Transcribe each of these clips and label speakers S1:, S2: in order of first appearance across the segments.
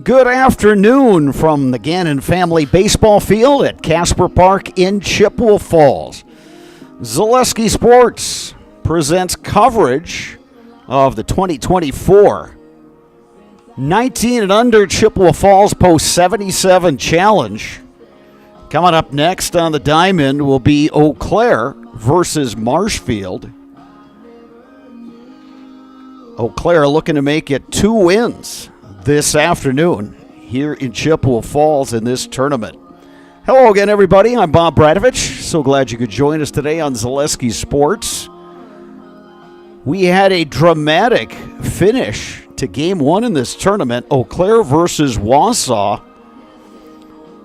S1: Good afternoon from the Gannon Family Baseball Field at Casper Park in Chippewa Falls. Zaleski Sports presents coverage of the 2024 19 and under Chippewa Falls Post 77 Challenge. Coming up next on the diamond will be Eau Claire versus Marshfield. Eau Claire looking to make it 2 wins this afternoon here in Chippewa Falls in this tournament. Hello again, everybody. I'm Bob Bradovich. So glad you could join us today on Zaleski Sports. We had a dramatic finish to Game 1 in this tournament, Eau Claire versus Wausau.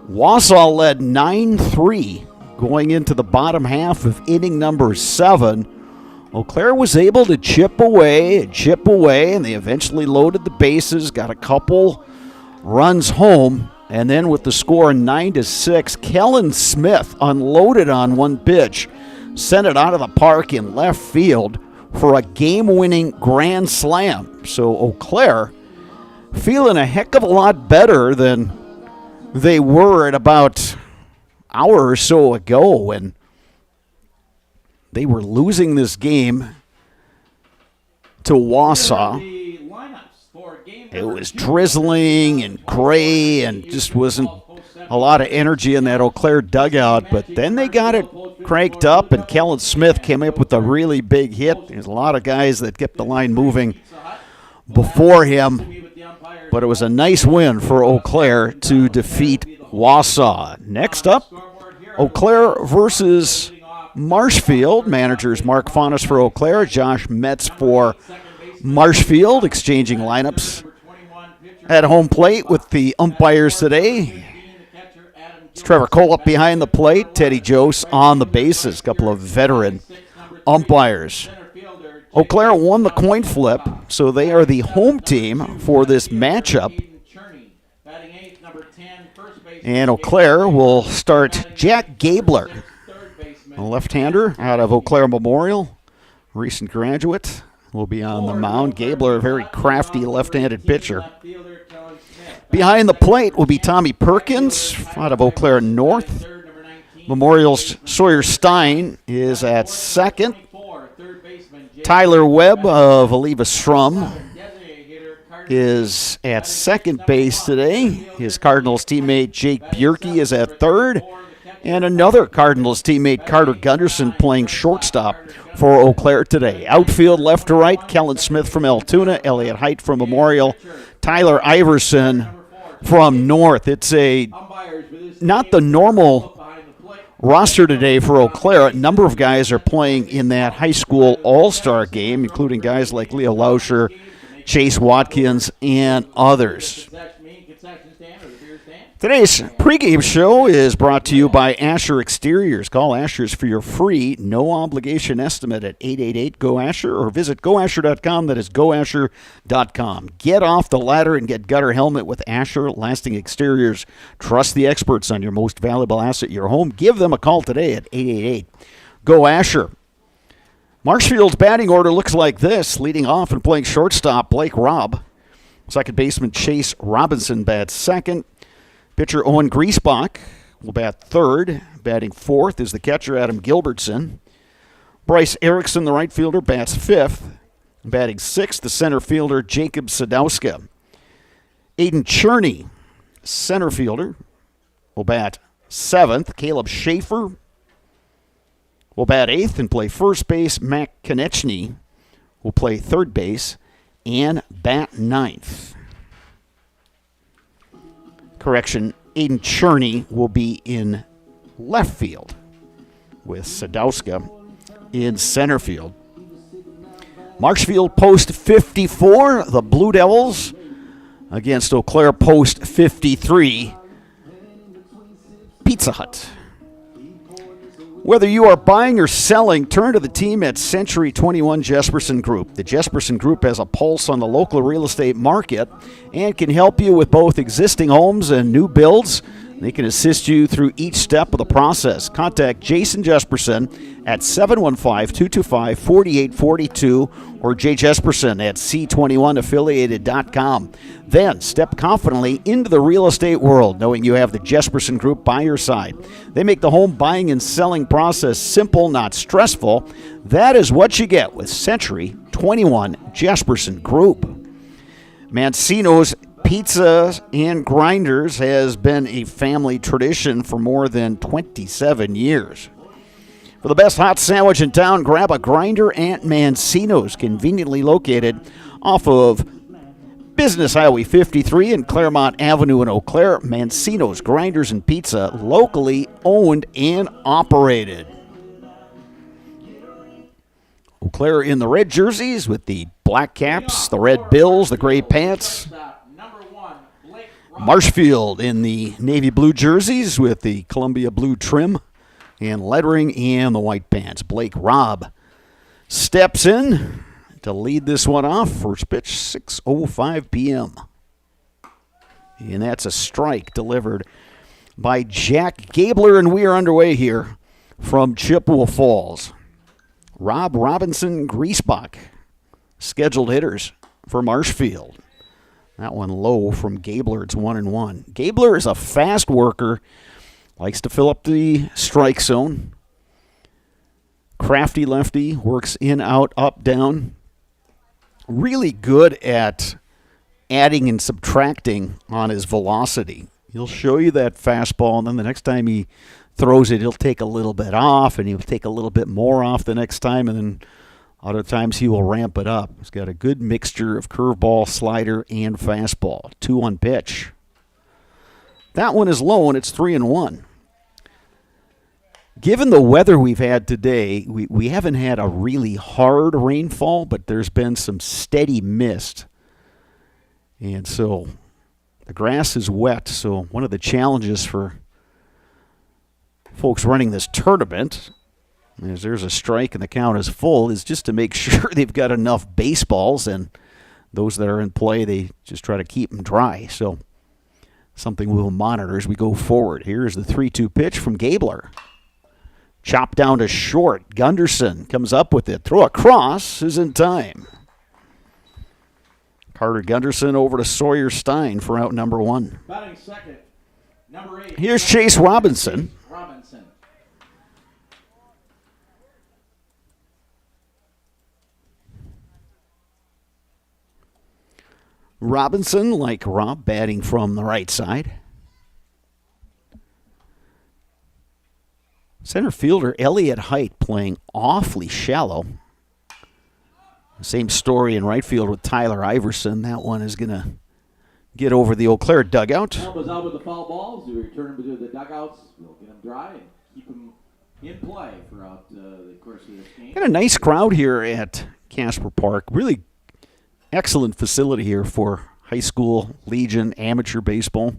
S1: Wausau led 9-3 going into the bottom half of inning number 7. Eau Claire was able to chip away, and they eventually loaded the bases, got a couple runs home, and then with the score 9-6, Kellen Smith unloaded on one pitch, sent it out of the park in left field for a game-winning grand slam. So Eau Claire feeling a heck of a lot better than they were at about an hour or so ago when they were losing this game to Wausau. It was drizzling and gray and just wasn't a lot of energy in that Eau Claire dugout. But then they got it cranked up, and Kellen Smith came up with a really big hit. There's a lot of guys that kept the line moving before him. But it was a nice win for Eau Claire to defeat Wausau. Next up, Eau Claire versus Marshfield. Managers Mark Faunus for Eau Claire, Josh Metz for Marshfield, exchanging lineups at home plate with the umpires today. It's Trevor Cole up behind the plate, Teddy Jose on the bases, a couple of veteran umpires. Eau Claire won the coin flip, so they are the home team for this matchup. And Eau Claire will start Jack Gabler, a left-hander out of Eau Claire Memorial, recent graduate, will be on the mound. Gabler, a very crafty left-handed pitcher. Behind the plate will be Tommy Perkins out of Eau Claire North. Memorial's Sawyer Stein is at second. Tyler Webb of Oliva Strum is at second base today. His Cardinals teammate Jake Bjerke is at third. And another Cardinals teammate, Carter Gunderson, playing shortstop for Eau Claire today. Outfield left to right, Kellen Smith from Altoona, Elliott Height from Memorial, Tyler Iverson from North. It's not the normal roster today for Eau Claire. A number of guys are playing in that high school all-star game, including guys like Leo Lauscher, Chase Watkins, and others. Today's pregame show is brought to you by Asher Exteriors. Call Asher's for your free, no-obligation estimate at 888-GO-ASHER or visit goasher.com. That is goasher.com. Get off the ladder and get gutter helmet with Asher Lasting Exteriors. Trust the experts on your most valuable asset, your home. Give them a call today at 888-GO-ASHER. Marshfield's batting order looks like this. Leading off and playing shortstop, Blake Robb. Second baseman Chase Robinson bats second. Pitcher Owen Griesbach will bat third. Batting fourth is the catcher Adam Gilbertson. Bryce Erickson, the right fielder, bats fifth. Batting sixth, the center fielder Jacob Sadowska. Aiden Cherney, center fielder, will bat seventh. Caleb Schaefer will bat eighth and play first base. Mac Konechny will play third base and bat ninth. Correction, Aiden Cherney will be in left field with Sadowska in center field. Marshfield post 54, the Blue Devils against Eau Claire post 53, Pizza Hut. Whether you are buying or selling, turn to the team at Century 21 Jesperson Group. The Jesperson Group has a pulse on the local real estate market and can help you with both existing homes and new builds. They can assist you through each step of the process. Contact Jason Jesperson at 715-225-4842 or jjesperson at c21affiliated.com. Then step confidently into the real estate world, knowing you have the Jesperson Group by your side. They make the home buying and selling process simple, not stressful. That is what you get with Century 21 Jesperson Group. Mancino's Pizza and Grinders has been a family tradition for more than 27 years. For the best hot sandwich in town, grab a grinder at Mancino's, conveniently located off of Business Highway 53 and Claremont Avenue in Eau Claire. Mancino's Grinders and Pizza, locally owned and operated. Eau Claire in the red jerseys with the black caps, the red bills, the gray pants. Marshfield in the navy blue jerseys with the Columbia blue trim and lettering and the white pants. Blake Robb steps in to lead this one off. First pitch, 6:05 p.m. And that's a strike delivered by Jack Gabler, and we are underway here from Chippewa Falls. Rob Robinson, Griesbach, scheduled hitters for Marshfield. That one low from Gabler. It's 1-1. Gabler is a fast worker, likes to fill up the strike zone. Crafty lefty, works in, out, up, down. Really good at adding and subtracting on his velocity. He'll show you that fastball, and then the next time he throws it, he'll take a little bit off, and he'll take a little bit more off the next time, and then other times he will ramp it up. He's got a good mixture of curveball, slider, and fastball. 2-1 pitch. That one is low, and it's 3-1. Given the weather we've had today, we haven't had a really hard rainfall, but there's been some steady mist. And so the grass is wet, so one of the challenges for folks running this tournament, as there's a strike and the count is full, is just to make sure they've got enough baseballs, and those that are in play, they just try to keep them dry. So something we'll monitor as we go forward. Here's the 3-2 pitch from Gabler. Chopped down to short. Gunderson comes up with it. Throw across is in time. Carter Gunderson over to Sawyer Stein for out number 1.
S2: Batting second, number 8.
S1: Here's Chase Robinson. Robinson, like Rob, batting from the right side. Center fielder Elliott Height playing awfully shallow. Same story in right field with Tyler Iverson. That one is going to get over the Eau Claire dugout.
S2: Elbows out with the foul balls. We return them to the dugouts. We'll get them dry and keep them in play throughout the course of this game.
S1: Got a nice crowd here at Casper Park. Really excellent facility here for high school, Legion, amateur baseball.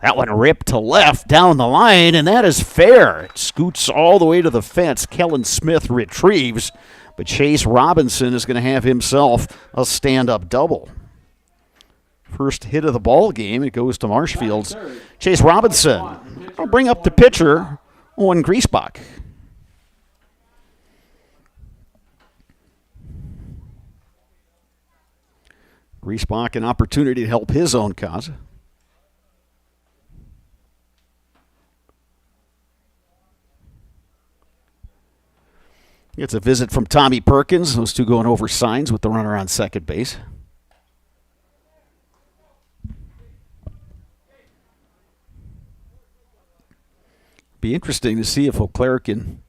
S1: That one ripped to left down the line, and that is fair. It scoots all the way to the fence. Kellen Smith retrieves, but Chase Robinson is going to have himself a stand-up double. First hit of the ball game, it goes to Marshfield's Chase Robinson. I'll bring up the pitcher, Owen Griesbach. Griesbach an opportunity to help his own cause. Gets a visit from Tommy Perkins. Those two going over signs with the runner on second base. Be interesting to see if Eau Claire can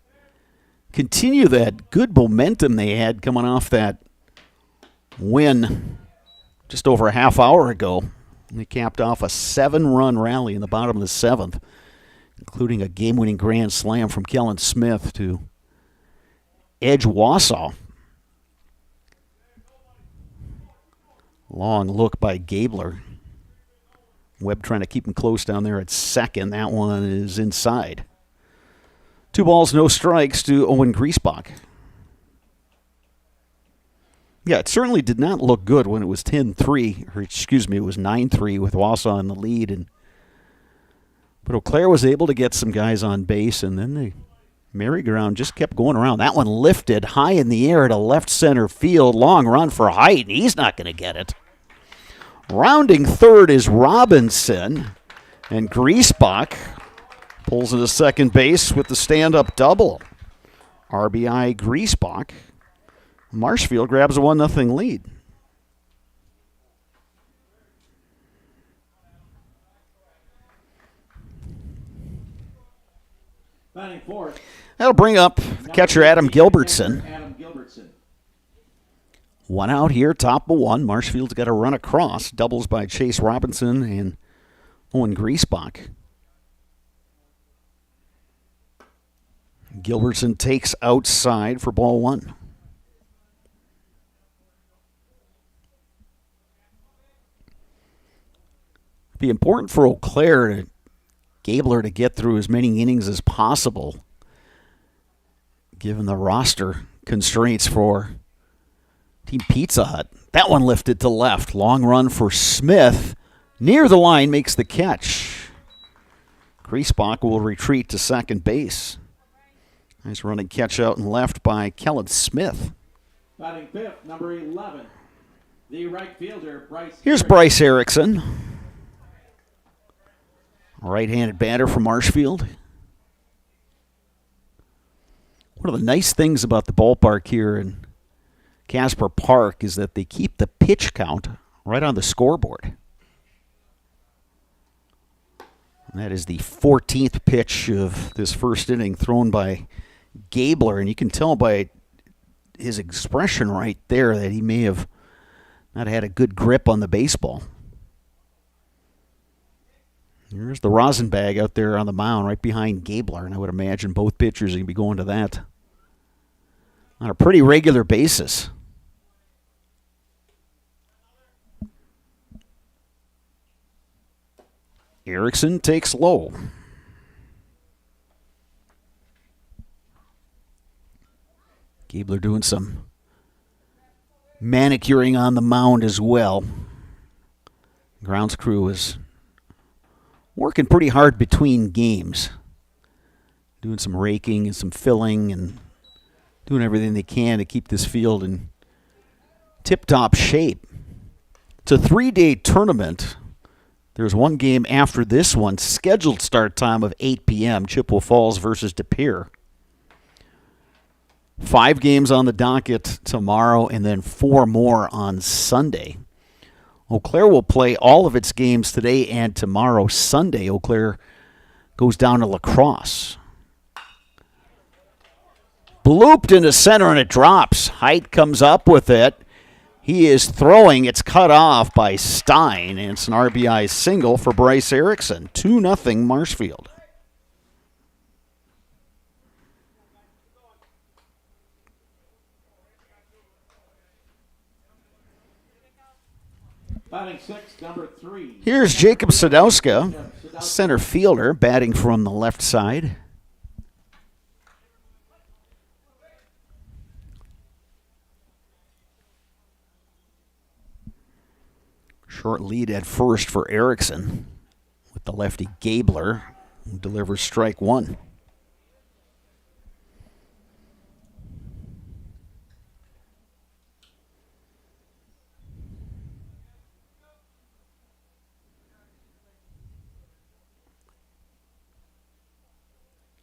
S1: continue that good momentum they had coming off that win just over a half hour ago. They capped off a 7-run rally in the bottom of the 7th, including a game-winning grand slam from Kellen Smith to edge Wausau. Long look by Gabler. Webb trying to keep him close down there at second. That one is inside. 2 balls, no strikes to Owen Griesbach. Yeah, it certainly did not look good when it was 10-3, or excuse me, it was 9-3 with Wausau in the lead. But Eau Claire was able to get some guys on base, and then the merry-go-round just kept going around. That one lifted high in the air to left center field. Long run for Height, and he's not going to get it. Rounding third is Robinson, and Griesbach pulls into second base with the stand-up double. RBI Griesbach. Marshfield grabs a 1-0 lead.
S2: Batting fourth.
S1: That'll bring up the catcher Adam Gilbertson.
S2: Adam Gilbertson.
S1: One out here, top of one. Marshfield's got a run across. Doubles by Chase Robinson and Owen Griesbach. Gilbertson takes outside for ball one. It'd be important for Eau Claire, Gabler, to get through as many innings as possible, given the roster constraints for Team Pizza Hut. That one lifted to left. Long run for Smith. Near the line, makes the catch. Griesbach will retreat to second base. Nice running catch out and left by Kellen Smith.
S2: Batting fifth, number 11, the right fielder, Bryce.
S1: Here's Bryce Erickson. Right-handed batter from Marshfield. One of the nice things about the ballpark here in Casper Park is that they keep the pitch count right on the scoreboard. And that is the 14th pitch of this first inning thrown by Gabler, and you can tell by his expression right there that he may have not had a good grip on the baseball. Here's the rosin bag out there on the mound right behind Gabler, and I would imagine both pitchers are going to be going to that on a pretty regular basis. Erickson takes low. Gabler doing some manicuring on the mound as well. Grounds crew is working pretty hard between games, doing some raking and some filling and doing everything they can to keep this field in tip-top shape. It's a 3-day tournament. There's one game after this one, scheduled start time of 8 p.m., Chippewa Falls versus De Pere. 5 games on the docket tomorrow and then 4 more on Sunday. Eau Claire will play all of its games today and tomorrow. Sunday, Eau Claire goes down to La Crosse. Blooped into center and it drops. Height comes up with it. He is throwing. It's cut off by Stein, and it's an RBI single for Bryce Erickson. 2-0 Marshfield.
S2: Batting sixth, number 3.
S1: Here's Jacob Sadowska, center fielder, batting from the left side. Short lead at first for Erickson with the lefty Gabler, who delivers strike one.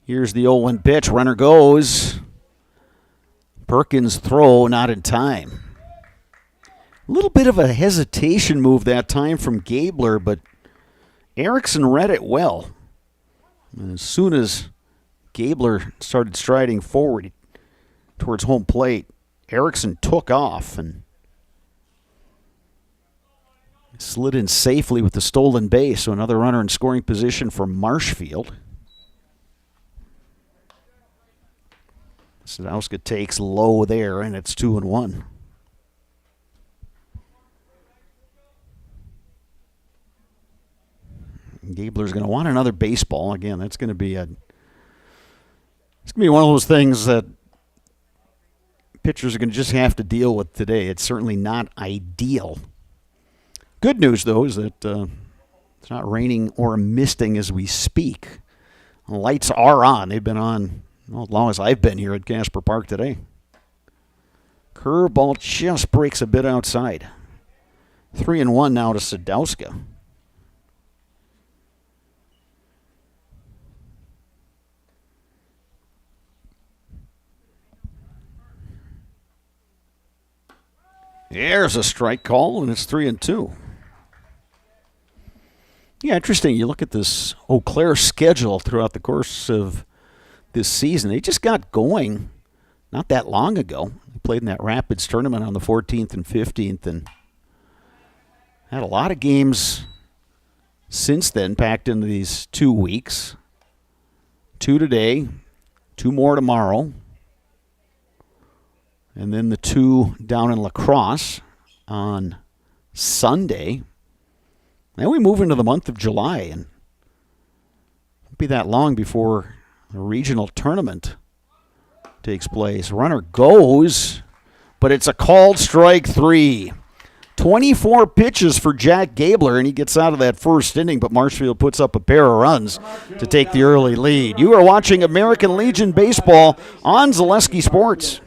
S1: Here's the 0-1 pitch. Runner goes. Perkins' throw not in time. A little bit of a hesitation move that time from Gabler, but Erickson read it well. And as soon as Gabler started striding forward towards home plate, Erickson took off and slid in safely with the stolen base. So another runner in scoring position for Marshfield. Sadowska takes low there, and it's 2-1. Gabler's going to want another baseball. Again, that's going to be one of those things that pitchers are going to just have to deal with today. It's certainly not ideal. Good news, though, is that it's not raining or misting as we speak. The lights are on. They've been on as long as I've been here at Casper Park today. Curveball just breaks a bit outside. 3-1 now to Sadowska. There's a strike call, and it's 3-2. Yeah, interesting. You look at this Eau Claire schedule throughout the course of this season. They just got going not that long ago. They played in that Rapids tournament on the 14th and 15th and had a lot of games since then packed into these 2 weeks. 2 today, 2 more tomorrow. And then the 2 down in La Crosse on Sunday. Then we move into the month of July, and it won't be that long before the regional tournament takes place. Runner goes, but it's a called strike 3. 24 pitches for Jack Gabler, and he gets out of that first inning, but Marshfield puts up a pair of runs to take the early lead. You are watching American Legion Baseball on Zaleski Sports.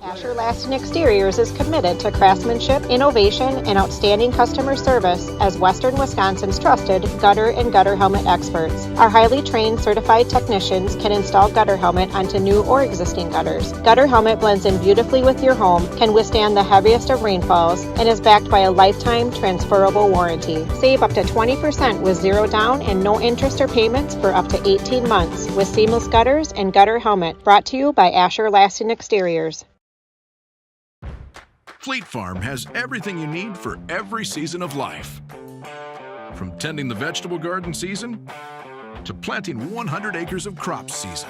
S3: Asher Laston Exteriors is committed to craftsmanship, innovation, and outstanding customer service as Western Wisconsin's trusted gutter and gutter helmet experts. Our highly trained certified technicians can install gutter helmet onto new or existing gutters. Gutter helmet blends in beautifully with your home, can withstand the heaviest of rainfalls, and is backed by a lifetime transferable warranty. Save up to 20% with zero down and no interest or payments for up to 18 months with seamless gutters and gutter helmet. Brought to you by Asher Laston Exteriors.
S4: Fleet Farm has everything you need for every season of life. From tending the vegetable garden season to planting 100 acres of crops season.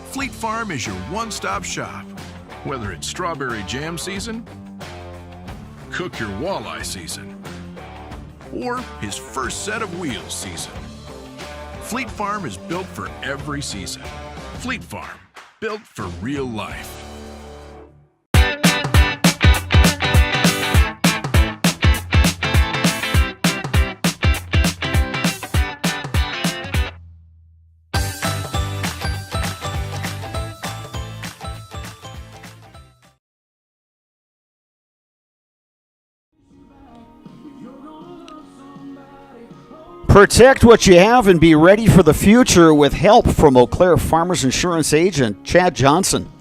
S4: Fleet Farm is your one-stop shop. Whether it's strawberry jam season, cook your walleye season, or his first set of wheels season. Fleet Farm is built for every season. Fleet Farm, built for real life.
S1: Protect what you have and be ready for the future with help from Eau Claire Farmers Insurance agent Chad Johnson.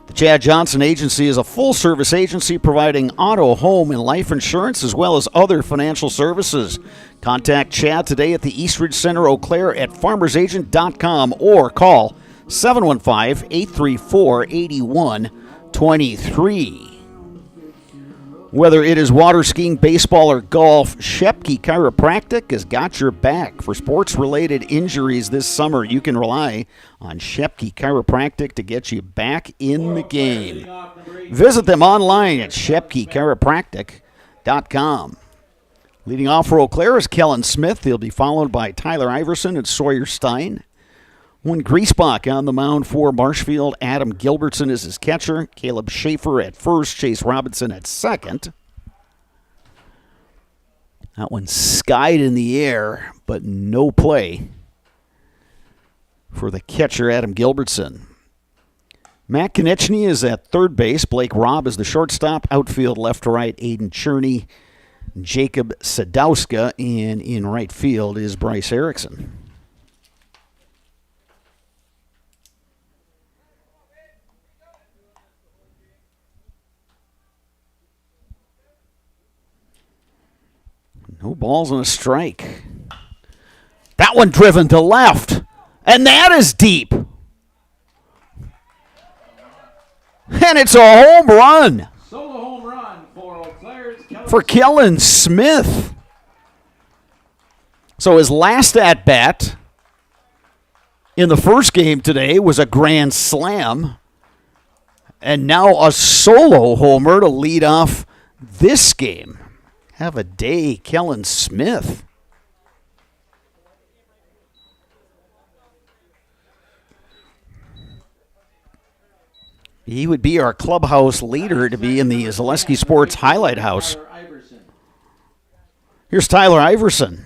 S1: The Chad Johnson Agency is a full-service agency providing auto, home, and life insurance as well as other financial services. Contact Chad today at the Eastridge Center, Eau Claire at farmersagent.com or call 715-834-8123. Whether it is water skiing, baseball, or golf, Shepke Chiropractic has got your back. For sports-related injuries this summer, you can rely on Shepke Chiropractic to get you back in the game. Visit them online at shepkechiropractic.com. Leading off for Eau Claire is Kellen Smith. He'll be followed by Tyler Iverson and Sawyer Stein. One Griesbach on the mound for Marshfield. Adam Gilbertson is his catcher. Caleb Schaefer at first. Chase Robinson at second. That one skied in the air, but no play for the catcher, Adam Gilbertson. Matt Konechny is at third base. Blake Robb is the shortstop. Outfield left to right, Aiden Cherney, Jacob Sadowska, and in right field is Bryce Erickson. No balls and a strike. That one driven to left. And that is deep. And it's a home run.
S2: Solo home run for Eau Claire's
S1: for Kellen Smith. So his last at-bat in the first game today was a grand slam. And now a solo homer to lead off this game. Have a day, Kellen Smith. He would be our clubhouse leader to be in the Zaleski Sports Highlight House.
S2: Tyler Iverson.
S1: Here's Tyler Iverson.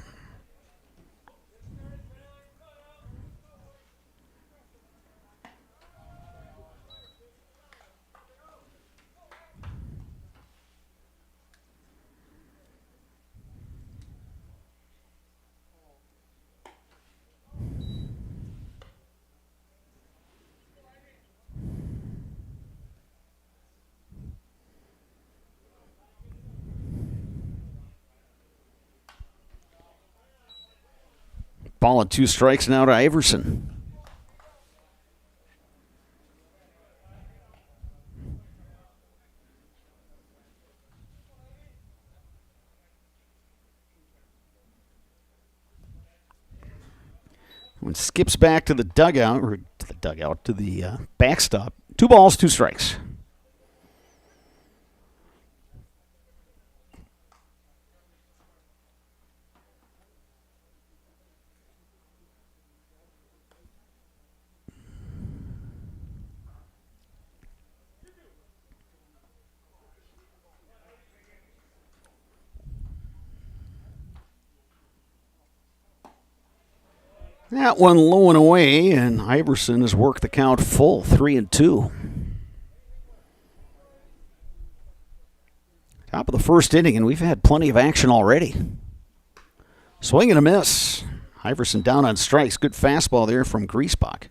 S1: Ball and 2 strikes now to Iverson. When skips back to the dugout, or to the backstop. 2 balls, 2 strikes. That one low and away, and Iverson has worked the count full, 3-2. Top of the first inning, and we've had plenty of action already. Swing and a miss. Iverson down on strikes. Good fastball there from Griesbach.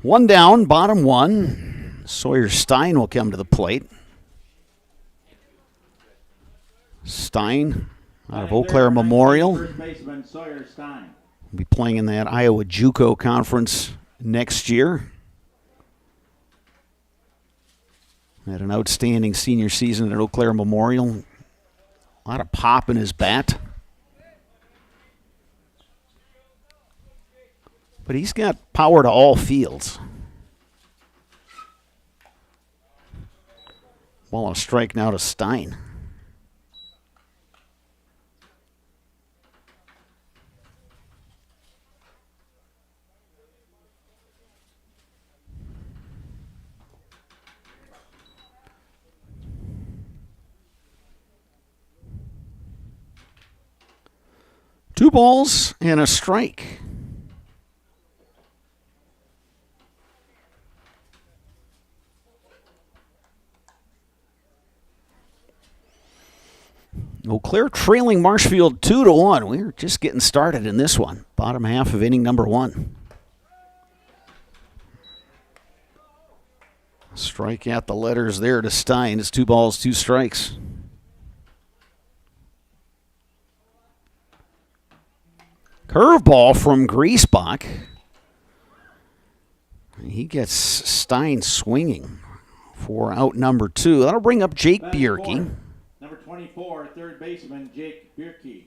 S1: 1 down, bottom 1. Sawyer Stein will come to the plate. Stein out of Eau Claire Memorial.
S2: First baseman Sawyer Stein.
S1: Will be playing in that Iowa JUCO conference next year. Had an outstanding senior season at Eau Claire Memorial. A lot of pop in his bat. But he's got power to all fields. Ball and a strike now to Stein. Two balls and a strike. Eau Claire trailing Marshfield 2-1. We're just getting started in this one. Bottom half of inning number 1. Strike out the letters there to Stein. It's 2 balls, 2 strikes. Curveball from Griesbach. He gets Stein swinging for out number 2. That'll bring up Jake Bierke.
S2: Number 24, third baseman Jake Bierke.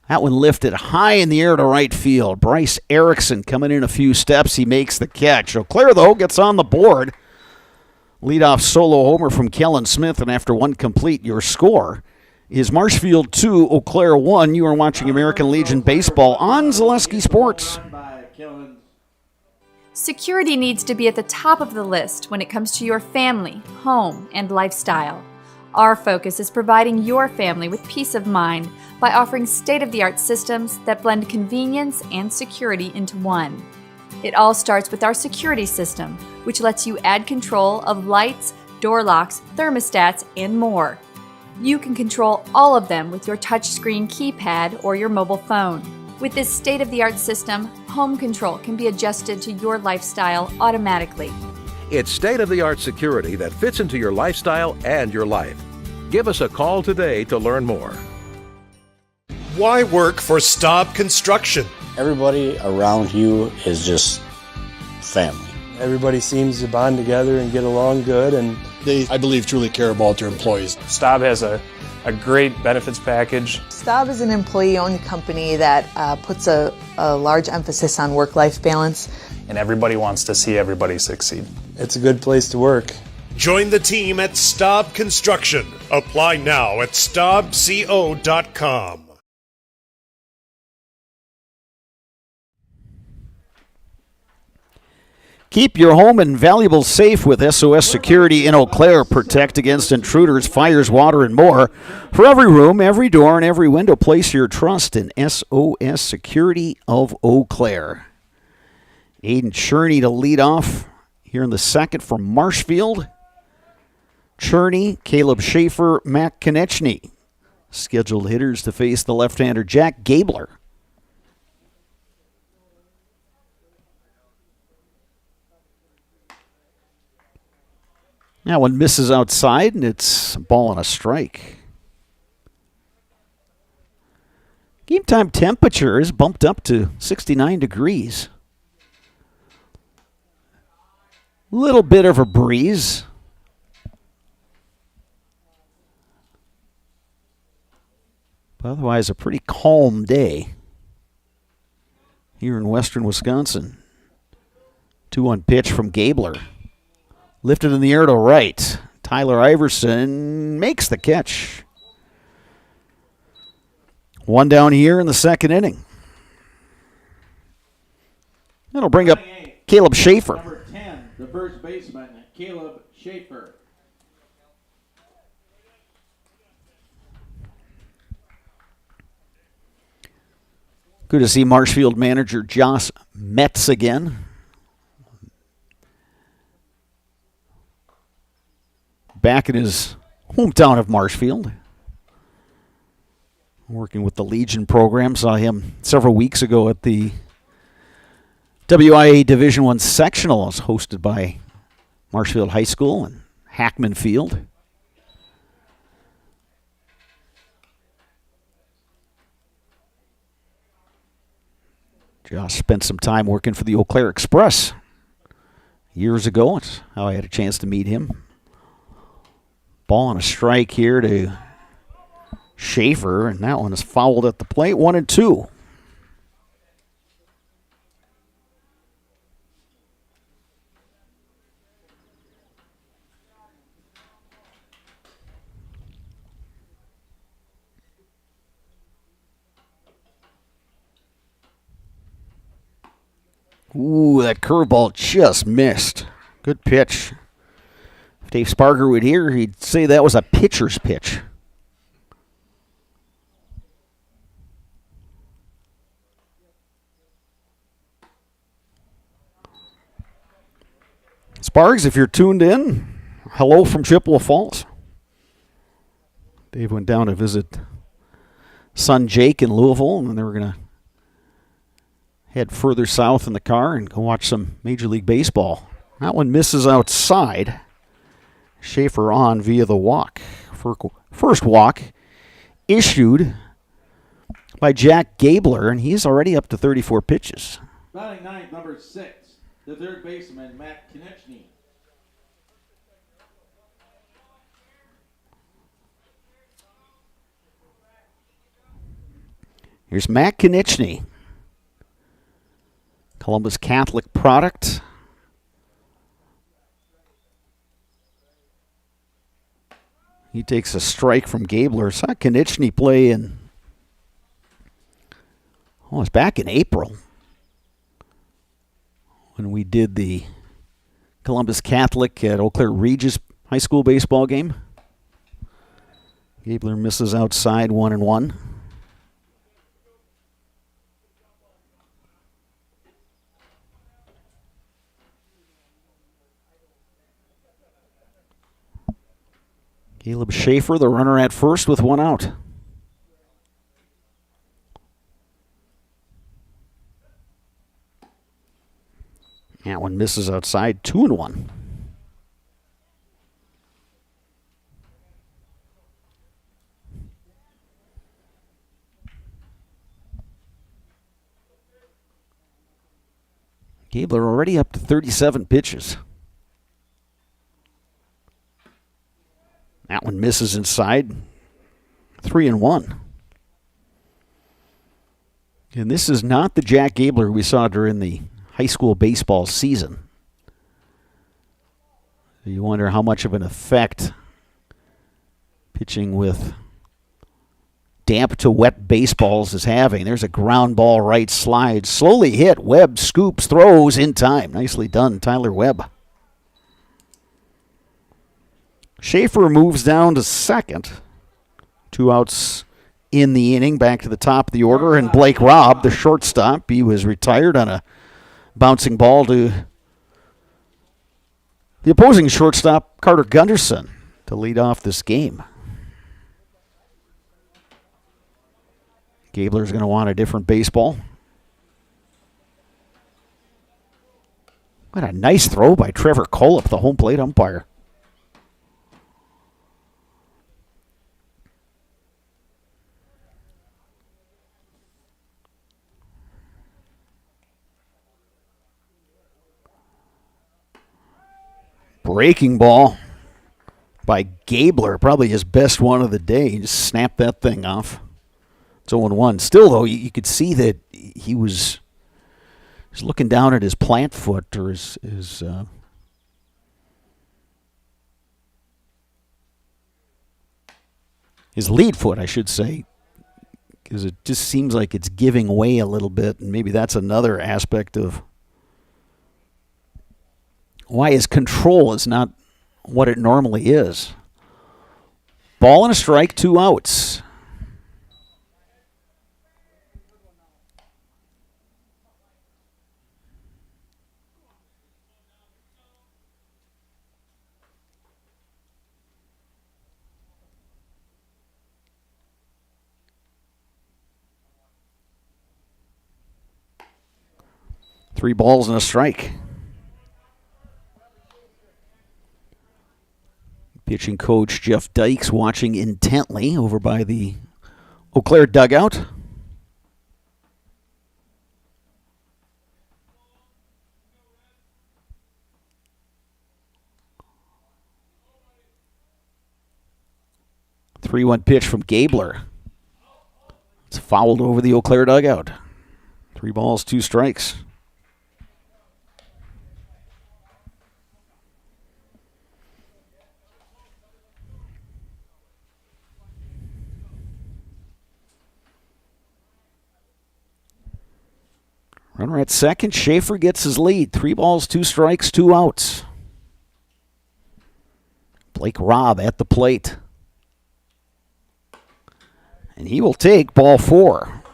S1: That one lifted high in the air to right field. Bryce Erickson coming in a few steps. He makes the catch. Eau Claire, though, gets on the board. Leadoff solo homer from Kellen Smith, and after one complete, your score is Marshfield 2, Eau Claire 1. You are watching American Legion Baseball on Zaleski Sports.
S5: Security needs to be at the top of the list when it comes to your family, home, and lifestyle. Our focus is providing your family with peace of mind by offering state-of-the-art systems that blend convenience and security into one. It all starts with our security system, which lets you add control of lights, door locks, thermostats, and more. You can control all of them with your touchscreen keypad or your mobile phone. With this state-of-the-art system, home control can be adjusted to your lifestyle automatically.
S6: It's state-of-the-art security that fits into your lifestyle and your life. Give us a call today to learn more.
S7: Why work for Staub Construction?
S8: Everybody around you is just family.
S9: Everybody seems to bond together and get along good, and
S7: They, I believe, truly care about their employees.
S9: Staub has a great benefits package.
S10: Staub is an employee-owned company that puts a large emphasis on work-life balance.
S11: And everybody wants to see everybody succeed.
S9: It's a good place to work.
S7: Join the team at Staub Construction. Apply now at staubco.com.
S1: Keep your home and valuables safe with SOS Security in Eau Claire. Protect against intruders, fires, water, and more. For every room, every door, and every window, place your trust in SOS Security of Eau Claire. Aiden Cherney to lead off here in the second from Marshfield. Cherney, Caleb Schaefer, Matt Konechny. Scheduled hitters to face the left-hander Jack Gabler. That one misses outside, and it's a ball and a strike. Game time temperature is bumped up to 69 degrees. Little bit of a breeze. But otherwise, a pretty calm day here in western Wisconsin. 2-1 pitch from Gabler. Lifted in the air to right. Tyler Iverson makes the catch. One down here in the second inning. That'll bring up Caleb Schaefer.
S2: Number 10, the first baseman, Caleb Schaefer.
S1: Good to see Marshfield manager Josh Metz again. Back in his hometown of Marshfield. Working with the Legion program. Saw him several weeks ago at the WIA Division I sectional. It was hosted by Marshfield High School and Hackman Field. Josh spent some time working for the Eau Claire Express years ago. That's how I had a chance to meet him. Ball on a strike here to Schaefer, and that one is fouled at the plate. 1-2. Ooh, that curveball just missed. Good pitch. If Dave Sparger would hear, he'd say that was a pitcher's pitch. Spargs, if you're tuned in, hello from Chippewa Falls. Dave went down to visit son Jake in Louisville, and then they were going to head further south in the car and go watch some Major League Baseball. That one misses outside. Schaefer on via the walk. First walk issued by Jack Gabler, and he's already up to 34 pitches.
S2: Batting ninth, number 6, the third baseman, Matt Konechny.
S1: Here's Matt Konechny. Columbus Catholic product. He takes a strike from Gabler. Saw Konechny play in, it's back in April when we did the Columbus Catholic at Eau Claire Regis High School baseball game. Gabler misses outside 1-1. Caleb Schaefer, the runner at first with one out. That one misses outside, 2-1. Gabler already up to 37 pitches. That one misses inside. 3-1. And this is not the Jack Gabler we saw during the high school baseball season. So you wonder how much of an effect pitching with damp to wet baseballs is having. There's a ground ball right slide. Slowly hit. Webb scoops, throws in time. Nicely done, Tyler Webb. Schaefer moves down to second. 2 outs in the inning, back to the top of the order. And Blake Robb, the shortstop, he was retired on a bouncing ball to the opposing shortstop, Carter Gunderson, to lead off this game. Gabler's going to want a different baseball. What a nice throw by Trevor Kolop, the home plate umpire. Breaking ball by Gabler, probably his best one of the day. He just snapped that thing off. It's 0-1. Still, though, you could see that he was looking down at his plant foot or his lead foot, I should say, because it just seems like it's giving way a little bit, and maybe that's another aspect of why his control is not what it normally is. Ball and a strike, 2 outs. Three balls and a strike. Pitching coach Jeff Dykes watching intently over by the Eau Claire dugout. The 3-1 pitch from Gabler. It's fouled over the Eau Claire dugout. 3 balls, 2 strikes. Runner at second. Schaefer gets his lead. 3 balls, 2 strikes, 2 outs. Blake Robb at the plate. And he will take ball 4.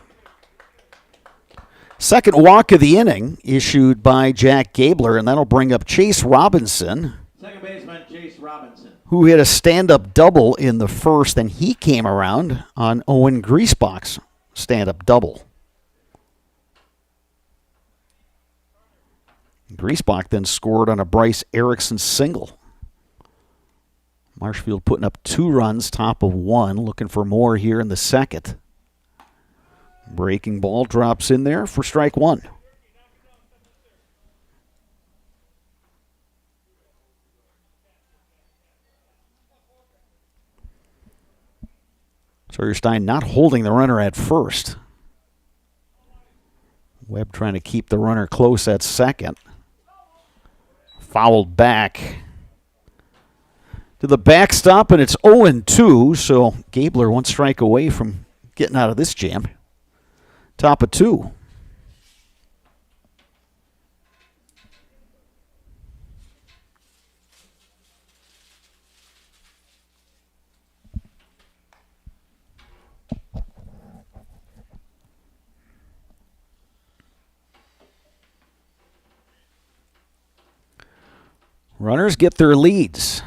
S1: Second walk of the inning issued by Jack Gabler, and that'll bring up Chase Robinson.
S2: Second baseman, Chase Robinson.
S1: Who hit a stand-up double in the first, and he came around on Owen Griesbach's stand-up double. Griesbach then scored on a Bryce Erickson single. Marshfield putting up 2 runs, top of 1, looking for more here in the second. Breaking ball drops in there for strike 1. Sawyerstein not holding the runner at first. Webb trying to keep the runner close at second. Fouled back to the backstop, and it's 0-2, so Gabler 1 strike away from getting out of this jam. Top of 2. Runners get their leads.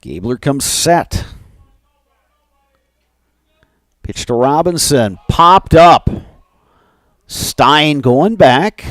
S1: Gabler comes set. Pitch to Robinson. Popped up. Stein going back.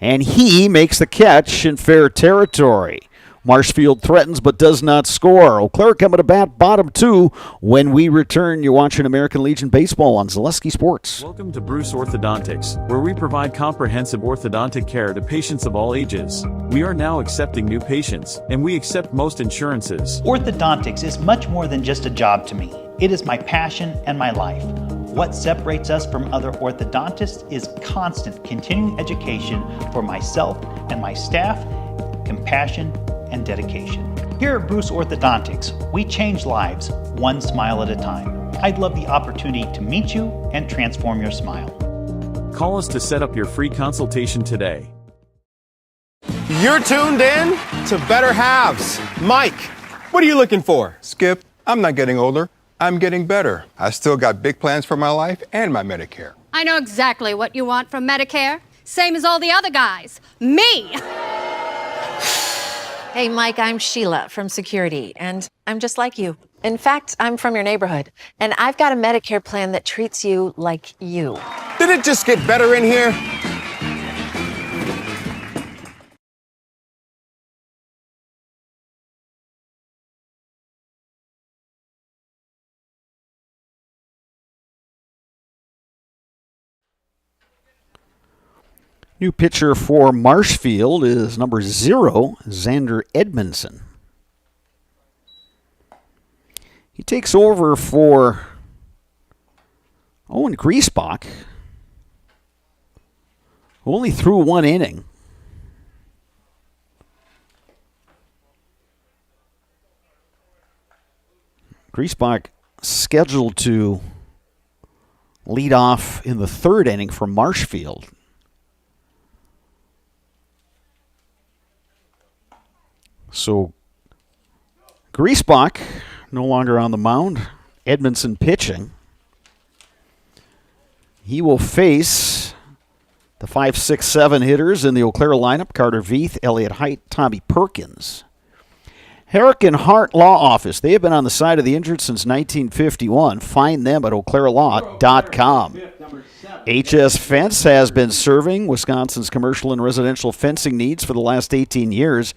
S1: And he makes the catch in fair territory. Marshfield threatens but does not score. Eau Claire coming to bat, bottom 2. When we return, you're watching American Legion Baseball on Zaleski Sports.
S11: Welcome to Bruce Orthodontics, where we provide comprehensive orthodontic care to patients of all ages. We are now accepting new patients, and we accept most insurances.
S12: Orthodontics is much more than just a job to me. It is my passion and my life. What separates us from other orthodontists is constant continuing education for myself and my staff, compassion, and dedication. Here at Bruce Orthodontics, we change lives one smile at a time. I'd love the opportunity to meet you and transform your smile.
S11: Call us to set up your free consultation today.
S13: You're tuned in to Better Halves. Mike, what are you looking for?
S14: Skip, I'm not getting older. I'm getting better. I still got big plans for my life and my Medicare.
S15: I know exactly what you want from Medicare. Same as all the other guys. Me!
S16: Hey, Mike, I'm Sheila from Security, and I'm just like you. In fact, I'm from your neighborhood, and I've got a Medicare plan that treats you like you.
S13: Did it just get better in here?
S1: New pitcher for Marshfield is number 0, Xander Edmondson. He takes over for Owen Griesbach, who only threw 1 inning. Griesbach scheduled to lead off in the 3rd inning for Marshfield. So Griesbach no longer on the mound. Edmondson pitching. He will face the 5, 6, 7 hitters in the Eau Claire lineup: Carter Veith, Elliott Height, Tommy Perkins. Herrick and Hart Law Office. They have been on the side of the injured since 1951. Find them at eauclairlaw.com. HS Fence has been serving Wisconsin's commercial and residential fencing needs for the last 18 years.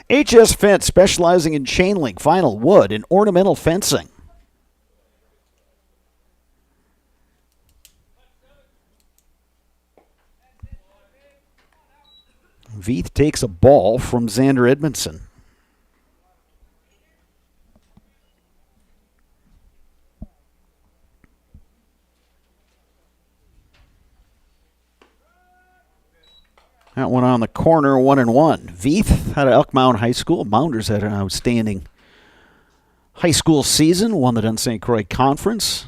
S1: HS Fence, specializing in chain link, vinyl, wood, and ornamental fencing. Veith takes a ball from Xander Edmondson. That one on the corner, 1-1. Veith out of Elk Mound High School. Mounders had an outstanding high school season, won the Dun St. Croix Conference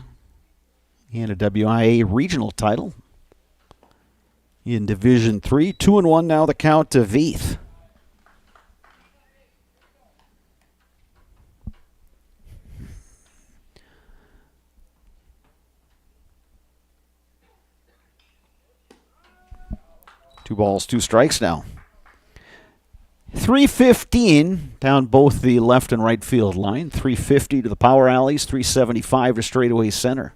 S1: and a WIA regional title in Division III. 2-1 now the count to Veith. Two balls, 2 strikes now. 315 down both the left and right field line. 350 to the power alleys, 375 to straightaway center.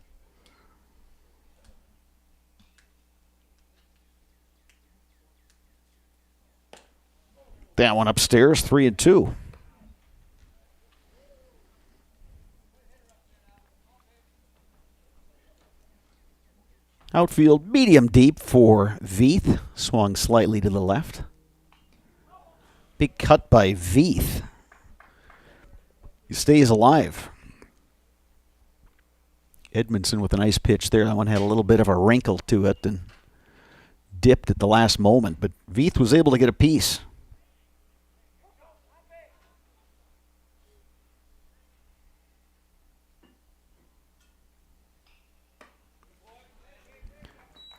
S1: That one upstairs, 3-2. Outfield medium deep for Veith. Swung slightly to the left. Big cut by Veith. He stays alive. Edmondson with a nice pitch there. That one had a little bit of a wrinkle to it and dipped at the last moment, but Veith was able to get a piece.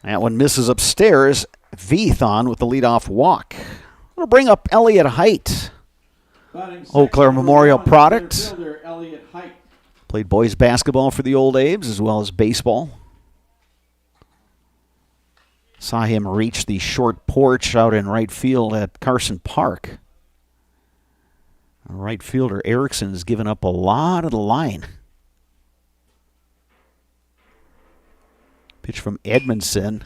S1: That one misses upstairs. Veith on with the leadoff walk. We'll bring up Elliott Height. Eau Claire Memorial product. Played boys basketball for the Old Abe's as well as baseball. Saw him reach the short porch out in right field at Carson Park. Right fielder Erickson has given up a lot of the line. Pitch from Edmondson.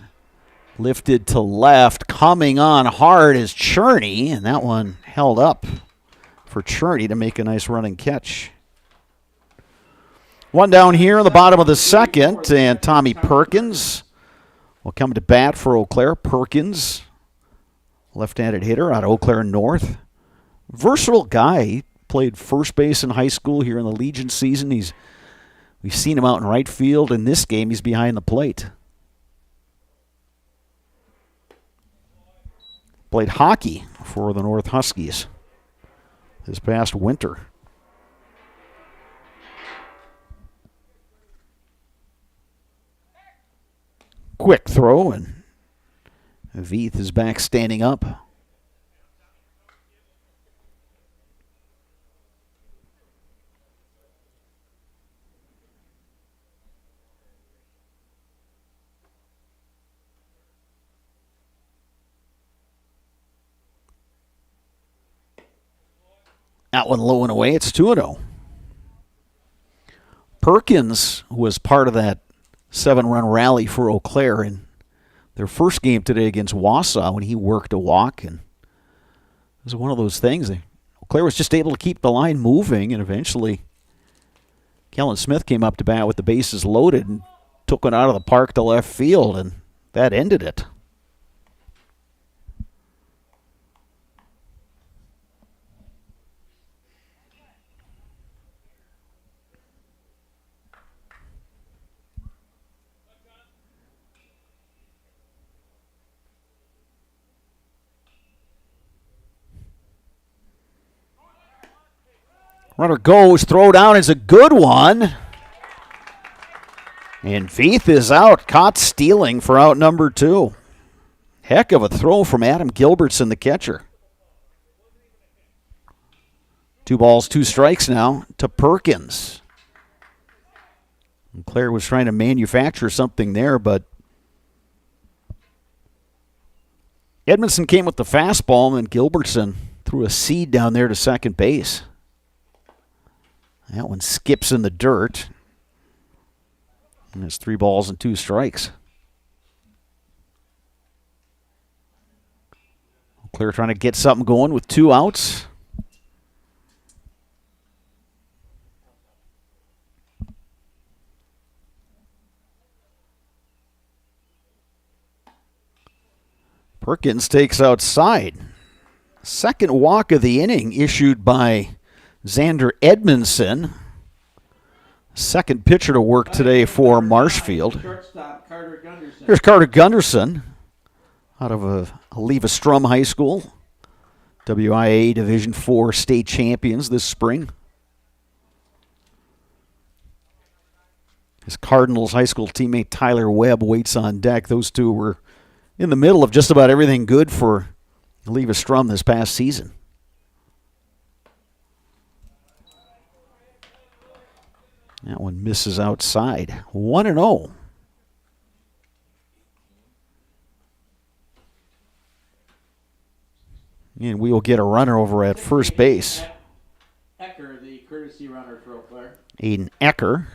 S1: Lifted to left. Coming on hard is Cherney, and that one held up for Cherney to make a nice running catch. One down here in the bottom of the 2nd, and Tommy Perkins will come to bat for Eau Claire. Perkins, left-handed hitter out of Eau Claire North. Versatile guy. He played first base in high school here in the Legion season. He's We've seen him out in right field. In this game, he's behind the plate. Played hockey for the North Huskies this past winter. Quick throw, and Veith is back standing up. That one low and away. It's 2-0. Perkins was part of that 7-run rally for Eau Claire in their first game today against Wausau when he worked a walk. And it was one of those things. Eau Claire was just able to keep the line moving, and eventually Kellen Smith came up to bat with the bases loaded and took one out of the park to left field, and that ended it. Runner goes, throw down is a good one. And Veith is out, caught stealing for out number 2. Heck of a throw from Adam Gilbertson, the catcher. 2 balls, 2 strikes now to Perkins. And Claire was trying to manufacture something there, but Edmondson came with the fastball, and Gilbertson threw a seed down there to second base. That one skips in the dirt. And it's 3 balls and 2 strikes. Claire trying to get something going with 2 outs. Perkins takes outside. Second walk of the inning issued by Xander Edmondson. Second pitcher to work today for Marshfield. Here's Carter Gunderson out of Levi-Strum High School. WIA Division IV state champions this spring. His Cardinals high school teammate Tyler Webb waits on deck. Those two were in the middle of just about everything good for Levi-Strum this past season. That one misses outside. 1-0. And we will get a runner over at first base.
S2: Ecker, the courtesy runner for Eau Claire.
S1: Aiden Ecker.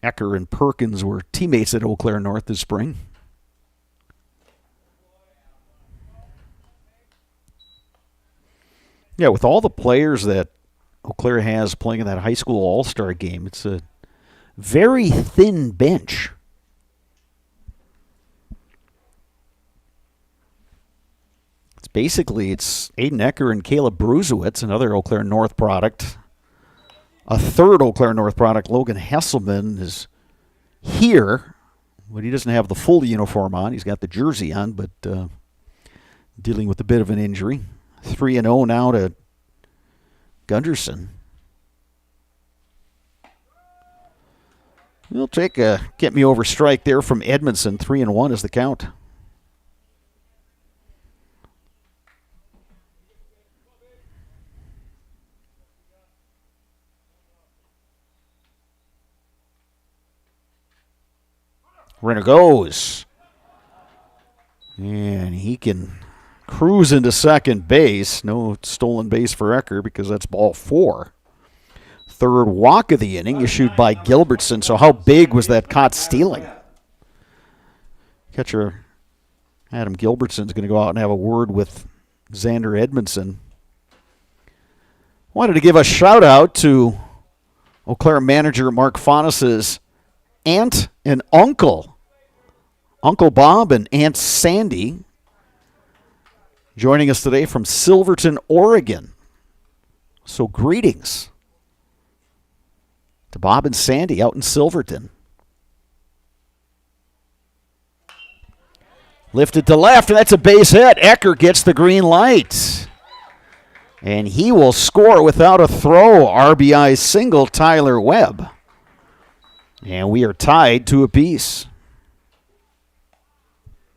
S1: Ecker and Perkins were teammates at Eau Claire North this spring. Yeah, with all the players that Eau Claire has playing in that high school all-star game, it's a very thin bench. It's Aiden Ecker and Caleb Bruzewitz, another Eau Claire North product. A third Eau Claire North product, Logan Hesselman, is here, but he doesn't have the full uniform on. He's got the jersey on, but dealing with a bit of an injury. 3-0 now to Gunderson. We'll take a get-me-over strike there from Edmondson. 3-1 is the count. Runner goes. And he can cruise into second base. No stolen base for Ecker because that's ball 4. Third walk of the inning issued by Gilbertson. So how big was that caught stealing? Catcher Adam Gilbertson's going to go out and have a word with Xander Edmondson. Wanted to give a shout out to Eau Claire manager Mark Faunus' aunt and uncle. Uncle Bob and Aunt Sandy joining us today from Silverton, Oregon. So greetings to Bob and Sandy out in Silverton. Lifted to left, and that's a base hit. Ecker gets the green light. And he will score without a throw. RBI single, Tyler Webb. And we are tied 2 apiece.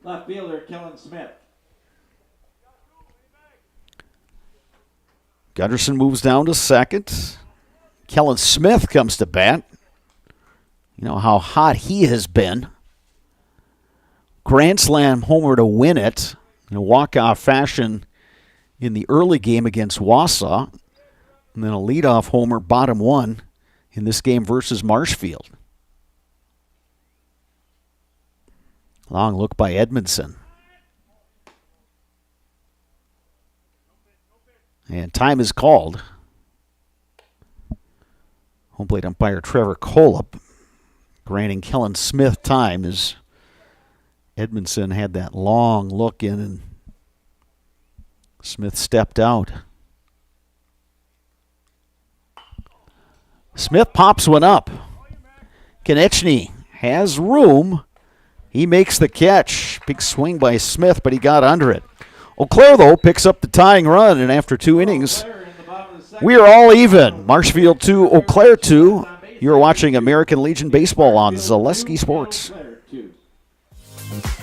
S2: Left fielder, Kellen Smith.
S1: Gunderson moves down to second. Kellen Smith comes to bat. You know how hot he has been. Grand Slam homer to win it in a walk-off fashion in the early game against Wausau. And then a leadoff homer, bottom 1, in this game versus Marshfield. Long look by Edmondson. And time is called. Home plate umpire Trevor Kolop granting Kellen Smith time as Edmondson had that long look in and Smith stepped out. Smith pops one up. Konechny has room. He makes the catch. Big swing by Smith, but he got under it. Eau Claire, though, picks up the tying run, and after 2 innings, we are all even. Marshfield 2, Eau Claire 2. You're watching American Legion Baseball on Zaleski Sports.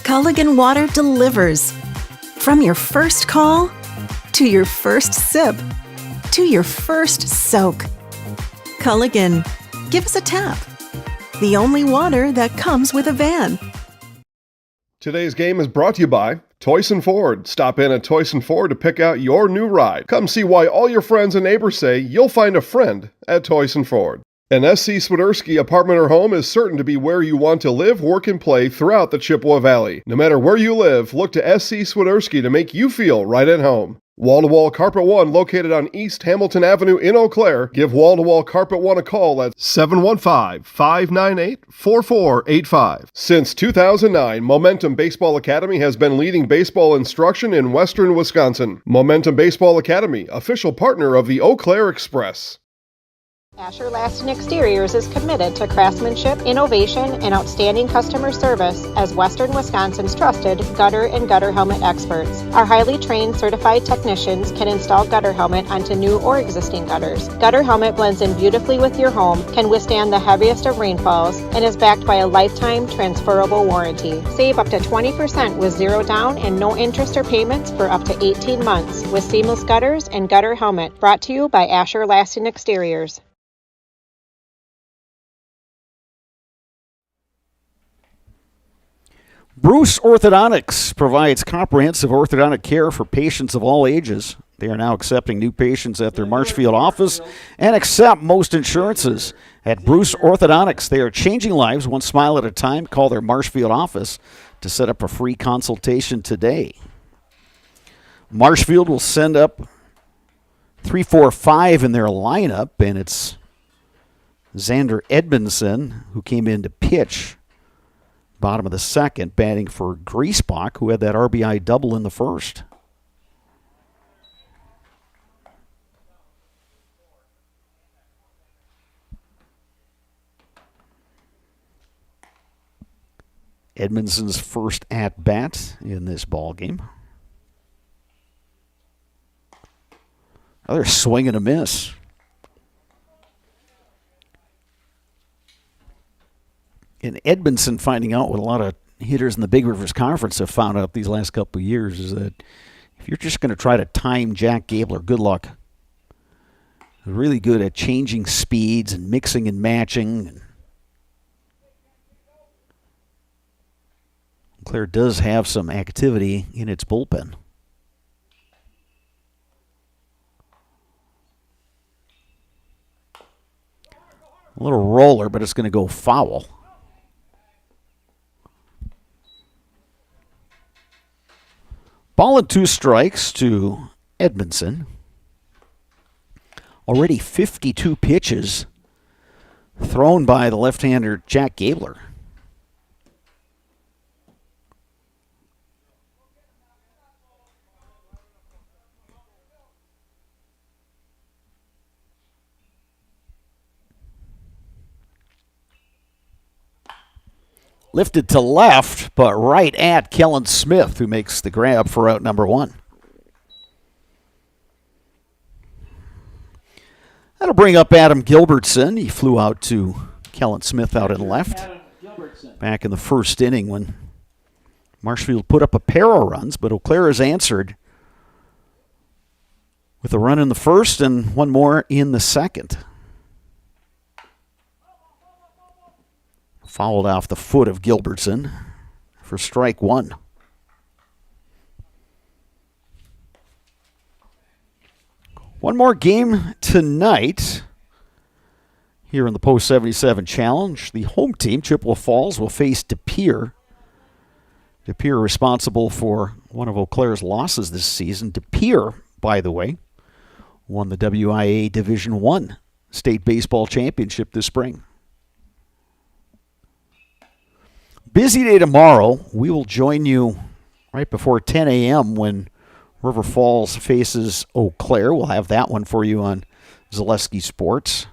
S17: Culligan Water delivers. From your first call, to your first sip, to your first soak. Culligan, give us a tap. The only water that comes with a van.
S18: Today's game is brought to you by Toyson Ford. Stop in at Toyson Ford to pick out your new ride. Come see why all your friends and neighbors say you'll find a friend at Toyson Ford. An SC Swiderski apartment or home is certain to be where you want to live, work, and play throughout the Chippewa Valley. No matter where you live, look to SC Swiderski to make you feel right at home. Wall-to-Wall Carpet One, located on East Hamilton Avenue in Eau Claire. Give Wall-to-Wall Carpet One a call at 715-598-4485. Since 2009, Momentum Baseball Academy has been leading baseball instruction in western Wisconsin. Momentum Baseball Academy, official partner of the Eau Claire Express.
S3: Asher Laston Exteriors is committed to craftsmanship, innovation, and outstanding customer service as Western Wisconsin's trusted gutter and gutter helmet experts. Our highly trained certified technicians can install gutter helmet onto new or existing gutters. Gutter helmet blends in beautifully with your home, can withstand the heaviest of rainfalls, and is backed by a lifetime transferable warranty. Save up to 20% with zero down and no interest or payments for up to 18 months with seamless gutters and gutter helmet. Brought to you by Asher Laston Exteriors.
S1: Bruce Orthodontics provides comprehensive orthodontic care for patients of all ages. They are now accepting new patients at their Marshfield office and accept most insurances. At Bruce Orthodontics, they are changing lives one smile at a time. Call their Marshfield office to set up a free consultation today. Marshfield will send up 3-4-5 in their lineup, and it's Xander Edmondson who came in to pitch. Bottom of the second, batting for Griesbach, who had that RBI double in the first. Edmondson's first at-bat in this ballgame. Another swing and a miss. And Edmondson finding out what a lot of hitters in the Big Rivers Conference have found out these last couple of years is that if you're just going to try to time Jack Gabler, good luck. They're really good at changing speeds and mixing and matching. Claire does have some activity in its bullpen. A little roller, but it's going to go foul. Ball and 2 strikes to Edmondson. Already 52 pitches thrown by the left-hander Jack Gabler. Lifted to left, but right at Kellen Smith, who makes the grab for out number 1. That'll bring up Adam Gilbertson. He flew out to Kellen Smith out in left. Back in the first inning when Marshfield put up a pair of runs, but Eau Claire has answered with a run in the first and one more in the second. Fouled off the foot of Gilbertson for strike 1. One more game tonight here in the Post 77 Challenge. The home team, Chippewa Falls, will face De Pere. De Pere responsible for one of Eau Claire's losses this season. De Pere, by the way, won the WIA Division I State Baseball Championship this spring. Busy day tomorrow. We will join you right before 10 a.m. when River Falls faces Eau Claire. We'll have that one for you on Zaleski Sports.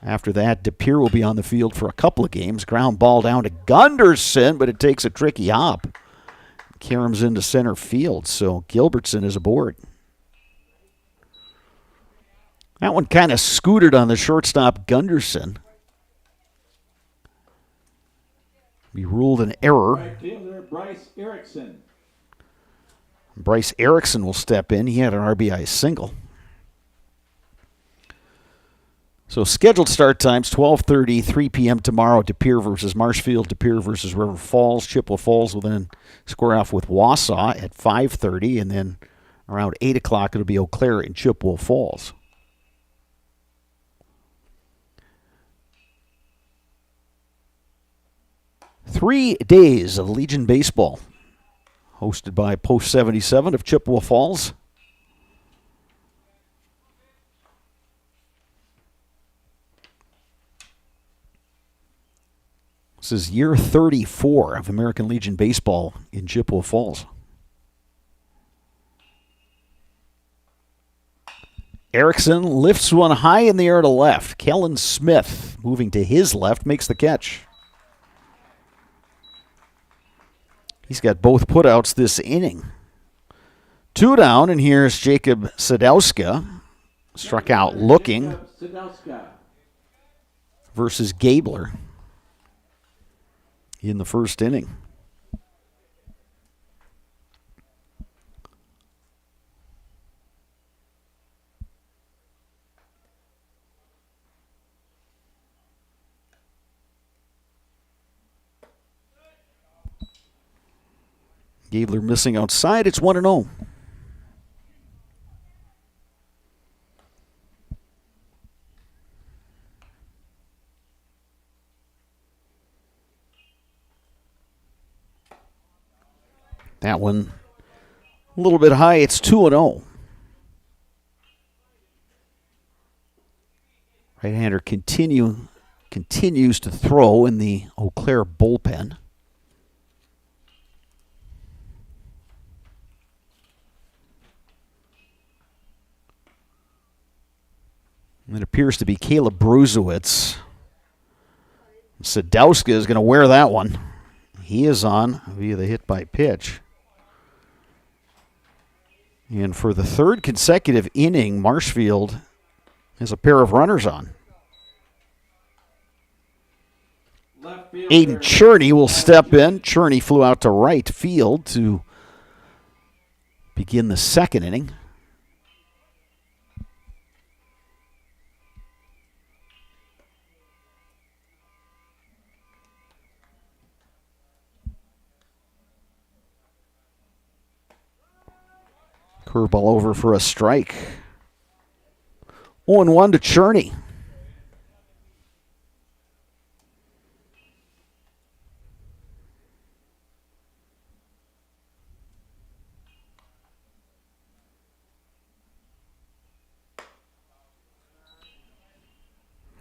S1: After that, De Pere will be on the field for a couple of games. Ground ball down to Gunderson, but it takes a tricky hop. Caroms into center field, so Gilbertson is aboard. That one kind of scooted on the shortstop Gunderson. Be ruled an error.
S2: Right fielder Bryce Erickson.
S1: Bryce Erickson will step in. He had an RBI single. So scheduled start times, 12:30, 3 p.m. tomorrow, De Pere versus Marshfield, De Pere versus River Falls. Chippewa Falls will then square off with Wausau at 5:30, and then around 8 o'clock it'll be Eau Claire and Chippewa Falls. Three days of Legion Baseball, hosted by Post 77 of Chippewa Falls. This is year 34 of American Legion Baseball in Chippewa Falls. Erickson lifts one high in the air to left. Kellen Smith, moving to his left, makes the catch. He's got both putouts this inning. 2 down, and here's Jacob Sadowska. Struck out looking versus Gabler in the first inning. Gabler missing outside. It's 1-0. That one a little bit high. It's 2-0. Right-hander continues to throw in the Eau Claire bullpen. It appears to be Caleb Bruzewitz. Sadowska is going to wear that one. He is on via the hit by pitch. And for the third consecutive inning, Marshfield has a pair of runners on. Aiden Cherney will step in. Cherney flew out to right field to begin the second inning. Curveball over for a strike. 0-1 to Cherney.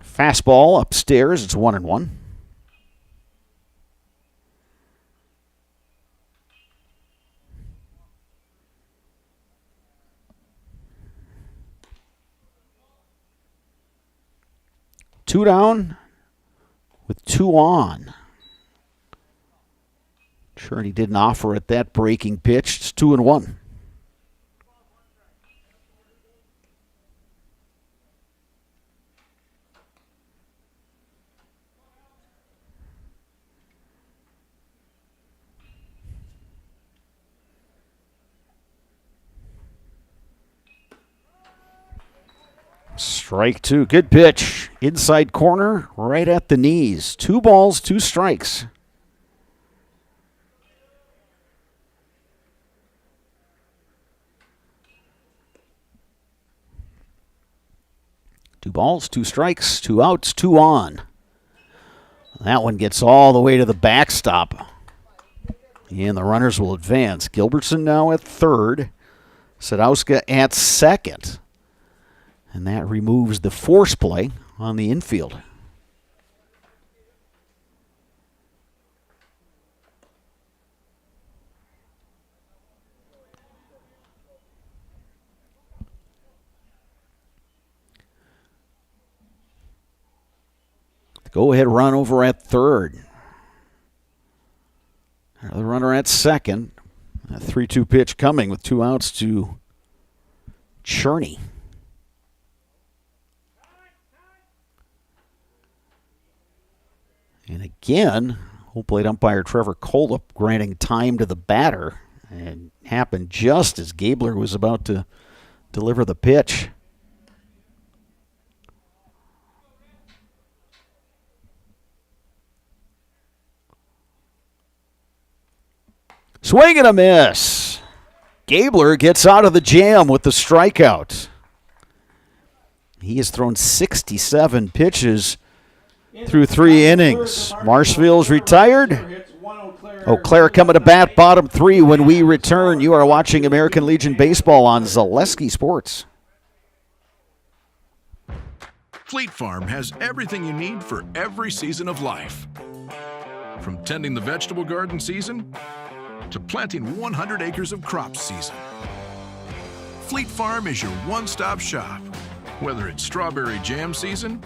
S1: Fastball upstairs. It's 1-1. Two down with 2 on. Cherney didn't offer it that breaking pitch. It's 2-1. Strike two. Good pitch. Inside corner, right at the knees. 2 balls, 2 strikes. Two balls, 2 strikes, 2 outs, 2 on. That one gets all the way to the backstop. And the runners will advance. Gilbertson now at third. Sadowska at second. And that removes the force play on the infield. Go-ahead run over at third. The runner at second. A 3-2 pitch coming with 2 outs to Cherney. And again, home plate umpire Trevor Koldup granting time to the batter. And it happened just as Gabler was about to deliver the pitch. Swing and a miss. Gabler gets out of the jam with the strikeout. He has thrown 67 pitches through 3 innings. Marshfield's retired. Eau Claire coming to bat, bottom 3 when we return. You are watching American Legion Baseball on Zaleski Sports.
S4: Fleet Farm has everything you need for every season of life. From tending the vegetable garden season to planting 100 acres of crops season. Fleet Farm is your one-stop shop. Whether it's strawberry jam season,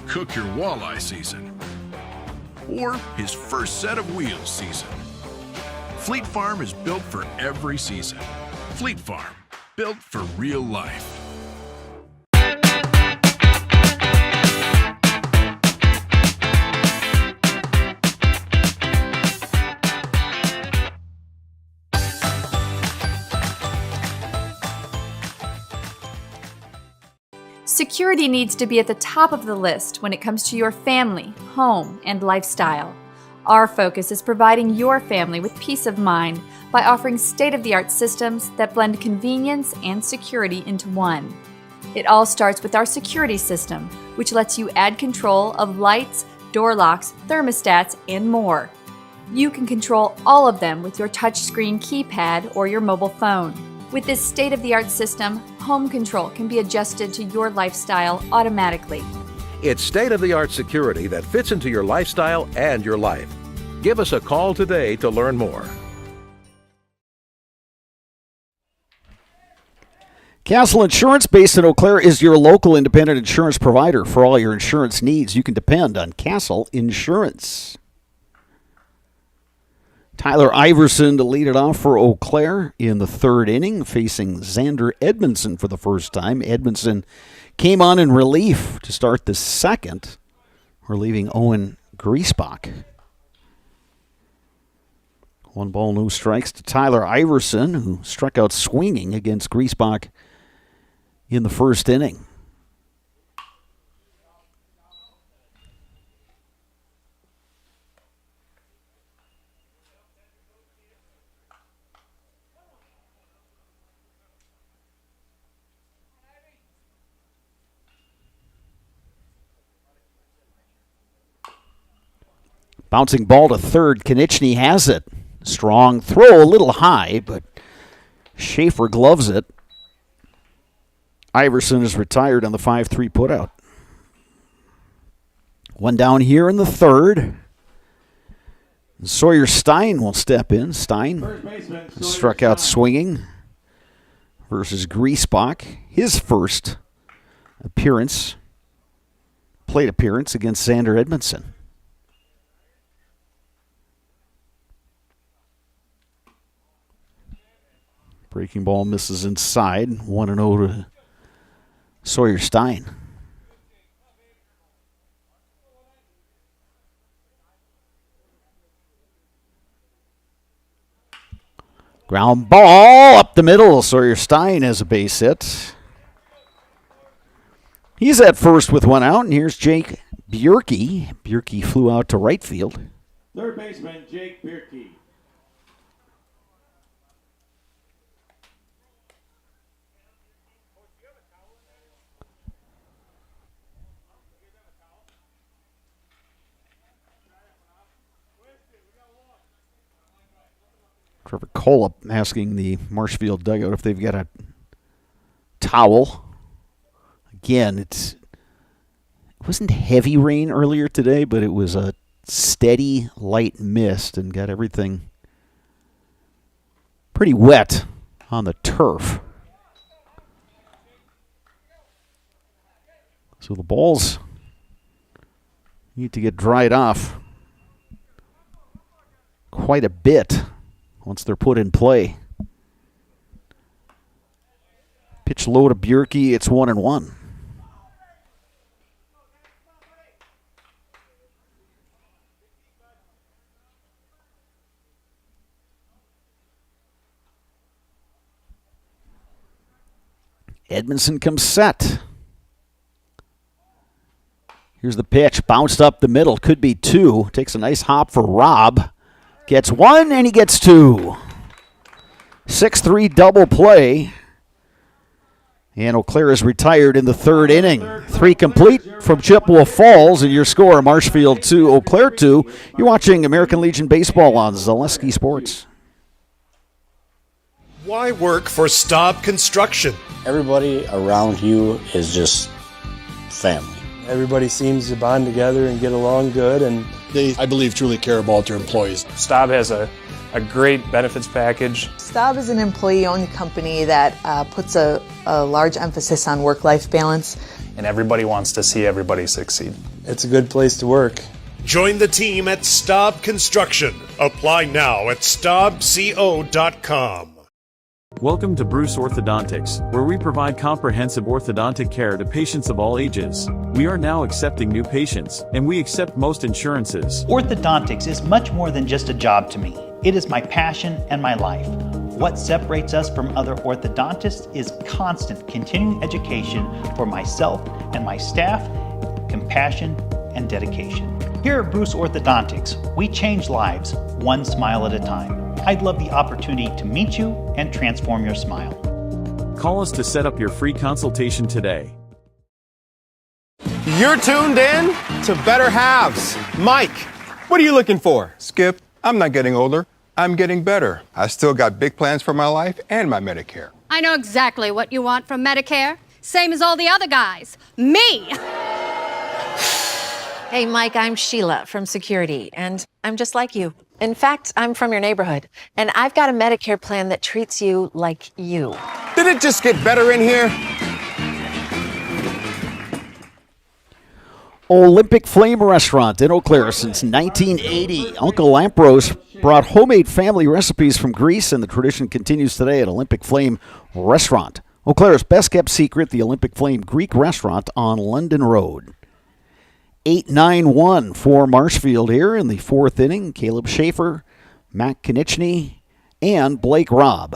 S4: cook your walleye season, or his first set of wheels season. Fleet Farm is built for every season. Fleet Farm, built for real life.
S5: Security needs to be at the top of the list when it comes to your family, home, and lifestyle. Our focus is providing your family with peace of mind by offering state-of-the-art systems that blend convenience and security into one. It all starts with our security system, which lets you add control of lights, door locks, thermostats, and more. You can control all of them with your touchscreen keypad or your mobile phone. With this state-of-the-art system, home control can be adjusted to your lifestyle automatically.
S6: It's state-of-the-art security that fits into your lifestyle and your life. Give us a call today to learn more.
S1: Castle Insurance, based in Eau Claire, is your local independent insurance provider. For all your insurance needs, you can depend on Castle Insurance. Tyler Iverson to lead it off for Eau Claire in the 3rd inning, facing Xander Edmondson for the first time. Edmondson came on in relief to start the 2nd, relieving Owen Griesbach. 1 ball, no strikes to Tyler Iverson, who struck out swinging against Griesbach in the 1st inning. Bouncing ball to 3rd. Konechny has it. Strong throw, a little high, but Schaefer gloves it. Iverson is retired on the 5-3 putout. 1 down here in the 3rd. Sawyer Stein will step in. Stein struck out swinging versus Griesbach. His first plate appearance against Xander Edmondson. Breaking ball misses inside. 1-0 to Sawyer Stein. Ground ball up the middle. Sawyer Stein has a base hit. He's at first with one out, and here's Jake Bjerke. Bjerke flew out to right field.
S2: Third baseman, Jake Bjerke.
S1: Trevor Kolop asking the Marshfield dugout if they've got a towel. Again, it wasn't heavy rain earlier today, but it was a steady light mist and got everything pretty wet on the turf. So the balls need to get dried off quite a bit once they're put in play. Pitch low to Bjerke. It's 1-1. Edmondson comes set. Here's the pitch. Bounced up the middle. Could be two. Takes a nice hop for Robb. Gets one, and he gets two. 6-3 double play. And Eau Claire is retired in the third inning. 3 complete from Chippewa Falls, and your score, Marshfield 2, Eau Claire 2. You're watching American Legion Baseball on Zaleski Sports.
S7: Why work for Staub Construction?
S8: Everybody around you is just family.
S9: Everybody seems to bond together and get along good, and
S19: they, I believe, truly care about their employees.
S20: Staub has a great benefits package.
S10: Staub is an employee-owned company that puts a large emphasis on work-life balance.
S20: And everybody wants to see everybody succeed.
S9: It's a good place to work.
S7: Join the team at Staub Construction. Apply now at staubco.com.
S11: Welcome to Bruce Orthodontics, where we provide comprehensive orthodontic care to patients of all ages. We are now accepting new patients, and we accept most insurances.
S12: Orthodontics is much more than just a job to me. It is my passion and my life. What separates us from other orthodontists is constant continuing education for myself and my staff, compassion, and dedication. Here at Bruce Orthodontics, we change lives one smile at a time. I'd love the opportunity to meet you and transform your smile.
S11: Call us to set up your free consultation today.
S13: You're tuned in to Better Halves. Mike, what are you looking for?
S14: Skip, I'm not getting older. I'm getting better. I still got big plans for my life and my Medicare.
S15: I know exactly what you want from Medicare. Same as all the other guys. Me!
S16: Hey, Mike, I'm Sheila from Security, and I'm just like you. In fact, I'm from your neighborhood, and I've got a Medicare plan that treats you like you.
S13: Did it just get better in here?
S1: Olympic Flame Restaurant in Eau Claire since 1980. Uncle Lampros brought homemade family recipes from Greece, and the tradition continues today at Olympic Flame Restaurant. Eau Claire's best-kept secret, the Olympic Flame Greek Restaurant on London Road. 8-9-1 for Marshfield here in the fourth inning. Caleb Schaefer, Matt Konieczny, and Blake Robb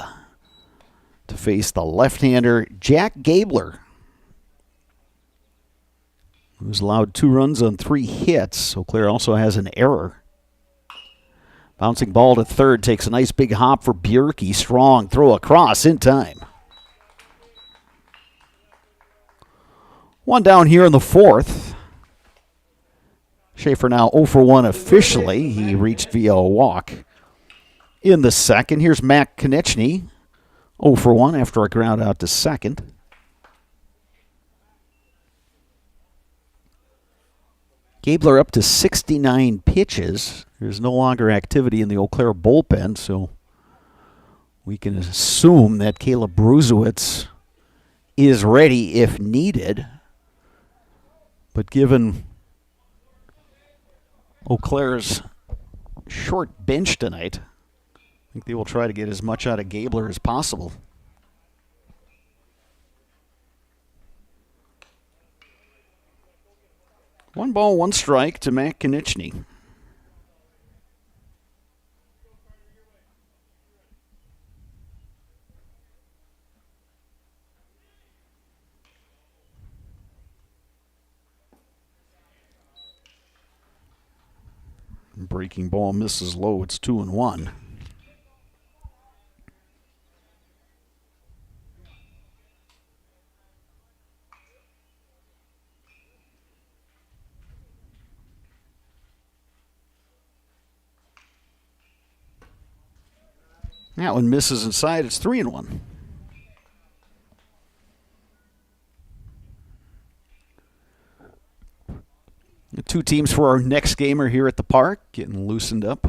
S1: to face the left-hander Jack Gabler, who's allowed 2 runs on 3 hits. Eau Claire also has an error. Bouncing ball to third, takes a nice big hop for Bjerke. Strong throw across in time. 1 down here in the fourth. Schaefer now 0 for 1 officially. He reached via a walk in the second. Here's Matt Konieczny, 0 for 1 after a ground out to second. Gabler up to 69 pitches. There's no longer activity in the Eau Claire bullpen, so we can assume that Caleb Bruzewitz is ready if needed. But given Eau Claire's short bench tonight, I think they will try to get as much out of Gabler as possible. 1 ball, 1 strike to Matt Konechny. Breaking ball misses low. It's 2-1. That one misses inside. It's 3-1. The 2 teams for our next game are here at the park, getting loosened up.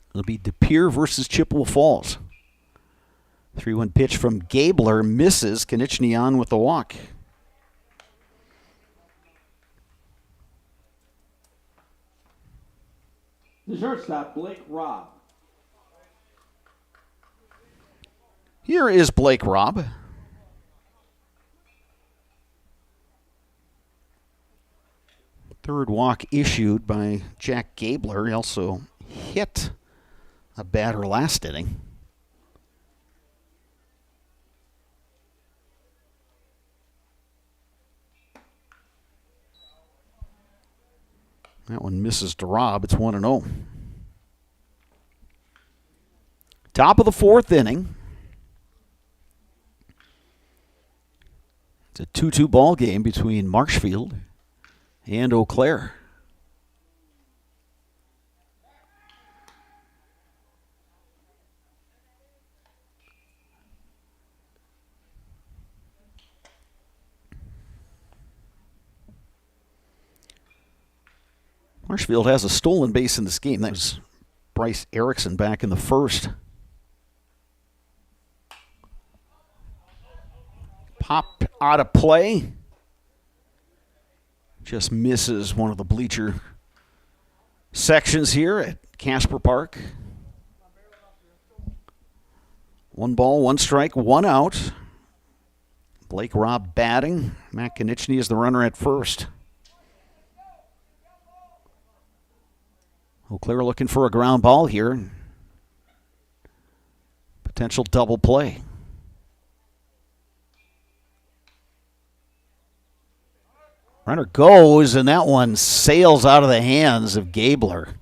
S1: It'll be De Pere versus Chippewa Falls. 3-1 pitch from Gabler misses. Konechny on with the walk.
S2: The shortstop, Blake Robb.
S1: Here is Blake Robb. Third walk issued by Jack Gabler. He also hit a batter last inning. That one misses to Robb. It's 1-0. Top of the 4th inning. It's a 2-2 ball game between Marshfield and Eau Claire. Marshfield has a stolen base in this game. That was Bryce Erickson back in the first. Popped out of play. Just misses one of the bleacher sections here at Casper Park. 1 ball, 1 strike, 1 out. Blake Robb batting. Matt Konechny is the runner at first. Eau Claire looking for a ground ball here. Potential double play. Runner goes, and that one sails out of the hands of Gabler.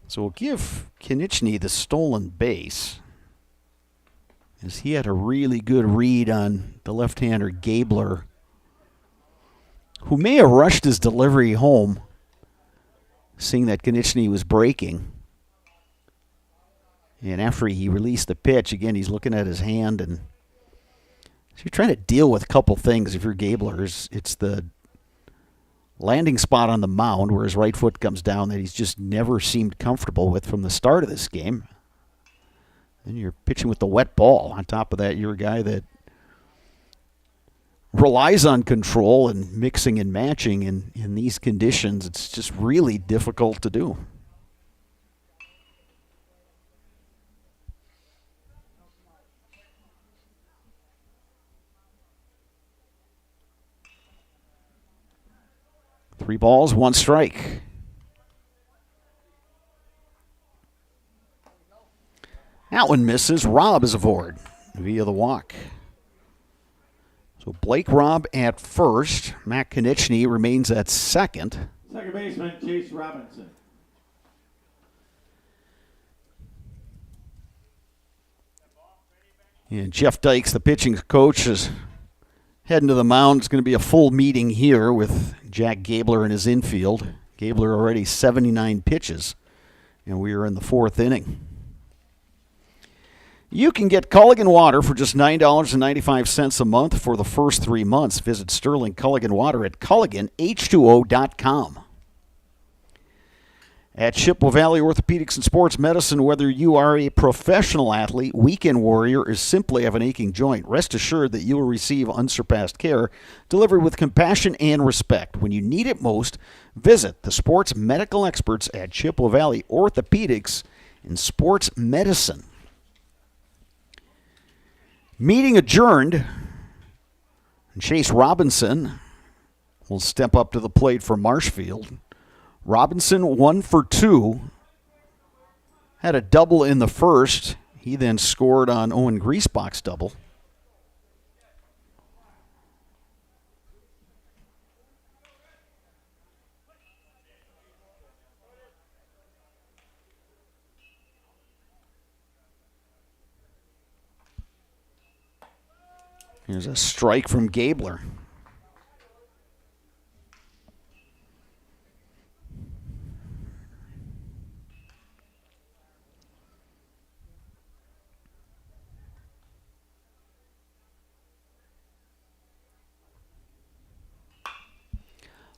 S1: So we'll give Konechny the stolen base, as he had a really good read on the left-hander Gabler, who may have rushed his delivery home, seeing that Konechny was breaking. And after he released the pitch, again, he's looking at his hand, and so you're trying to deal with a couple things if you're Gabler. It's the landing spot on the mound where his right foot comes down that he's just never seemed comfortable with from the start of this game. Then you're pitching with the wet ball. On top of that, you're a guy that relies on control and mixing and matching in these conditions. It's just really difficult to do. Three balls, 1 strike. That one misses. Robb is aboard via the walk. So Blake Robb at first. Matt Konechny remains at second.
S2: Second baseman, Chase Robinson.
S1: And Jeff Dykes, the pitching coach, is heading to the mound. It's going to be a full meeting here with Jack Gabler in his infield. Gabler already 79 pitches, and we are in the 4th inning. You can get Culligan Water for just $9.95 a month for the first 3 months. Visit Sterling Culligan Water at CulliganH2O.com. At Chippewa Valley Orthopedics and Sports Medicine, whether you are a professional athlete, weekend warrior, or simply have an aching joint, rest assured that you will receive unsurpassed care delivered with compassion and respect. When you need it most, visit the sports medical experts at Chippewa Valley Orthopedics and Sports Medicine. Meeting adjourned. Chase Robinson will step up to the plate for Marshfield. Robinson 1 for 2. Had a double in the first. He then scored on Owen Griesbach's double. Here's a strike from Gabler.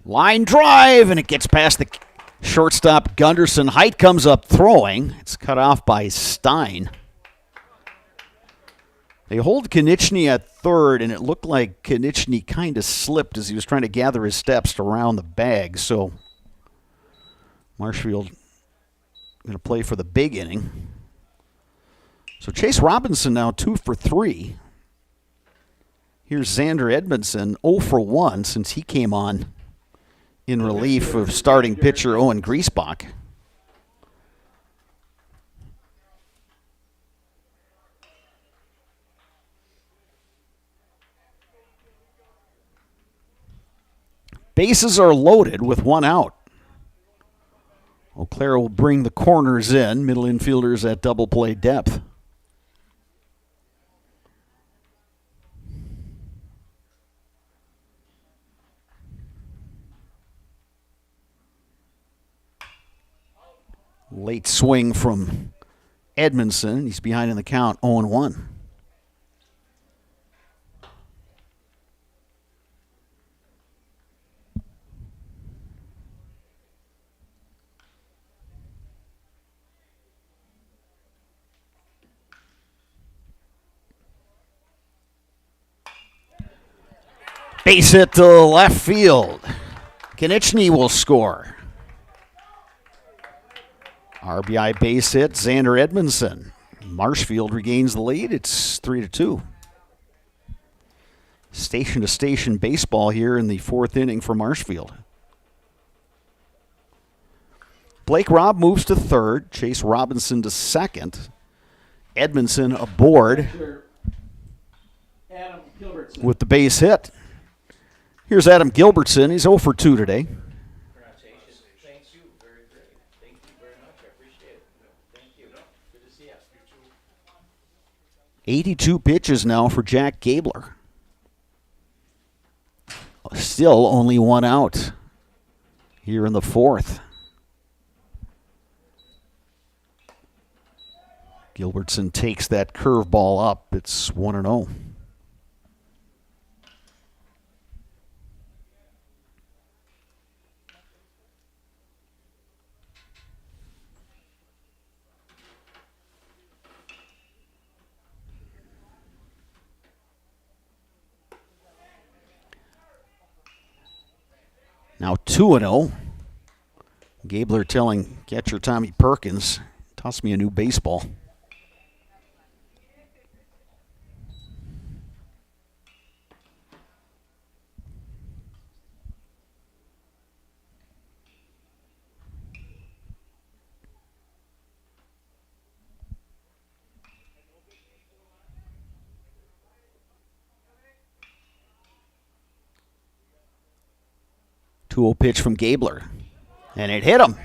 S1: Line drive, and it gets past the shortstop Gunderson. Height comes up throwing. It's cut off by Stein. They hold Konechny at third, and it looked like Konechny kind of slipped as he was trying to gather his steps around the bag. So Marshfield going to play for the big inning. So Chase Robinson now 2 for 3. Here's Xander Edmondson 0 for 1 since he came on in relief of starting pitcher Owen Griesbach. Bases are loaded with 1 out. Eau Claire will bring the corners in. Middle infielders at double play depth. Late swing from Edmondson. He's behind in the count, 0-1. Base hit to left field. Konechny will score. RBI base hit, Xander Edmondson. Marshfield regains the lead. It's 3-2. Station-to-station baseball here in the 4th inning for Marshfield. Blake Robb moves to third. Chase Robinson to second. Edmondson aboard with the base hit. Here's Adam Gilbertson. He's 0 for 2 today. 82 pitches now for Jack Gabler. Still only 1 out here in the 4th. Gilbertson takes that curveball up. It's 1-0. Now 2-0. Gabler telling catcher Tommy Perkins, toss me a new baseball. Two-0 pitch from Gabler, and it hit him.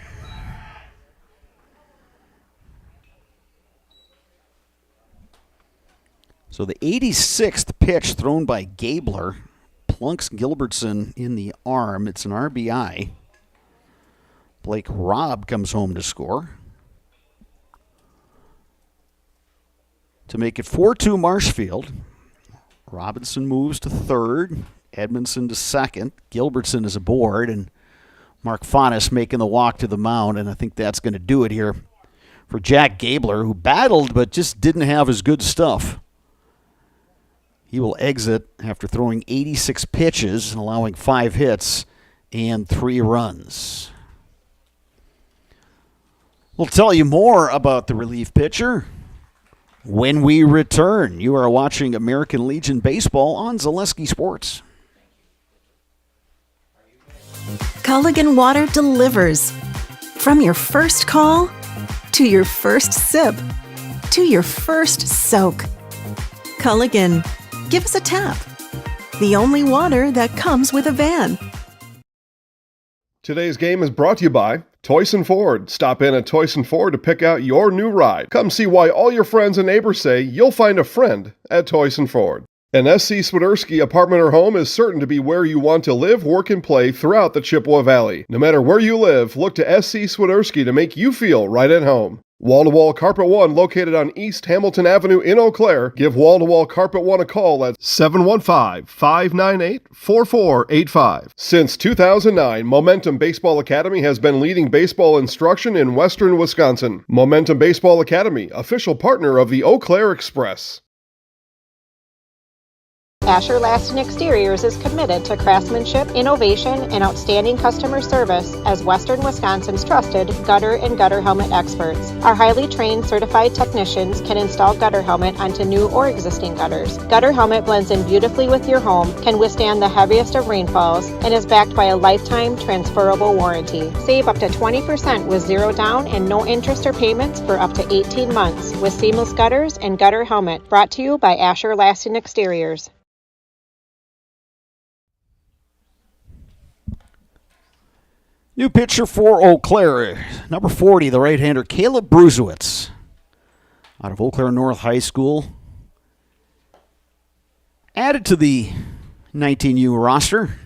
S1: So the 86th pitch thrown by Gabler plunks Gilbertson in the arm. It's an RBI. Blake Robb comes home to score. To make it 4-2 Marshfield, Robinson moves to third. Edmondson to second. Gilbertson is aboard, and Mark Faunus making the walk to the mound, and I think that's going to do it here for Jack Gabler, who battled but just didn't have his good stuff. He will exit after throwing 86 pitches and allowing 5 hits and 3 runs. We'll tell you more about the relief pitcher when we return. You are watching American Legion Baseball on Zaleski Sports.
S17: Culligan Water delivers. From your first call, to your first sip, to your first soak. Culligan, give us a tap. The only water that comes with a van.
S18: Today's game is brought to you by Toyson Ford. Stop in at Toyson Ford to pick out your new ride. Come see why all your friends and neighbors say you'll find a friend at Toyson Ford. An SC Swiderski apartment or home is certain to be where you want to live, work, and play throughout the Chippewa Valley. No matter where you live, look to SC Swiderski to make you feel right at home. Wall-to-Wall Carpet One, located on East Hamilton Avenue in Eau Claire. Give Wall-to-Wall Carpet One a call at 715-598-4485. Since 2009, Momentum Baseball Academy has been leading baseball instruction in western Wisconsin. Momentum Baseball Academy, official partner of the Eau Claire Express.
S3: Asher Laston Exteriors is committed to craftsmanship, innovation, and outstanding customer service as Western Wisconsin's trusted gutter and gutter helmet experts. Our highly trained certified technicians can install gutter helmet onto new or existing gutters. Gutter helmet blends in beautifully with your home, can withstand the heaviest of rainfalls, and is backed by a lifetime transferable warranty. Save up to 20% with zero down and no interest or payments for up to 18 months with seamless gutters and gutter helmet. Brought to you by Asher Laston Exteriors.
S1: New pitcher for Eau Claire, number 40, the right-hander Caleb Bruzewitz, out of Eau Claire North High School. Added to the 19U roster,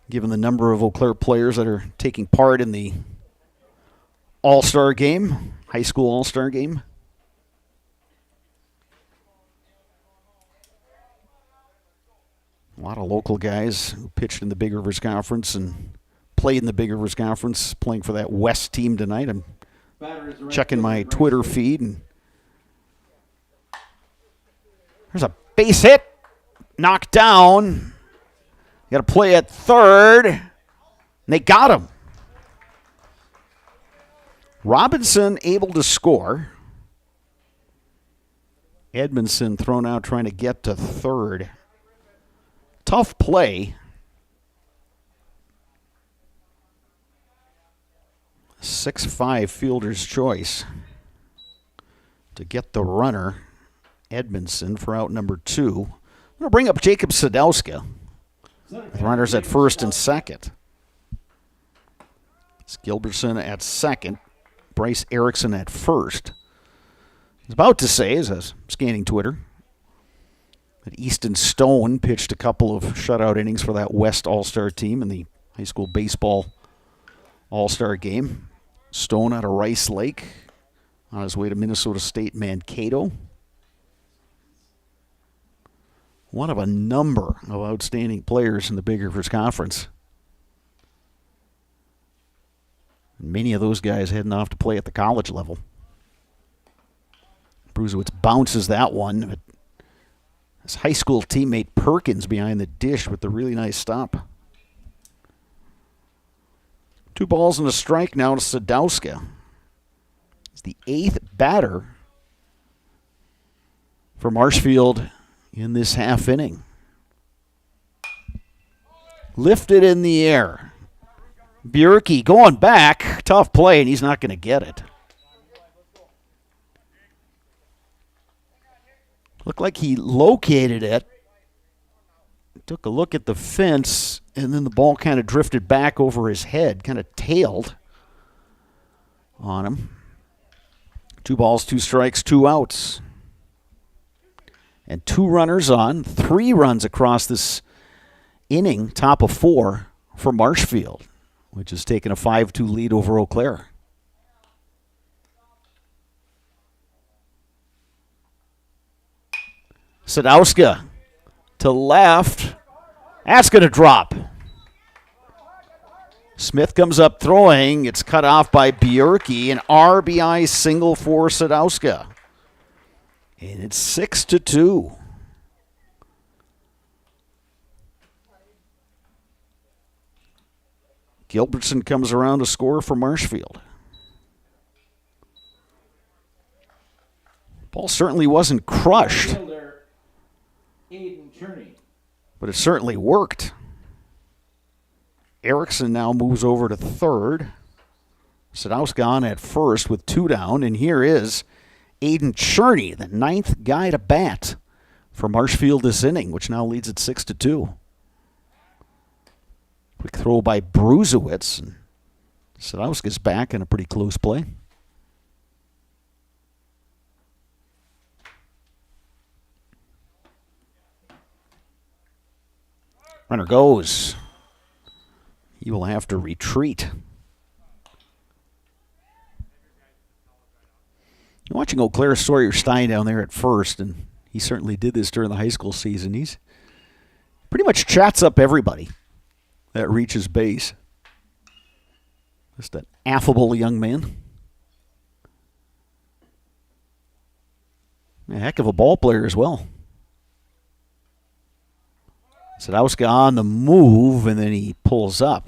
S1: given the number of Eau Claire players that are taking part in the All-Star game, high school All-Star game. A lot of local guys who pitched in the Big Rivers Conference and played in the Big Rivers Conference, playing for that West team tonight. I'm checking my Twitter feed, and there's a base hit, knocked down. Got to play at third, and they got him. Robinson able to score. Edmondson thrown out trying to get to third. Tough play. 6'5" fielder's choice to get the runner, Edmondson, for out number 2. I'm going to bring up Jacob Sadowska. The runners at first and second. It's Gilbertson at second. Bryce Erickson at first. I was about to say, as I was scanning Twitter, that Easton Stone pitched a couple of shutout innings for that West All-Star team in the high school baseball All-Star game. Stone out of Rice Lake on his way to Minnesota State Mankato. One of a number of outstanding players in the Big Rivers Conference. Many of those guys heading off to play at the college level. Bruzewitz bounces that one, but his high school teammate Perkins behind the dish with the really nice stop. 2 balls and a strike now to Sadowska. He's the 8th batter for Marshfield in this half inning. Lifted in the air. Bjerke going back. Tough play, and he's not going to get it. Looked like he located it. Took a look at the fence, and then the ball kind of drifted back over his head, kind of tailed on him. 2 balls, 2 strikes, 2 outs. And 2 runners on, 3 runs across this inning, top of 4 for Marshfield, which has taken a 5-2 lead over Eau Claire. Sadowska to left. That's going to drop. Smith comes up throwing. It's cut off by Bjerke. An RBI single for Sadowska. And it's 6-2. Gilbertson comes around to score for Marshfield. Ball certainly wasn't crushed, but it certainly worked. Erickson now moves over to third. Sadowska on at first with 2 down. And here is Aiden Cherney, the 9th guy to bat for Marshfield this inning, which now leads at 6-2. Quick throw by Bruzewicz. And Sadowska's back in a pretty close play. Runner goes. He will have to retreat. You're watching Eau Claire Sawyer Stein down there at first, and he certainly did this during the high school season. He's pretty much chats up everybody that reaches base. Just an affable young man. A heck of a ball player as well. Sadowska on the move, and then he pulls up.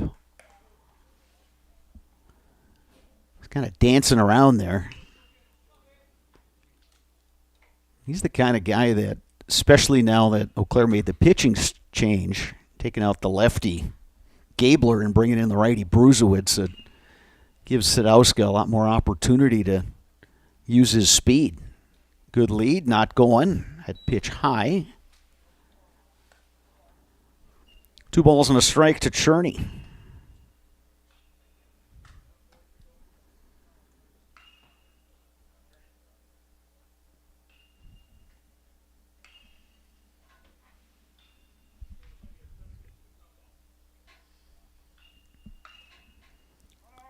S1: He's kind of dancing around there. He's the kind of guy that, especially now that Eau Claire made the pitching change, taking out the lefty Gabler and bringing in the righty Bruzewicz, that gives Sadowska a lot more opportunity to use his speed. Good lead, not going. Had pitch high. 2 balls and a strike to Cherney.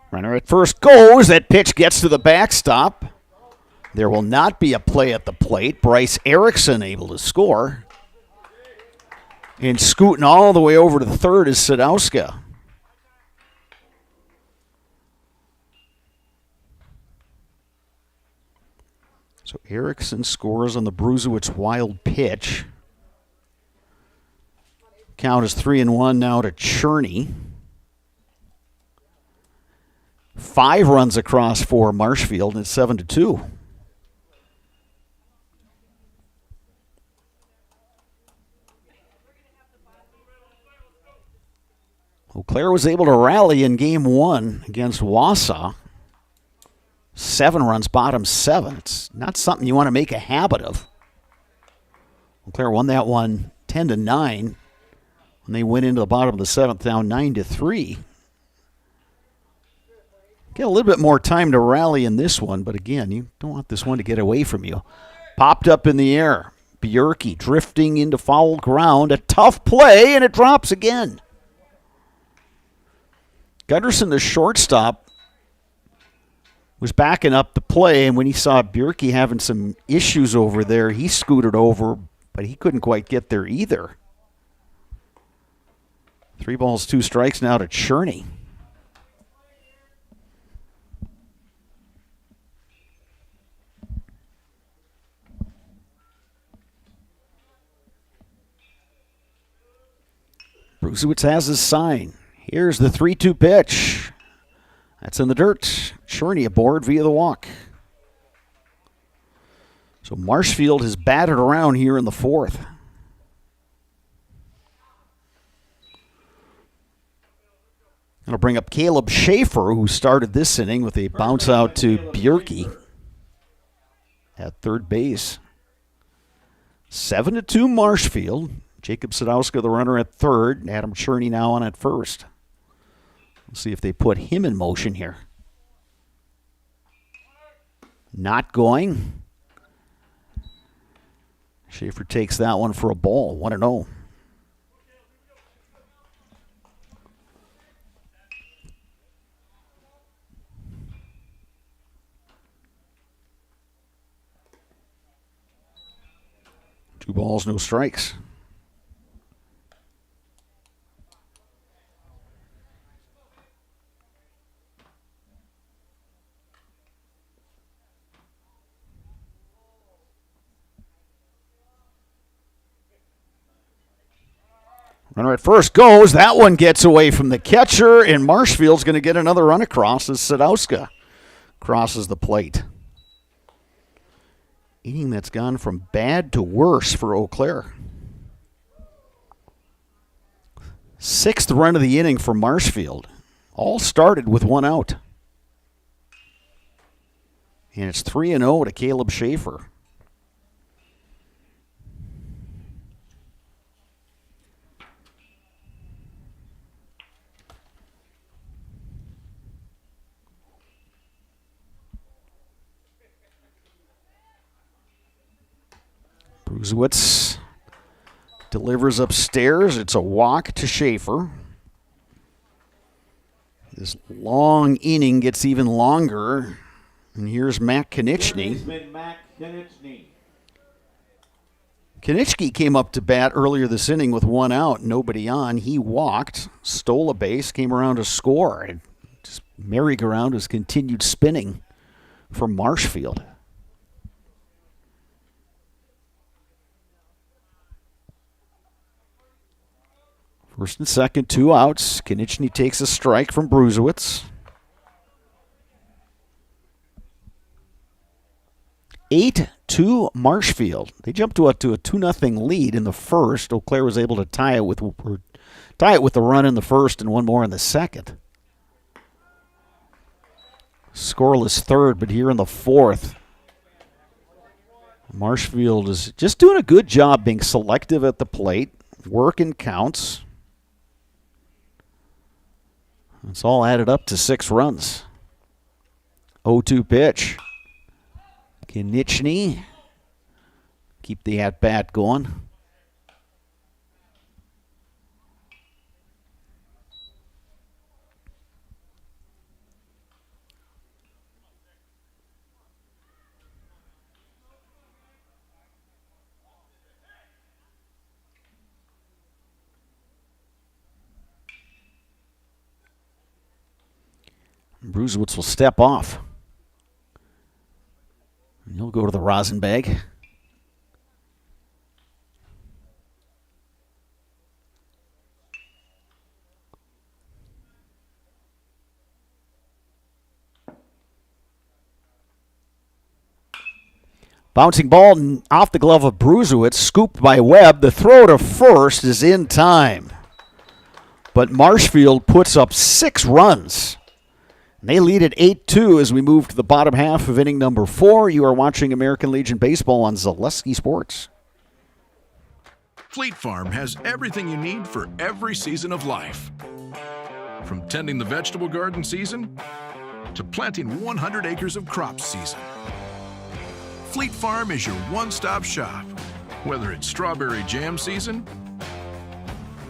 S1: Runner at first goes. That pitch gets to the backstop. There will not be a play at the plate. Bryce Erickson able to score. And scooting all the way over to the third is Sadowska. So Erickson scores on the Bruzewicz wild pitch. Count is 3-1 now to Cherney. 5 runs across for Marshfield, and it's 7-2. Eau Claire was able to rally in Game 1 against Wausau. 7 runs, bottom 7. It's not something you want to make a habit of. Eau Claire won that one 10-9 when they went into the bottom of the 7th, down 9-3. Get a little bit more time to rally in this one, but again, you don't want this one to get away from you. Popped up in the air. Bjerke drifting into foul ground. A tough play, and it drops again. Gunderson, the shortstop, was backing up the play, and when he saw Bjerke having some issues over there, he scooted over, but he couldn't quite get there either. 3 balls, 2 strikes now to Cherney. Bruzewicz has his sign. Here's the 3-2 pitch. That's in the dirt. Cherney aboard via the walk. So Marshfield has batted around here in the 4th. That'll bring up Caleb Schaefer, who started this inning with a bounce out to Bjerke at third base. 7-2 Marshfield. Jacob Sadowska, the runner, at third. Adam Cherney now on at first. We'll see if they put him in motion here. Not going. Schaefer takes that one for a ball. 1-0. Two balls, no strikes. Runner at first goes. That one gets away from the catcher, and Marshfield's going to get another run across as Sadowska crosses the plate. Inning that's gone from bad to worse for Eau Claire. Sixth run of the inning for Marshfield. All started with one out. And it's 3-0 to Caleb Schaefer. Bruzewitz delivers upstairs. It's a walk to Schaefer. This long inning gets even longer. And here's Matt Konieczny. Konieczny came up to bat earlier this inning with one out, nobody on. He walked, stole a base, came around to score. And just merry-go-round has continued spinning for Marshfield. First and second, 2 outs. Konieczny takes a strike from Bruzewitz. 8-2 Marshfield. They jumped to a 2-0 lead in the first. Eau Claire was able to tie it with the run in the first and one more in the second. Scoreless third, but here in the fourth, Marshfield is just doing a good job being selective at the plate. Working counts. It's all added up to 6 runs. 0-2 pitch. Konieczny. Keep the at-bat going. Bruzewitz will step off. And he'll go to the rosin bag. Bouncing ball off the glove of Bruzewitz, scooped by Webb. The throw to first is in time. But Marshfield puts up 6 runs. They lead at 8-2 as we move to the bottom half of inning number 4. You are watching American Legion Baseball on Zaleski Sports.
S4: Fleet Farm has everything you need for every season of life. From tending the vegetable garden season to planting 100 acres of crops season. Fleet Farm is your one-stop shop. Whether it's strawberry jam season,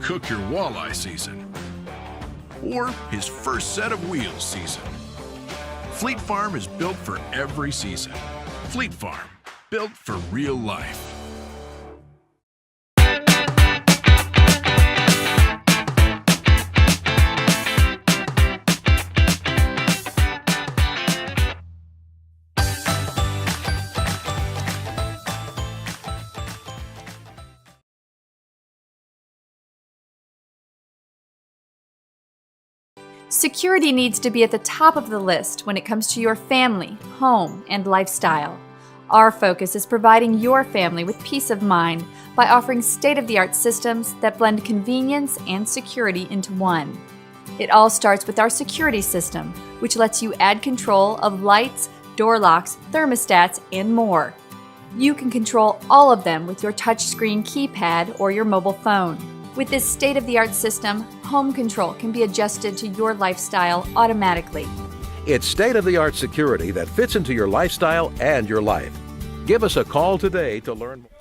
S4: cook your walleye season, or his first set of wheels season. Fleet Farm is built for every season. Fleet Farm, built for real life.
S5: Security needs to be at the top of the list when it comes to your family, home, and lifestyle. Our focus is providing your family with peace of mind by offering state-of-the-art systems that blend convenience and security into one. It all starts with our security system, which lets you add control of lights, door locks, thermostats, and more. You can control all of them with your touchscreen keypad or your mobile phone. With this state-of-the-art system, home control can be adjusted to your lifestyle automatically.
S6: It's state-of-the-art security that fits into your lifestyle and your life. Give us a call today to learn more.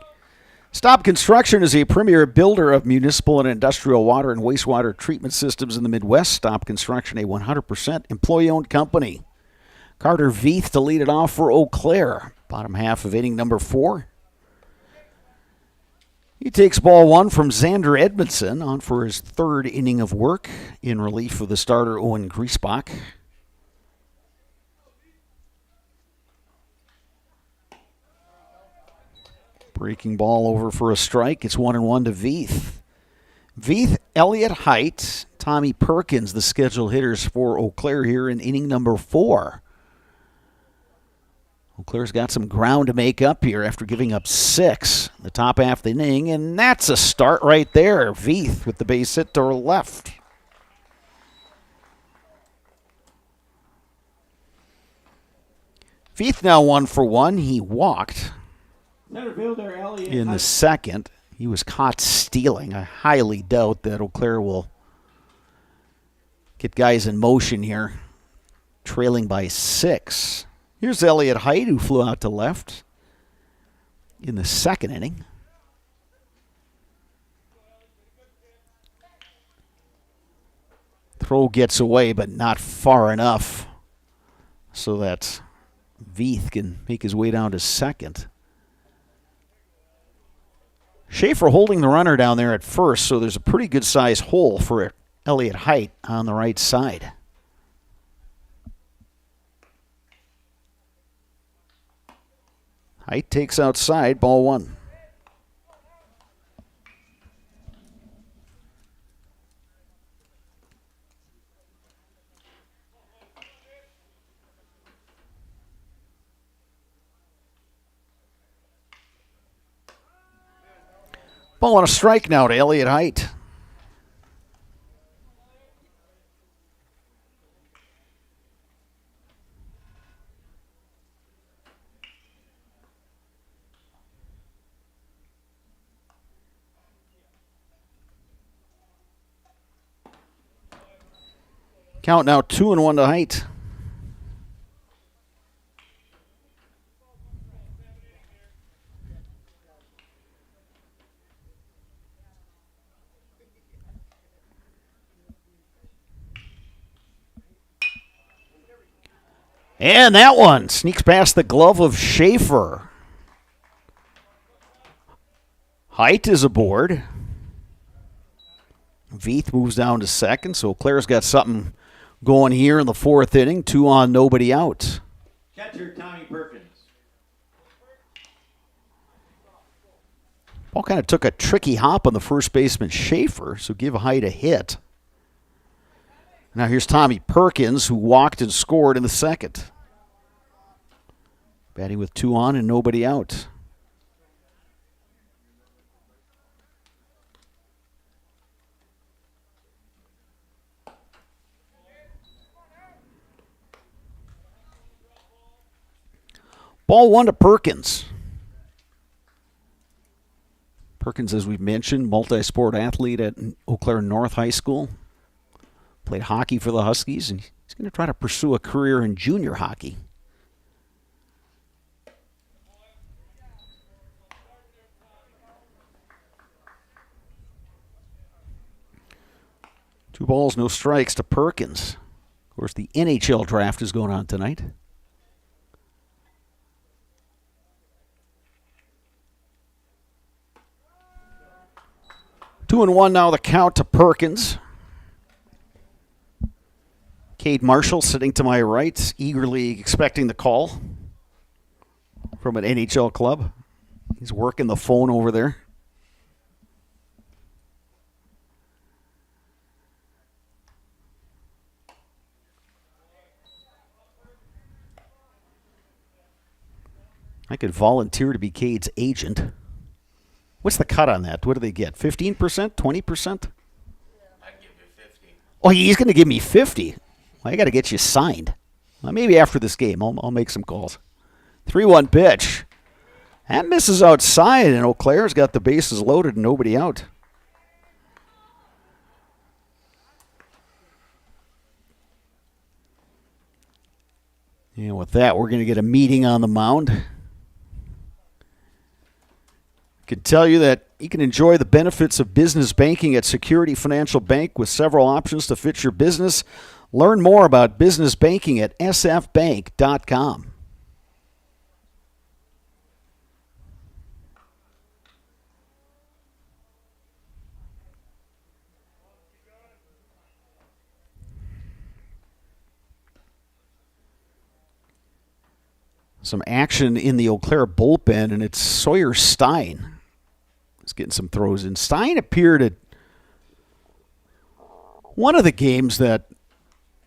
S1: Stop Construction is a premier builder of municipal and industrial water and wastewater treatment systems in the Midwest. Stop Construction, a 100% employee-owned company. Carter Veith to lead it off for Eau Claire. Bottom half of inning number 4. He takes ball 1 from Xander Edmondson on for his 3rd inning of work in relief of the starter Owen Griesbach. Breaking ball over for a strike. It's 1-1 to Veith. Veith, Elliott Height, Tommy Perkins, the scheduled hitters for Eau Claire here in inning number 4. Eau Claire's got some ground to make up here after giving up 6 in the top half of the inning, and that's a start right there. Veith with the base hit to her left. Veith now 1 for 1. He walked
S2: Center fielder Elliott
S1: in the second. He was caught stealing. I highly doubt that Eau Claire will get guys in motion here, trailing by 6. Here's Elliott Height, who flew out to left in the second inning. Throw gets away, but not far enough so that Veith can make his way down to second. Schaefer holding the runner down there at first, so there's a pretty good size hole for Elliott Height on the right side. Height takes outside, ball 1. Ball on a strike now to Elliott Height. Count now 2-1 to Height. And that one sneaks past the glove of Schaefer. Height is aboard. Veith moves down to second, so Claire's got something going here in the 4th inning. 2 on, nobody out.
S2: Catcher Tommy Perkins.
S1: Ball kind of took a tricky hop on the first baseman Schaefer, so give Height a hit. Now here's Tommy Perkins, who walked and scored in the second. Batting with 2 on and nobody out. Ball 1 to Perkins. Perkins, as we've mentioned, multi-sport athlete at Eau Claire North High School. Played hockey for the Huskies, and he's going to try to pursue a career in junior hockey. Two balls, no strikes to Perkins. Of course, the NHL draft is going on tonight. Two and one now, the count to Perkins. Cade Marshall sitting to my right, eagerly expecting the call from an NHL club. He's working the phone over there. I could volunteer to be Cade's agent. What's the cut on that? What do they get? 15%? 20%?
S21: I'd give you 50.
S1: Oh, he's going to give me 50. Well, I got to get you signed. Well, maybe after this game, I'll make some calls. 3-1 pitch. That misses outside, and Eau Claire's got the bases loaded and nobody out. And with that, we're going to get a meeting on the mound. Could tell you that you can enjoy the benefits of business banking at Security Financial Bank with several options to fit your business. Learn more about business banking at sfbank.com. Some action in the Eau Claire bullpen, and it's Sawyer Stein. He's getting some throws in. Stein appeared at one of the games that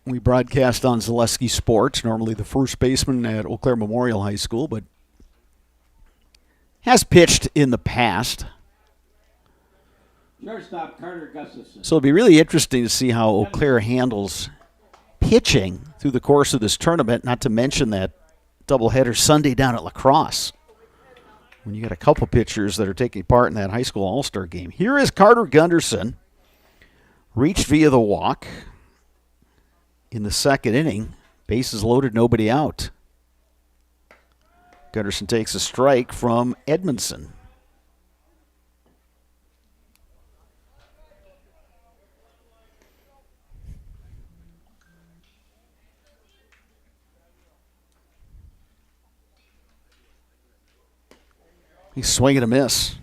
S1: We broadcast on Zaleski Sports, normally the first baseman at Eau Claire Memorial High School, but has pitched in the past.
S2: Shortstop Carter Gustafson.
S1: So it'll be really interesting to see how Eau Claire handles pitching through the course of this tournament, not to mention that doubleheader Sunday down at La Crosse, when you got a couple pitchers that are taking part in that high school all-star game. Here is Carter Gunderson, reached via the walk in the second inning. Bases loaded, nobody out. Gunderson takes a strike from Edmondson. He's swinging a miss.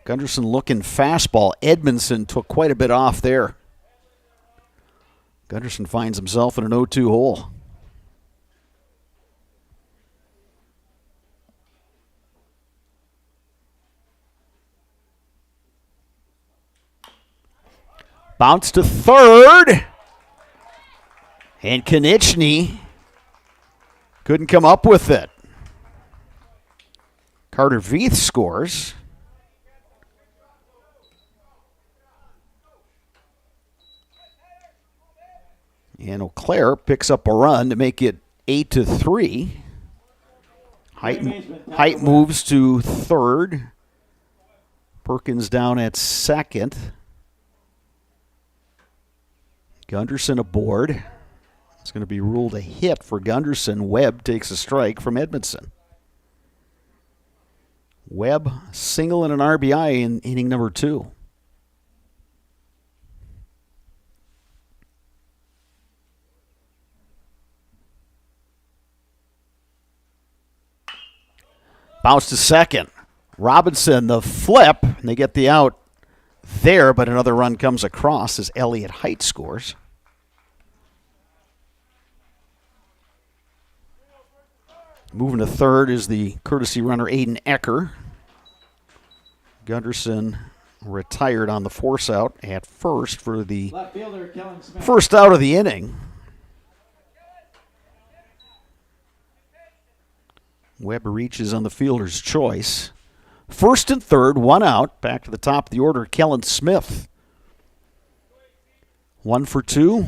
S1: Gunderson looking fastball. Edmondson took quite a bit off there. Gunderson finds himself in an 0-2 hole. Bounce to third. And Konechny couldn't come up with it. Carter Veith scores. And Eau Claire picks up a run to make it 8-3. Height moves to third. Perkins down at second. Gunderson aboard. It's going to be ruled a hit for Gunderson. Webb takes a strike from Edmondson. Webb single and an RBI in inning number 2. Bounce to second. Robinson, the flip, and they get the out there, but another run comes across as Elliott Height scores. Moving to third is the courtesy runner Aiden Ecker. Gunderson retired on the force out at first for the first out of the inning. Webb reaches on the fielder's choice. First and third, one out. Back to the top of the order, Kellen Smith. 1 for 2.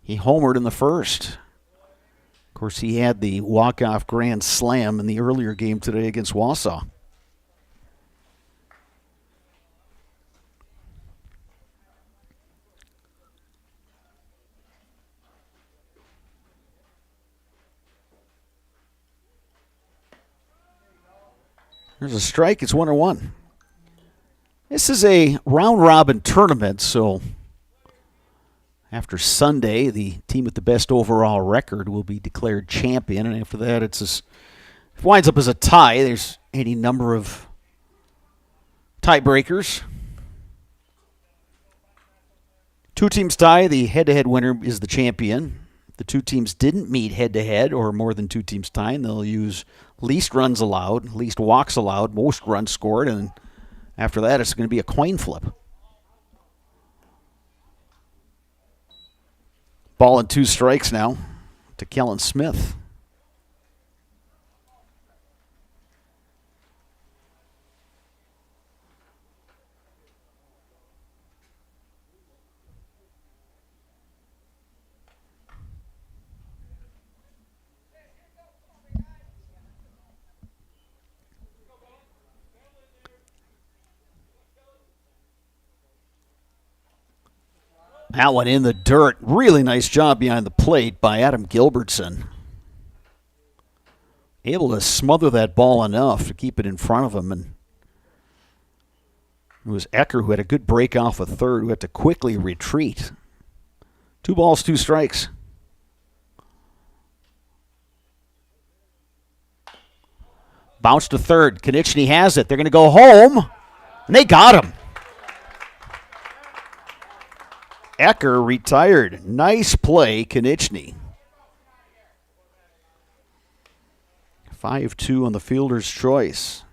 S1: He homered in the first. Of course, he had the walk-off grand slam in the earlier game today against Wausau. There's a strike. It's 1-1. This is a round-robin tournament, so after Sunday, the team with the best overall record will be declared champion, and after that, if it winds up as a tie, there's any number of tiebreakers. 2 teams tie. The head-to-head winner is the champion. If the 2 teams didn't meet head-to-head, or more than 2 teams tying, they'll use least runs allowed, least walks allowed, most runs scored, and after that, it's going to be a coin flip. Ball and 2 strikes now to Kellen Smith. That one in the dirt. Really nice job behind the plate by Adam Gilbertson. Able to smother that ball enough to keep it in front of him. And it was Ecker who had a good break off of third, who had to quickly retreat. 2 balls, 2 strikes. Bounce to third. Konechny has it. They're going to go home. And they got him. Ecker retired. Nice play, Konechny. 5-2 on the fielder's choice.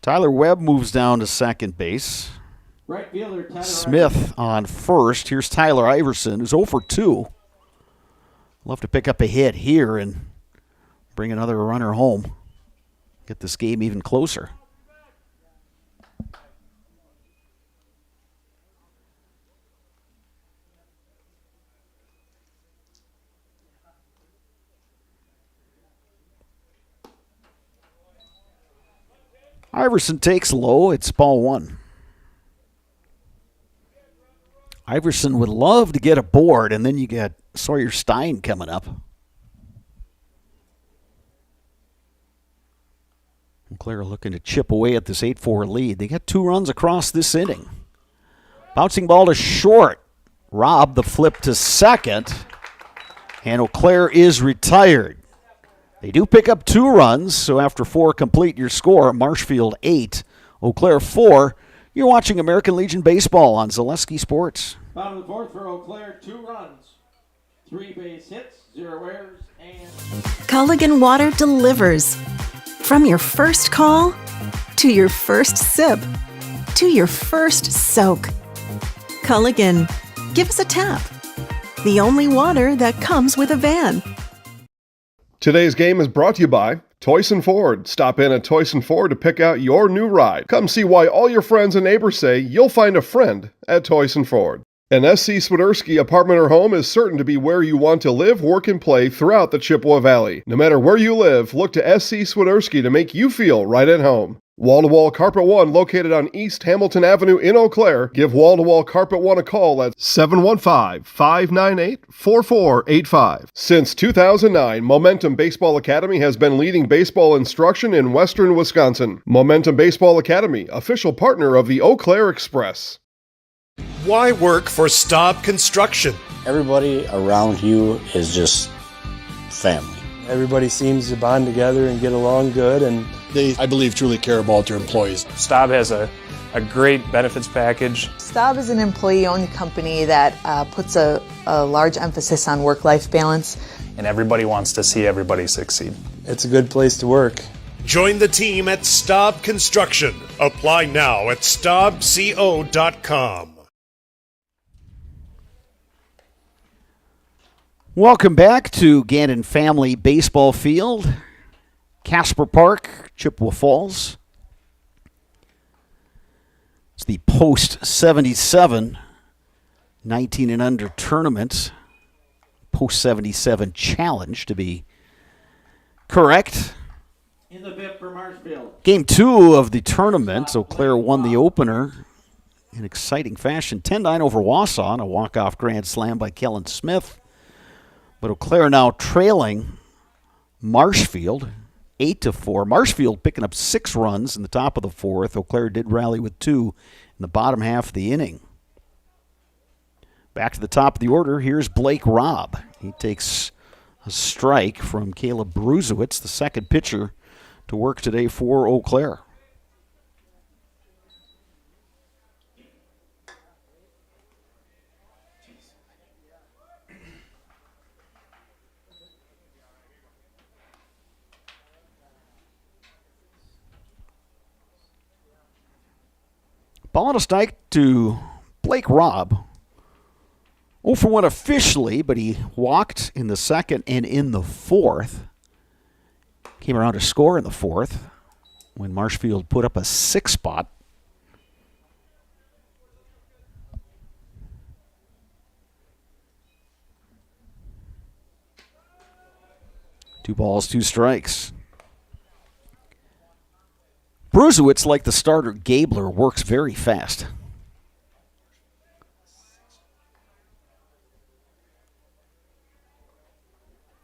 S1: Tyler Webb moves down to second base.
S2: Right fielder Tyler
S1: Smith on first. Here's Tyler Iverson, who's 0 for 2. Love to pick up a hit here and bring another runner home. Get this game even closer. Iverson takes low. It's ball 1. Iverson would love to get a board, and then you got Sawyer Stein coming up. Eau Claire looking to chip away at this 8-4 lead. They got 2 runs across this inning. Bouncing ball to short. Rob the flip to second. And Eau Claire is retired. They do pick up 2 runs, so after 4 complete your score. Marshfield 8, Eau Claire 4. You're watching American Legion Baseball on Zaleski Sports.
S2: Bottom of the 4th for Eau Claire, 2 runs, 3 base hits, 0 errors, and
S17: Culligan Water delivers. From your first call, to your first sip, to your first soak. Culligan, give us a tap. The only water that comes with a van.
S18: Today's game is brought to you by Toyson Ford. Stop in at Toyson Ford to pick out your new ride. Come see why all your friends and neighbors say you'll find a friend at Toyson Ford. An SC Swiderski apartment or home is certain to be where you want to live, work, and play throughout the Chippewa Valley. No matter where you live, look to SC Swiderski to make you feel right at home. Wall-to-Wall Carpet One, located on East Hamilton Avenue in Eau Claire. Give Wall-to-Wall Carpet One a call at 715-598-4485. Since 2009, Momentum Baseball Academy has been leading baseball instruction in western Wisconsin. Momentum Baseball Academy, official partner of the Eau Claire Express.
S7: Why work for Staub Construction?
S8: Everybody around you is just family.
S9: Everybody seems to bond together and get along good, and
S19: They, I believe, truly care about their employees.
S20: Staub has a great benefits package.
S10: Staub is an employee-owned company that puts a large emphasis on work-life balance.
S20: And everybody wants to see everybody succeed.
S9: it's a good place to work.
S7: Join the team at Staub Construction. Apply now at staubco.com.
S1: Welcome back to Gannon Family Baseball Field, Casper Park, Chippewa Falls. It's the post-77 19 and under tournament, post-77 challenge to be correct.
S2: in the fifth for Marshfield.
S1: Game 2 of the tournament, Eau Claire won the opener in exciting fashion, 10-9 over Wausau on a walk-off grand slam by Kellen Smith. But Eau Claire now trailing Marshfield 8-4. Marshfield picking up 6 runs in the top of the 4th. Eau Claire did rally with 2 in the bottom half of the inning. Back to the top of the order, here's Blake Robb. He takes a strike from Caleb Bruzewitz, the second pitcher to work today for Eau Claire. Ball on a strike to Blake Robb. 0 for 1 officially, but he walked in the second and in the 4th. Came around to score in the 4th when Marshfield put up a 6 spot. Two balls, 2 strikes. Bruzewitz, like the starter Gabler, works very fast.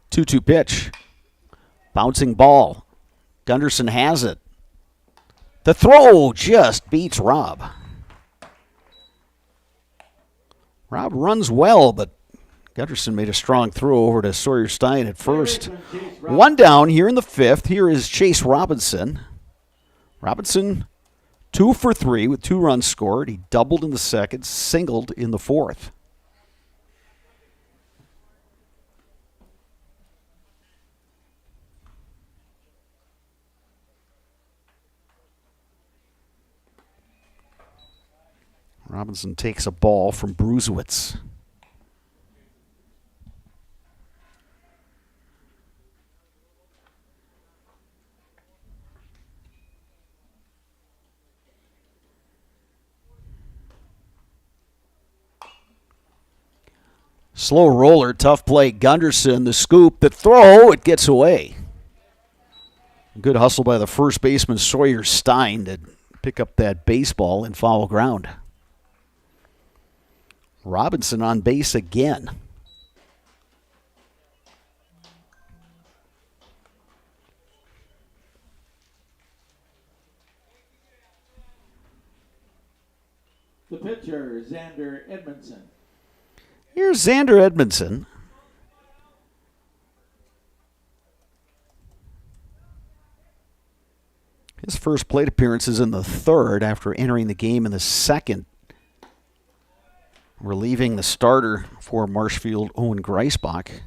S1: 2-2 pitch. Bouncing ball. Gunderson has it. The throw just beats Robb. Robb runs well, but Gunderson made a strong throw over to Sawyer Stein at first. One down here in the 5th. Here is Chase Robinson. Robinson 2 for 3 with 2 runs scored. He doubled in the 2nd, singled in the 4th. Robinson takes a ball from Brusewitz. Slow roller, tough play. Gunderson, the scoop, the throw, it gets away. Good hustle by the first baseman, Sawyer Stein, to pick up that baseball in foul ground. Robinson on base again.
S2: The pitcher, Xander Edmondson.
S1: Here's Xander Edmondson. His first plate appearance is in the third after entering the game in the second, relieving the starter for Marshfield, Owen Greisbach.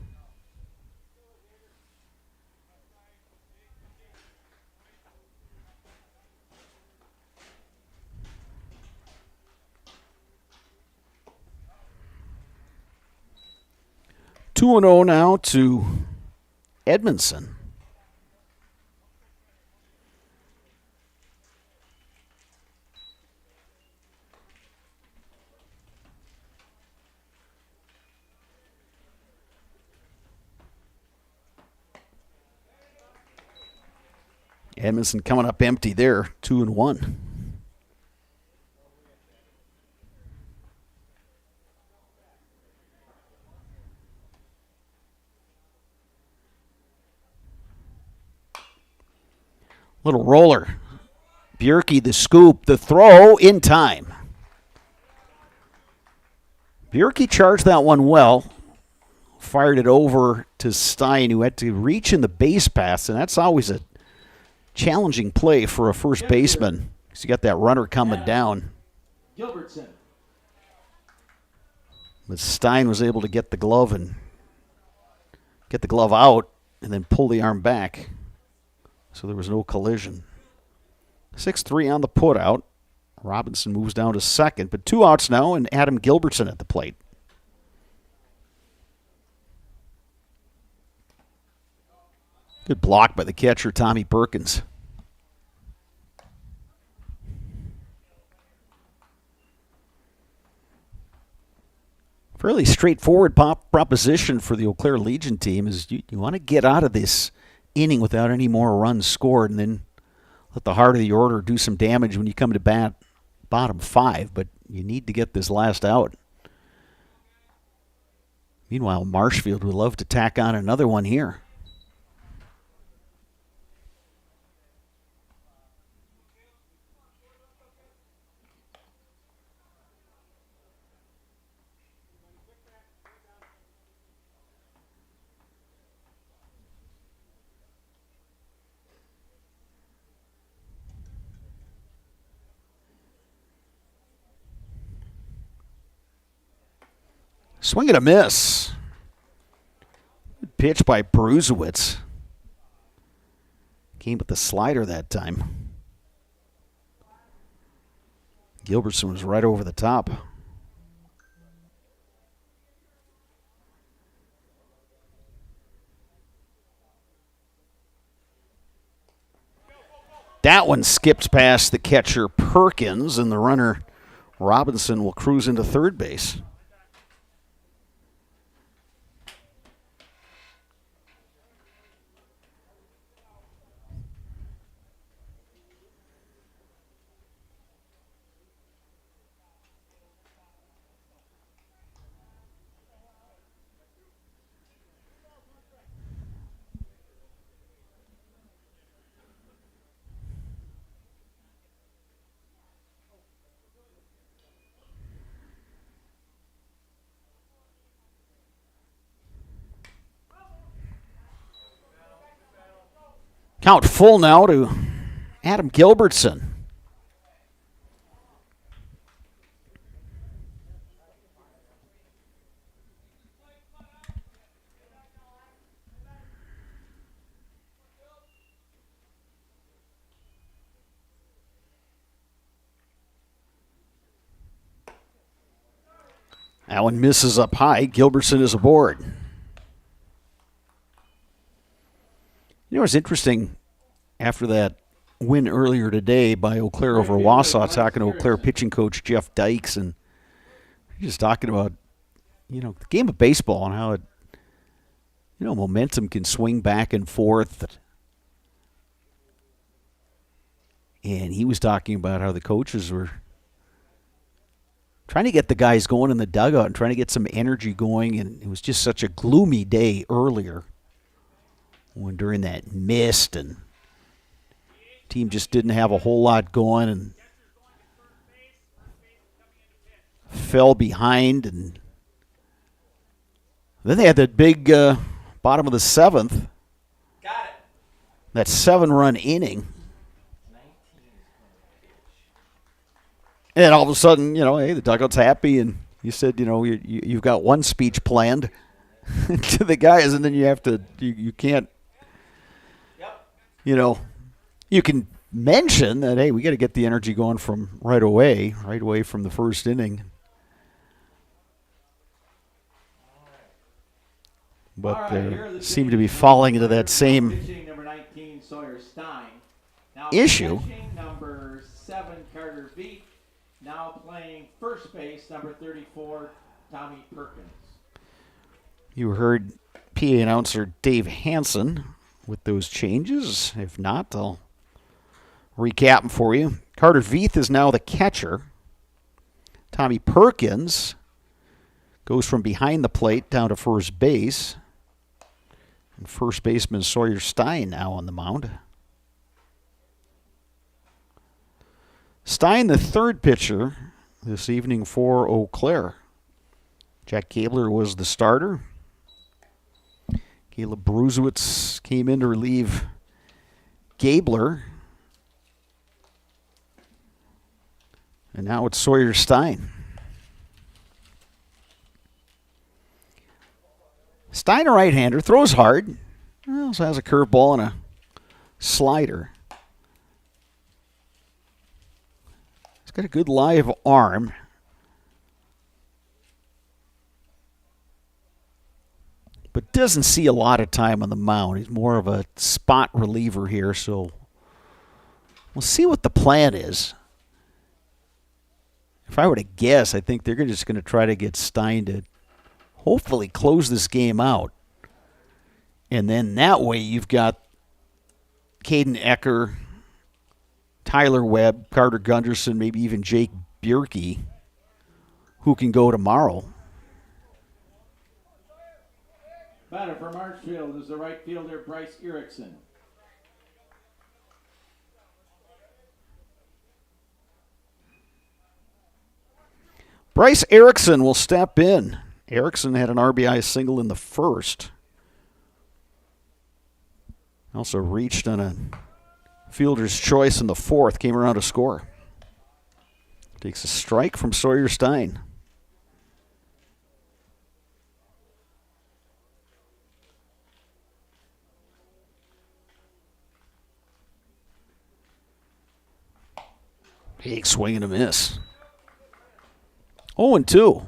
S1: Two 2-0 now to Edmondson. Edmondson coming up empty there, 2-1. Little roller. Bjerke, the scoop, the throw in time. Bjerke charged that one well. Fired it over to Stein, who had to reach in the base pass, and that's always a challenging play for a first baseman because you got that runner coming down.
S2: Gilbertson.
S1: But Stein was able to get the glove out and then pull the arm back. So there was no collision. 6-3 on the putout. Robinson moves down to second, but 2 outs now and Adam Gilbertson at the plate. Good block by the catcher, Tommy Perkins. Fairly straightforward proposition for the Eau Claire Legion team is you want to get out of this inning without any more runs scored and then let the heart of the order do some damage when you come to bat bottom 5, but you need to get this last out. Meanwhile, Marshfield would love to tack on another one here. Swing and a miss. Good pitch by Brusewitz. Came with the slider that time. Gilbertson was right over the top. That one skips past the catcher Perkins, and the runner Robinson will cruise into third base. Count full now to Adam Gilbertson. That one misses up high. Gilbertson is aboard. You know, it's interesting after that win earlier today by Eau Claire over Wausau, talking to Eau Claire pitching coach Jeff Dykes, and he's just talking about, you know, the game of baseball and how it, you know, momentum can swing back and forth. And he was talking about how the coaches were trying to get the guys going in the dugout and trying to get some energy going, and it was just such a gloomy day earlier when during that mist and team just didn't have a whole lot going and fell behind. And then they had that big bottom of the seventh, that 7-run inning. And all of a sudden, you know, hey, the dugout's happy, and you said, you know, you've got one speech planned to the guys, and then you have to, you can't, you know, you can mention that, hey, we got to get the energy going from right away from the first inning. But they seem to be falling into that same
S2: Number 19, Sawyer Stein. Now
S1: issue.
S2: Number 7, Carter Veet. Now playing first base, number 34, Tommy Perkins.
S1: You heard PA announcer Dave Hansen with those changes. If not, I'll recap them for you. Carter Veith is now the catcher. Tommy Perkins goes from behind the plate down to first base. And first baseman Sawyer Stein now on the mound. Stein, the third pitcher this evening for Eau Claire. Jack Gabler was the starter. Caleb Bruzewitz came in to relieve Gabler. And now it's Sawyer Stein. Stein, a right-hander, throws hard. Also has a curveball and a slider. He's got a good live arm. But doesn't see a lot of time on the mound. He's more of a spot reliever here, so we'll see what the plan is. If I were to guess, I think they're just going to try to get Stein to hopefully close this game out. And then that way you've got Caden Ecker, Tyler Webb, Carter Gunderson, maybe even Jake Bierke, who can go tomorrow.
S2: Batter for Marshfield is the right fielder, Bryce Erickson.
S1: Bryce Erickson will step in. Erickson had an RBI single in the first. Also reached on a fielder's choice in the fourth. Came around to score. Takes a strike from Sawyer Stein. Big swing and a miss. 0-2.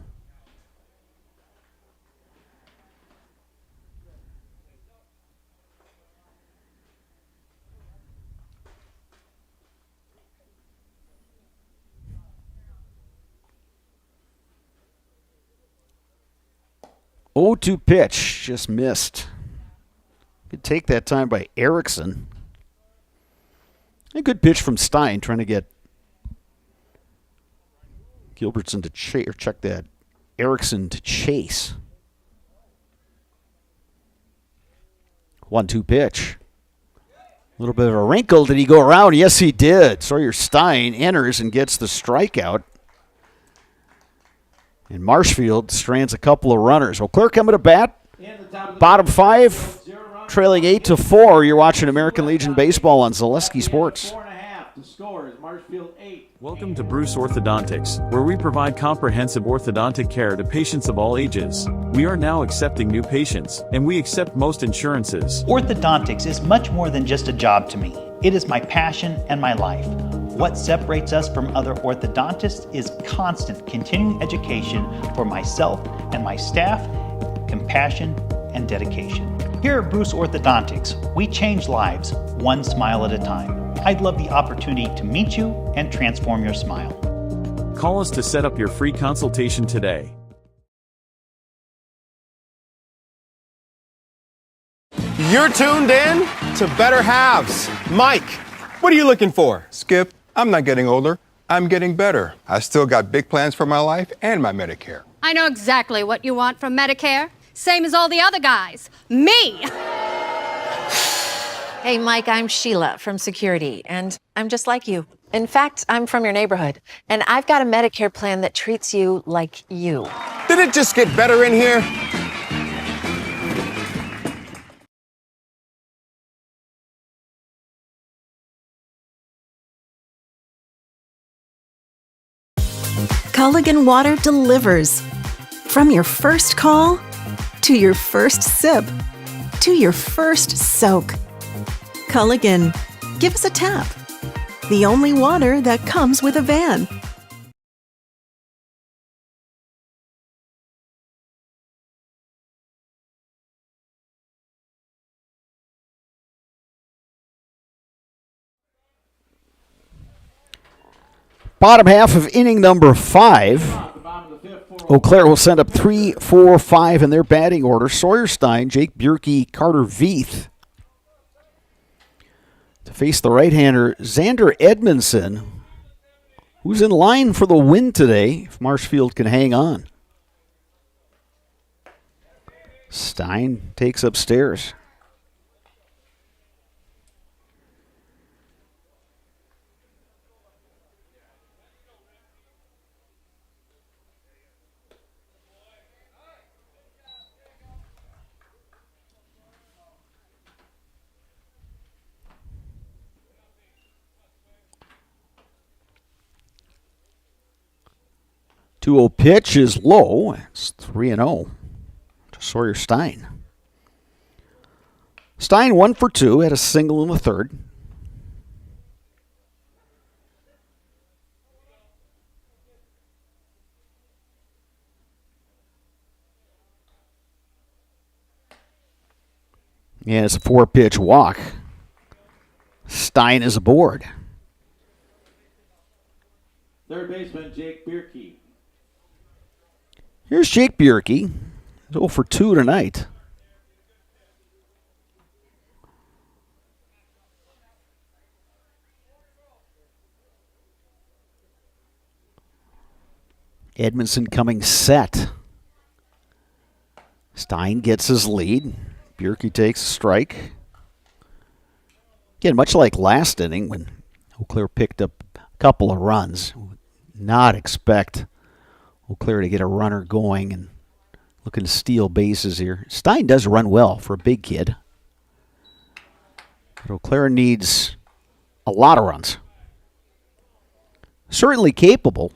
S1: Oh-2 pitch, just missed. Good take that time by Erickson. A good pitch from Stein, trying to get Gilbertson to chase, or check that, Erickson to chase. 1-2 pitch. A little bit of a wrinkle. Did he go around? Yes, he did. Sawyer Stein enters and gets the strikeout. And Marshfield strands a couple of runners. Eau Claire coming to bat. Bottom five, trailing 8-4. You're watching American Legion Baseball on Zaleski Sports.
S11: Welcome to Bruce Orthodontics, where we provide comprehensive orthodontic care to patients of all ages. We are now accepting new patients, and we accept most insurances.
S12: Orthodontics is much more than just a job to me. It is my passion and my life. What separates us from other orthodontists is constant continuing education for myself and my staff, compassion, and dedication. Here at Bruce Orthodontics, we change lives one smile at a time. I'd love the opportunity to meet you and transform your smile.
S11: Call us to set up your free consultation today.
S13: You're tuned in to Better Halves. Mike, what are you looking for?
S14: Skip, I'm not getting older. I'm getting better. I still got big plans for my life and my Medicare.
S15: I know exactly what you want from Medicare. Same as all the other guys. Me!
S16: Hey, Mike, I'm Sheila from Security, and I'm just like you. In fact, I'm from your neighborhood, and I've got a Medicare plan that treats you like you.
S13: Did it just get better in here?
S17: Culligan Water delivers. From your first call, to your first sip, to your first soak. Culligan, give us a tap. The only water that comes with a van.
S1: Bottom half of inning number 5. Eau Claire will send up 3, 4, 5 in their batting order. Sawyer Stein, Jake Bierke, Carter Veith. To face the right-hander, Xander Edmondson, who's in line for the win today, if Marshfield can hang on. Stein takes upstairs. The 2-0 pitch is low. It's 3-0 to Sawyer Stein. Stein 1 for 2, had a single in the third. And it's a 4-pitch walk. Stein is aboard.
S2: Third baseman Jake Bierke.
S1: Here's Jake Bierke. He's 0 for 2 tonight. Edmondson coming set. Stein gets his lead. Bierke takes a strike. Again, much like last inning when Eau Claire picked up a couple of runs. Not expect Eau Claire to get a runner going and looking to steal bases here. Stein does run well for a big kid. But Eau Claire needs a lot of runs. Certainly capable.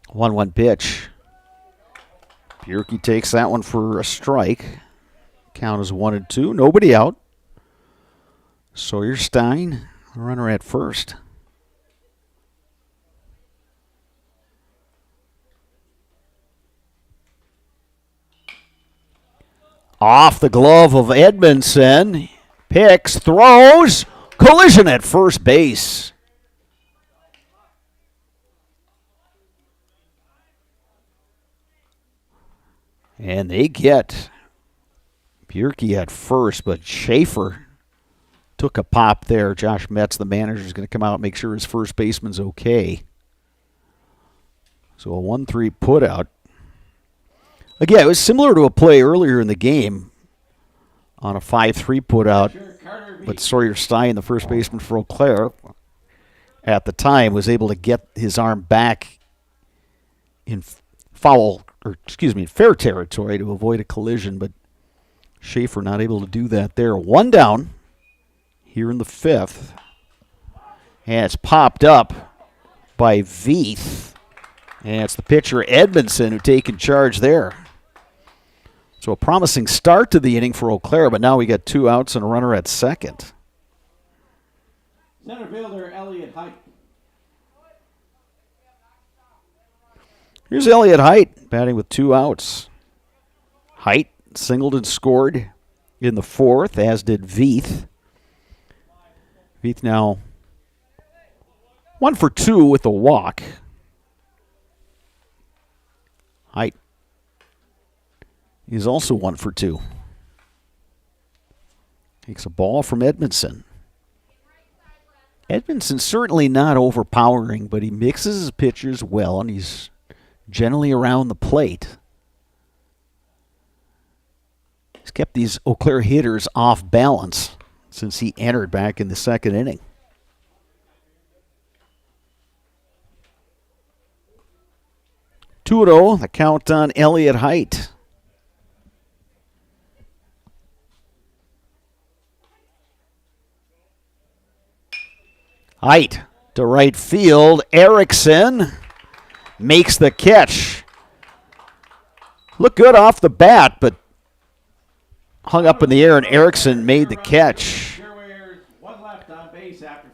S1: One pitch. Bierke takes that one for a strike. Count is 1-2. Nobody out. Sawyer Stein, runner at first. Off the glove of Edmondson. Picks, throws, collision at first base. And they get Bierke at first, but Schaefer took a pop there. Josh Metz, the manager, is going to come out and make sure his first baseman's okay. So a 1-3 put out. Again, it was similar to a play earlier in the game on a 5-3 put out. But Sawyer Stein, the first baseman for Eau Claire, at the time was able to get his arm back in fair territory to avoid a collision, but Schaefer not able to do that there. One down here in the fifth. And it's popped up by Veith. And it's the pitcher Edmondson who taken charge there. So a promising start to the inning for Eau Claire, but now we got 2 outs and a runner at second.
S2: Center fielder Elliott Height.
S1: Here's Elliott Height batting with 2 outs. Height singled and scored in the 4th, as did Veith. Veith now 1 for 2 with a walk. Height is also 1 for 2. Takes a ball from Edmondson. Edmondson's certainly not overpowering, but he mixes his pitches well, and he's generally around the plate. He's kept these Eau Claire hitters off balance since he entered back in the 2nd inning. Two-0, the count on Elliott Height. Height to right field. Erickson makes the catch. Looked good off the bat, but hung up in the air, and Erickson made the catch.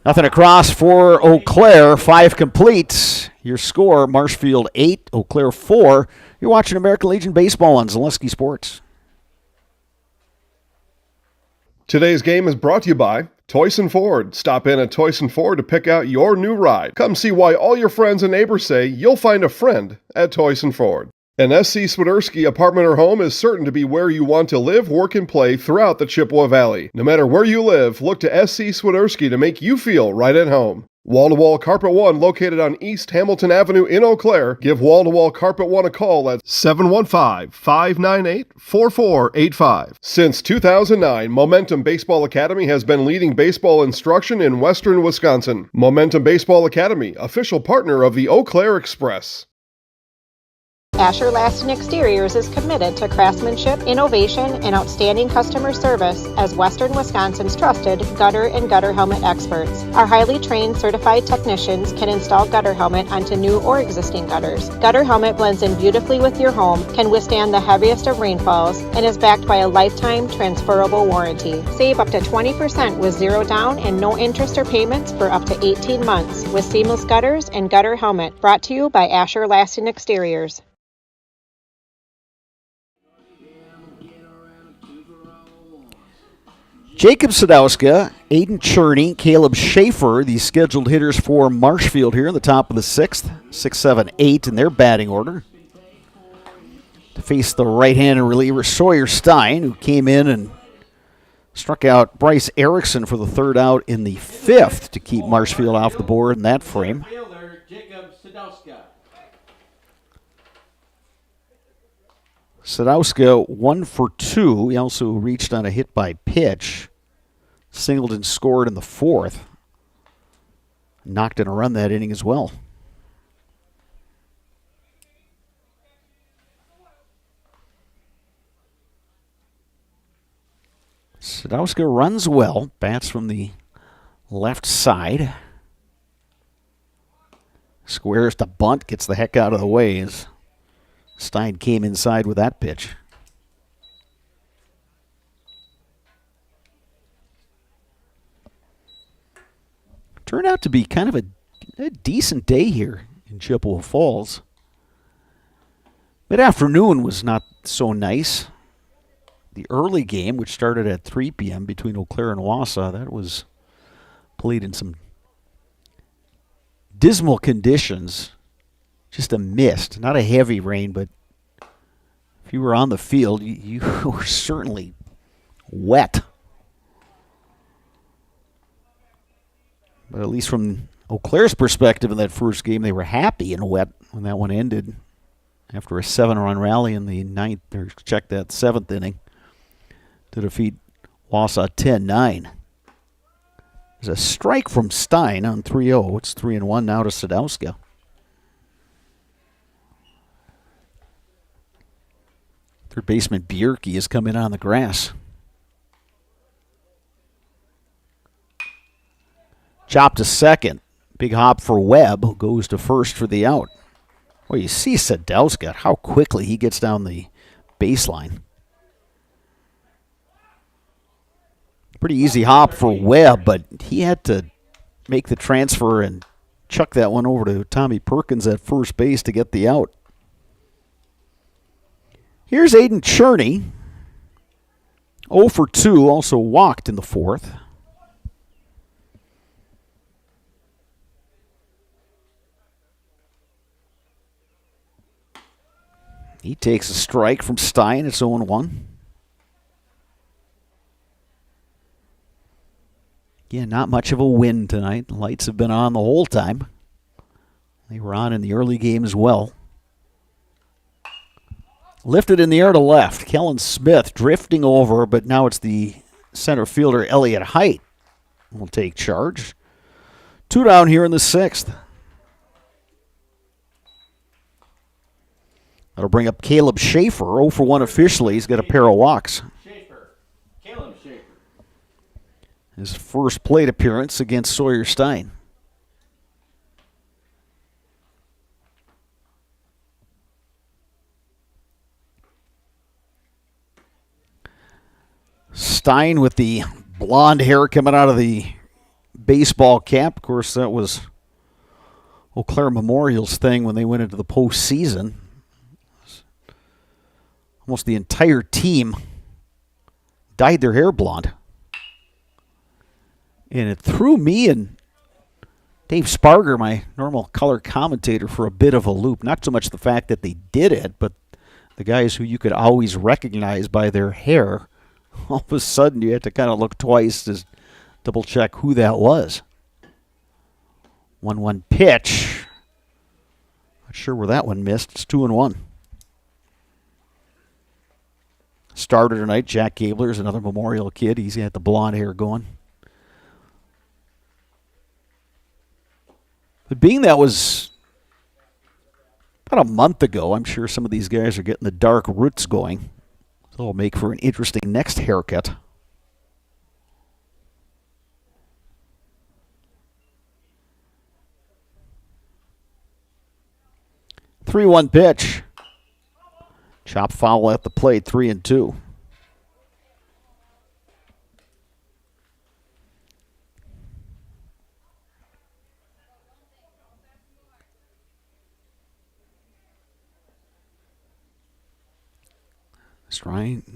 S1: Nothing across for Eau Claire. 5 complete. Your score, Marshfield 8, Eau Claire 4. You're watching American Legion Baseball on Zaleski Sports.
S18: Today's game is brought to you by Toyson Ford. Stop in at Toyson Ford to pick out your new ride. Come see why all your friends and neighbors say you'll find a friend at Toyson Ford. An SC Swiderski apartment or home is certain to be where you want to live, work, and play throughout the Chippewa Valley. No matter where you live, look to SC Swiderski to make you feel right at home. Wall-to-Wall Carpet One, located on East Hamilton Avenue in Eau Claire. Give Wall-to-Wall Carpet One a call at 715-598-4485. Since 2009, Momentum Baseball Academy has been leading baseball instruction in western Wisconsin. Momentum Baseball Academy, official partner of the Eau Claire Express.
S3: Asher Laston Exteriors is committed to craftsmanship, innovation, and outstanding customer service as Western Wisconsin's trusted gutter and gutter helmet experts. Our highly trained certified technicians can install gutter helmet onto new or existing gutters. Gutter helmet blends in beautifully with your home, can withstand the heaviest of rainfalls, and is backed by a lifetime transferable warranty. Save up to 20% with zero down and no interest or payments for up to 18 months with seamless gutters and gutter helmet. Brought to you by Asher Laston Exteriors.
S1: Jacob Sadowska, Aiden Cherney, Caleb Schaefer, the scheduled hitters for Marshfield here in the top of the 6th. 6, 7, 8 in their batting order. To face the right-handed reliever Sawyer Stein, who came in and struck out Bryce Erickson for the 3rd out in the 5th to keep Marshfield off the board in that frame. Sadowska 1 for 2. He also reached on a hit by pitch. Singled and scored in the 4th. Knocked in a run that inning as well. Sadowska runs well. Bats from the left side. Squares to bunt. Gets the heck out of the way as Stein came inside with that pitch. Turned out to be kind of a decent day here in Chippewa Falls. Mid-afternoon was not so nice. The early game, which started at 3 p.m. between Eau Claire and Wausau, that was played in some dismal conditions. Just a mist, not a heavy rain, but if you were on the field, you were certainly wet. But at least from Eau Claire's perspective in that first game, they were happy and wet when that one ended after a 7-run rally in the 7th inning to defeat Wausau 10-9. There's a strike from Stein on 3-0. It's 3-1 now to Sadowska. Third baseman Bierke has come in on the grass. Chop to second. Big hop for Webb, who goes to first for the out. Well, you see Sadowska, how quickly he gets down the baseline. Pretty easy hop for Webb, but he had to make the transfer and chuck that one over to Tommy Perkins at first base to get the out. Here's Aiden Cherney. 0 for 2, also walked in the fourth. He takes a strike from Stein. It's 0-1. Yeah, not much of a wind tonight. The lights have been on the whole time. They were on in the early game as well. Lifted in the air to left. Kellen Smith drifting over, but now it's the center fielder, Elliott Height, will take charge. 2 down here in the 6th. That'll bring up Caleb Schaefer, 0 for 1 officially. He's got a pair of walks.
S2: Caleb Schaefer.
S1: His first plate appearance against Sawyer Stein. Stein with the blonde hair coming out of the baseball cap. Of course, that was Eau Claire Memorial's thing when they went into the postseason. Almost the entire team dyed their hair blonde. And it threw me and Dave Sparger, my normal color commentator, for a bit of a loop. Not so much the fact that they did it, but the guys who you could always recognize by their hair, all of a sudden you had to kind of look twice to double check who that was. 1-1 pitch. Not sure where that one missed. It's 2-1. Starter tonight, Jack Gabler's another Memorial kid. He's got the blonde hair going. But being that was about a month ago, I'm sure some of these guys are getting the dark roots going. So it'll make for an interesting next haircut. (3-1) pitch. Chop foul at the plate, 3-2.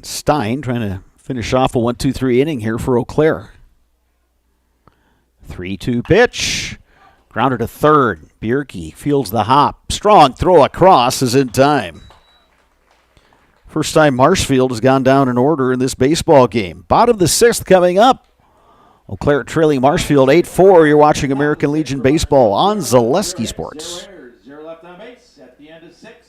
S1: Stein trying to finish off a 1-2-3 inning here for Eau Claire. 3-2 pitch. Grounded to third. Bierke fields the hop. Strong throw across is in time. First time Marshfield has gone down in order in this baseball game. Bottom of the 6th coming up. Eau Claire trailing Marshfield 8-4. You're watching American Legion Baseball on Zaleski Sports.
S2: Zero left on base at the end of 6.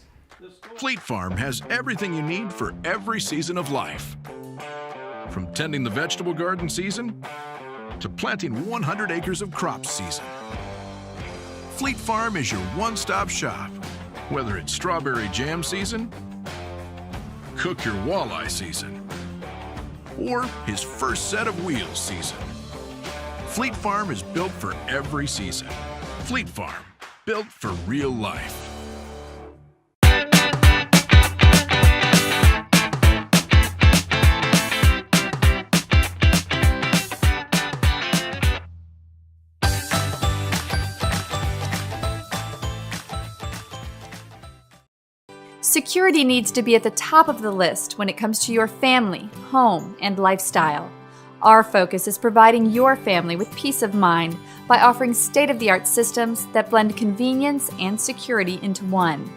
S4: Fleet Farm has everything you need for every season of life. From tending the vegetable garden season to planting 100 acres of crops season. Fleet Farm is your one-stop shop. Whether it's strawberry jam season, cook your walleye season, or his first set of wheels season. Fleet Farm is built for every season. Fleet Farm, built for real life.
S5: Security needs to be at the top of the list when it comes to your family, home, and lifestyle. Our focus is providing your family with peace of mind by offering state-of-the-art systems that blend convenience and security into one.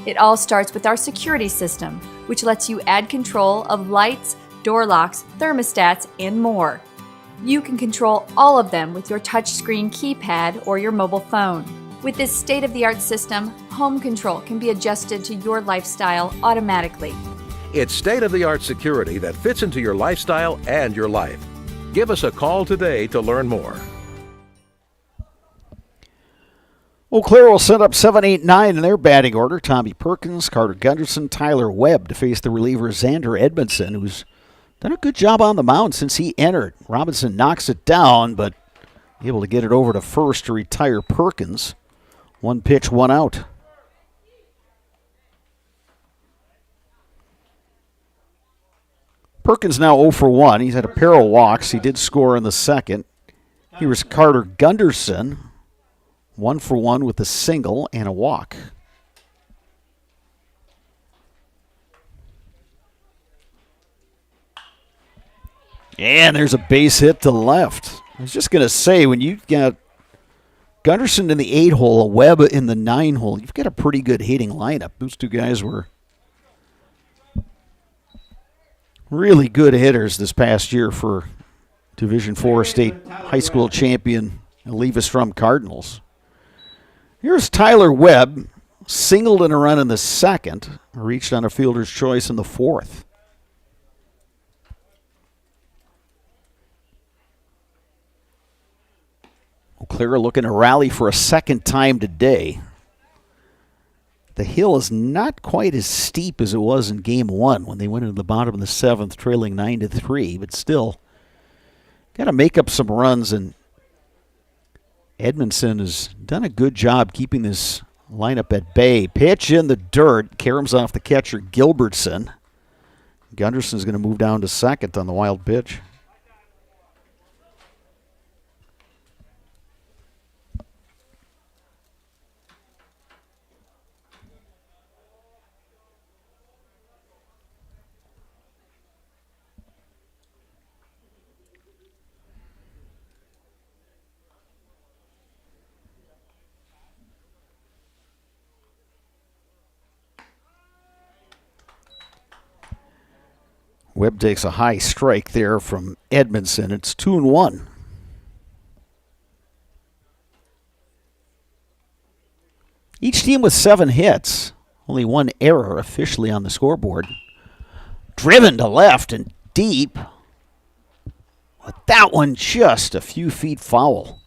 S5: It all starts with our security system, which lets you add control of lights, door locks, thermostats, and more. You can control all of them with your touchscreen keypad or your mobile phone. With this state-of-the-art system, home control can be adjusted to your lifestyle automatically.
S6: It's state-of-the-art security that fits into your lifestyle and your life. Give us a call today to learn more.
S1: Eau Claire will set up 7, 8, 9 in their batting order. Tommy Perkins, Carter Gunderson, Tyler Webb to face the reliever Xander Edmondson, who's done a good job on the mound since he entered. Robinson knocks it down, but able to get it over to first to retire Perkins. 1 pitch, 1 out. Perkins now 0 for 1. He's had a pair of walks. He did score in the second. Here's Carter Gunderson, 1 for 1 with a single and a walk. And there's a base hit to left. I was just going to say, when you got Gunderson in the 8 hole, Webb in the 9 hole, you've got a pretty good hitting lineup. Those two guys were really good hitters this past year for Division IV state high school champion Levis-Strum Cardinals. Here's Tyler Webb, singled in a run in the second, reached on a fielder's choice in the fourth. Eau Claire looking to rally for a second time today. The hill is not quite as steep as it was in Game 1 when they went into the bottom of the 7th, trailing 9-3, but still got to make up some runs, and Edmondson has done a good job keeping this lineup at bay. Pitch in the dirt, caroms off the catcher Gilbertson. Gunderson's going to move down to second on the wild pitch. Webb takes a high strike there from Edmondson. It's 2-1. Each team with 7 hits. Only 1 error officially on the scoreboard. Driven to left and deep. But that one just a few feet foul.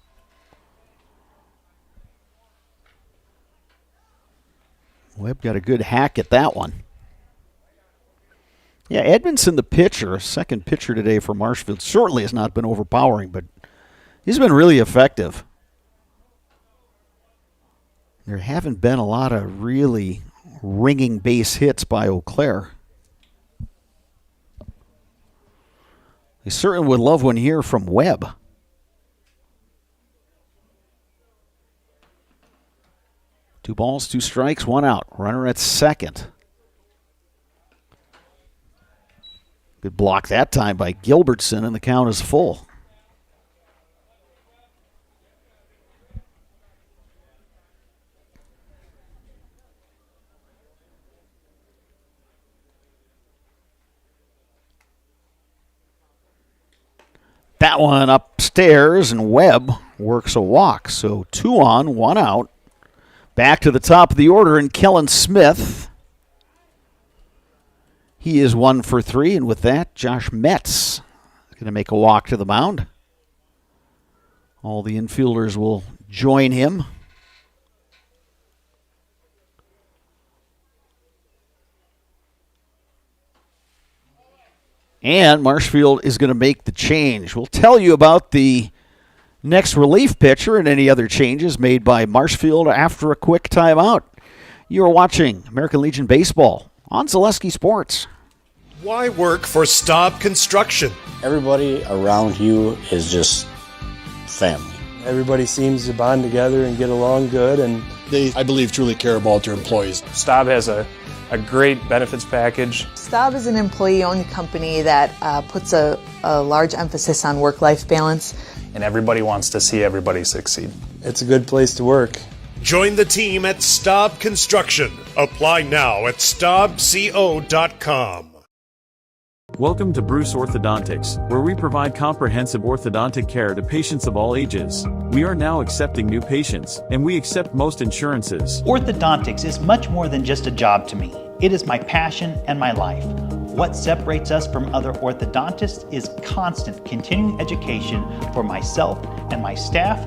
S1: Webb got a good hack at that one. Yeah, Edmondson, the pitcher, second pitcher today for Marshfield, certainly has not been overpowering, but he's been really effective. There haven't been a lot of really ringing base hits by Eau Claire. They certainly would love one here from Webb. Two balls, 2 strikes, 1 out. Runner at second. Good block that time by Gilbertson, and the count is full. That one upstairs, and Webb works a walk. So 2 on, 1 out. Back to the top of the order, and Kellen Smith. He is 1 for 3, and with that, Josh Metz is going to make a walk to the mound. All the infielders will join him. And Marshfield is going to make the change. We'll tell you about the next relief pitcher and any other changes made by Marshfield after a quick timeout. You are watching American Legion Baseball on Zaleski Sports.
S7: Why work for Staub Construction?
S8: Everybody around you is just family.
S9: Everybody seems to bond together and get along good, and
S19: They, I believe, truly care about their employees.
S20: Staub has a great benefits package.
S10: Staub is an employee-owned company that puts a large emphasis on work-life balance.
S20: And everybody wants to see everybody succeed.
S9: it's a good place to work.
S7: Join the team at Staub Construction. Apply now at staubco.com.
S11: Welcome to Bruce Orthodontics, where we provide comprehensive orthodontic care to patients of all ages. We are now accepting new patients, and we accept most insurances.
S12: Orthodontics is much more than just a job to me. It is my passion and my life. What separates us from other orthodontists is constant continuing education for myself and my staff,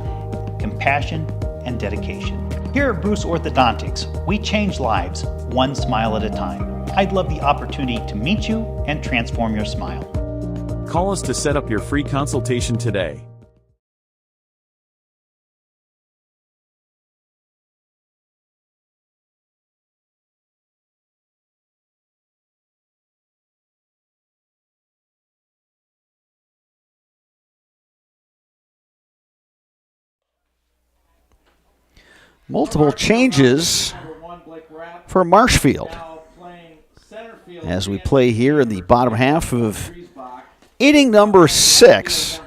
S12: compassion, and dedication. Here at Bruce Orthodontics, we change lives one smile at a time. I'd love the opportunity to meet you and transform your smile.
S11: Call us to set up your free consultation today.
S1: Multiple changes for Marshfield as we play here in the bottom half of inning number 6.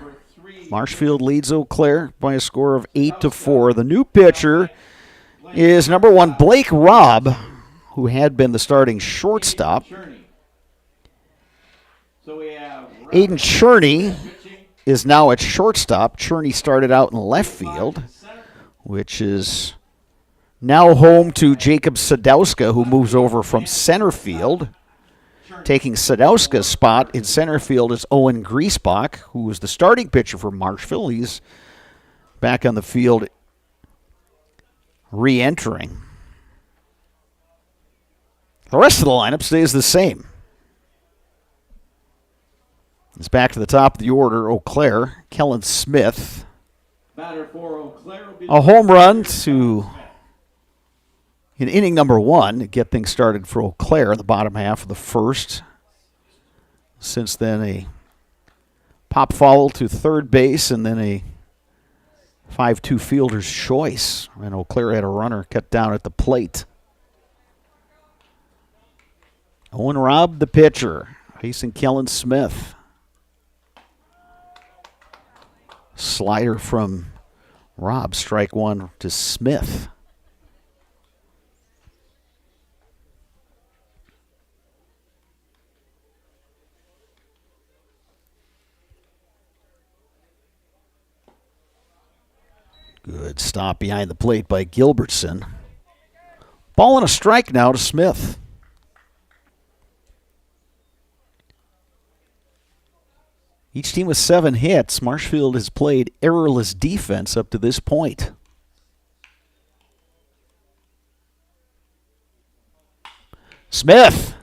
S1: Marshfield leads Eau Claire by a score of 8-4. The new pitcher is number 1, Blake Robb, who had been the starting shortstop. Aiden Cherney is now at shortstop. Cherney started out in left field, which is now home to Jacob Sadowska, who moves over from center field. Taking Sadowska's spot in center field is Owen Griesbach, who was the starting pitcher for Marshfield. He's back on the field re-entering. The rest of the lineup stays the same. It's back to the top of the order. Eau Claire, Kellen Smith. A home run in inning number 1 to get things started for Eau Claire in the bottom half of the first. Since then, a pop foul to third base and then a 5-2 fielder's choice. And Eau Claire had a runner cut down at the plate. Owen Robb, the pitcher, facing Kellen Smith. Slider from Robb, strike 1 to Smith. Good stop behind the plate by Gilbertson. Ball and a strike now to Smith. Each team with 7 hits. Marshfield has played errorless defense up to this point. Smith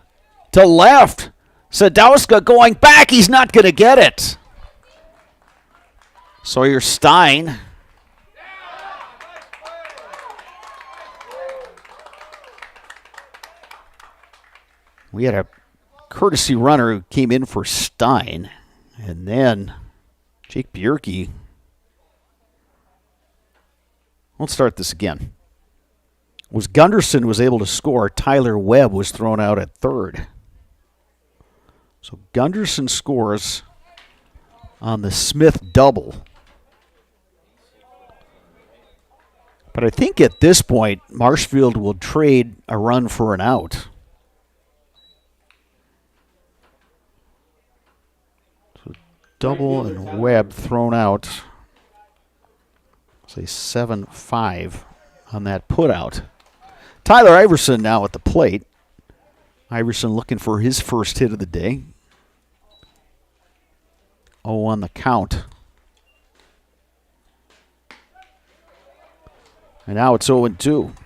S1: to left. Sadowska going back. He's not going to get it. Sawyer Stein. We had a courtesy runner who came in for Stein. And then Jake Bjerke. Let's start this again. Gunderson was able to score. Tyler Webb was thrown out at third. So Gunderson scores on the Smith double. But I think at this point, Marshfield will trade a run for an out. Double and Webb thrown out. Say 7-5 on that putout. Tyler Iverson now at the plate. Iverson looking for his first hit of the day. 0 on the count. And now it's 0-2.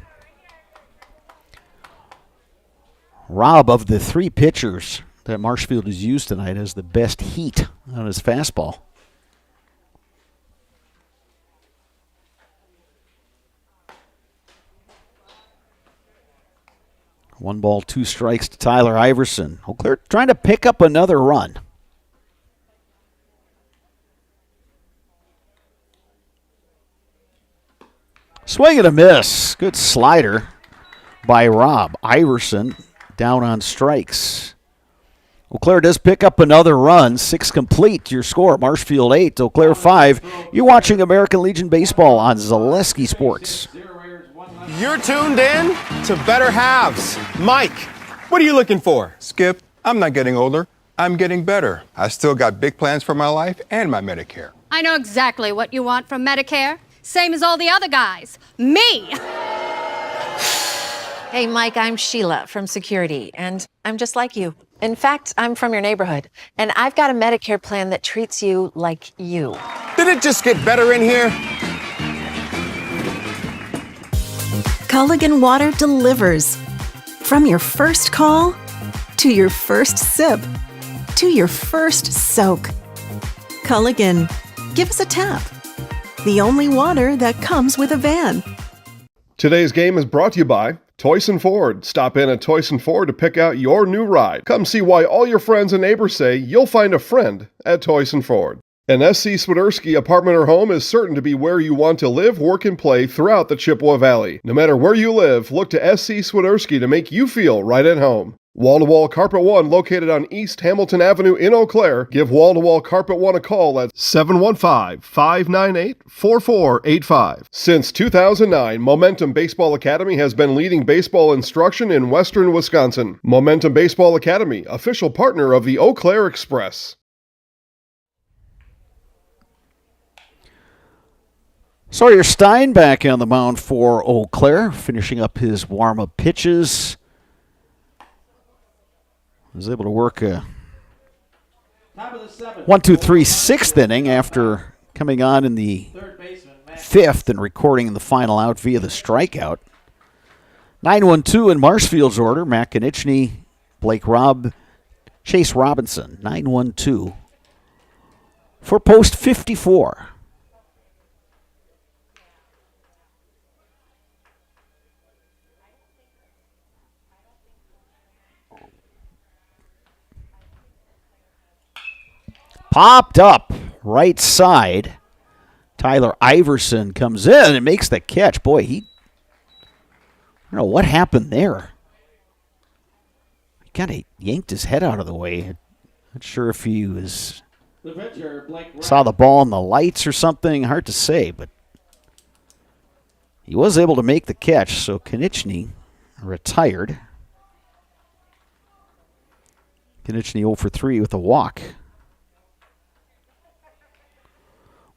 S1: Robb, of the 3 pitchers that Marshfield has used tonight, has the best heat on his fastball. One ball, 2 strikes to Tyler Iverson. Eau Claire trying to pick up another run. Swing and a miss. Good slider by Robb. Iverson down on strikes. Eau Claire does pick up another run. 6 complete. Your score, Marshfield 8, Eau Claire 5. You're watching American Legion Baseball on Zaleski Sports.
S13: You're tuned in to Better Halves. Mike, what are you looking for?
S14: Skip, I'm not getting older. I'm getting better. I still got big plans for my life and my Medicare.
S15: I know exactly what you want from Medicare. Same as all the other guys. Me!
S16: Hey, Mike, I'm Sheila from Security, and I'm just like you. In fact, I'm from your neighborhood, and I've got a Medicare plan that treats you like you.
S13: Did it just get better in here?
S17: Culligan Water delivers. From your first call, to your first sip, to your first soak. Culligan, give us a tap. The only water that comes with a van.
S18: Today's game is brought to you by Toyson Ford. Stop in at Toyson Ford to pick out your new ride. Come see why all your friends and neighbors say you'll find a friend at Toyson Ford. An SC Swiderski apartment or home is certain to be where you want to live, work, and play throughout the Chippewa Valley. No matter where you live, look to SC Swiderski to make you feel right at home. Wall-to-Wall Carpet One, located on East Hamilton Avenue in Eau Claire. Give Wall-to-Wall Carpet One a call at 715-598-4485. Since 2009, Momentum Baseball Academy has been leading baseball instruction in western Wisconsin. Momentum Baseball Academy, official partner of the Eau Claire Express.
S1: Sawyer Stein back on the mound for Eau Claire, finishing up his warm-up pitches. Was able to work a 1-2-3 sixth inning after coming on in the fifth and recording in the final out via the strikeout. 9-1-2 in Marshfield's order. Matt Konieczny, Blake Robb, Chase Robinson. 9-1-2 for post 54. Popped up right side. Tyler Iverson comes in and makes the catch. Boy, I don't know what happened there. He kind of yanked his head out of the way. Not sure if he saw the ball in the lights or something. Hard to say, but he was able to make the catch. So Konieczny retired. Konieczny 0 for 3 with a walk.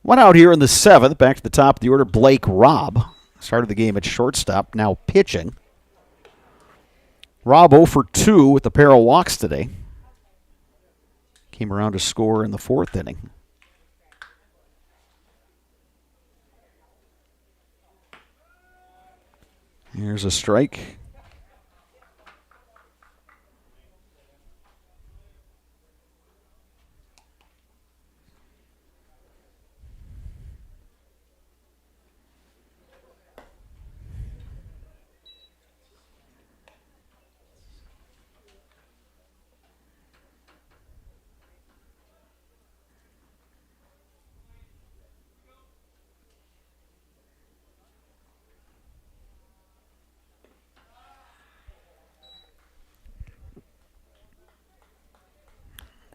S1: One out here in the seventh. Back to the top of the order, Blake Robb. Started the game at shortstop, now pitching. Robb 0 for 2 with a pair of walks today. Came around to score in the fourth inning. Here's a strike.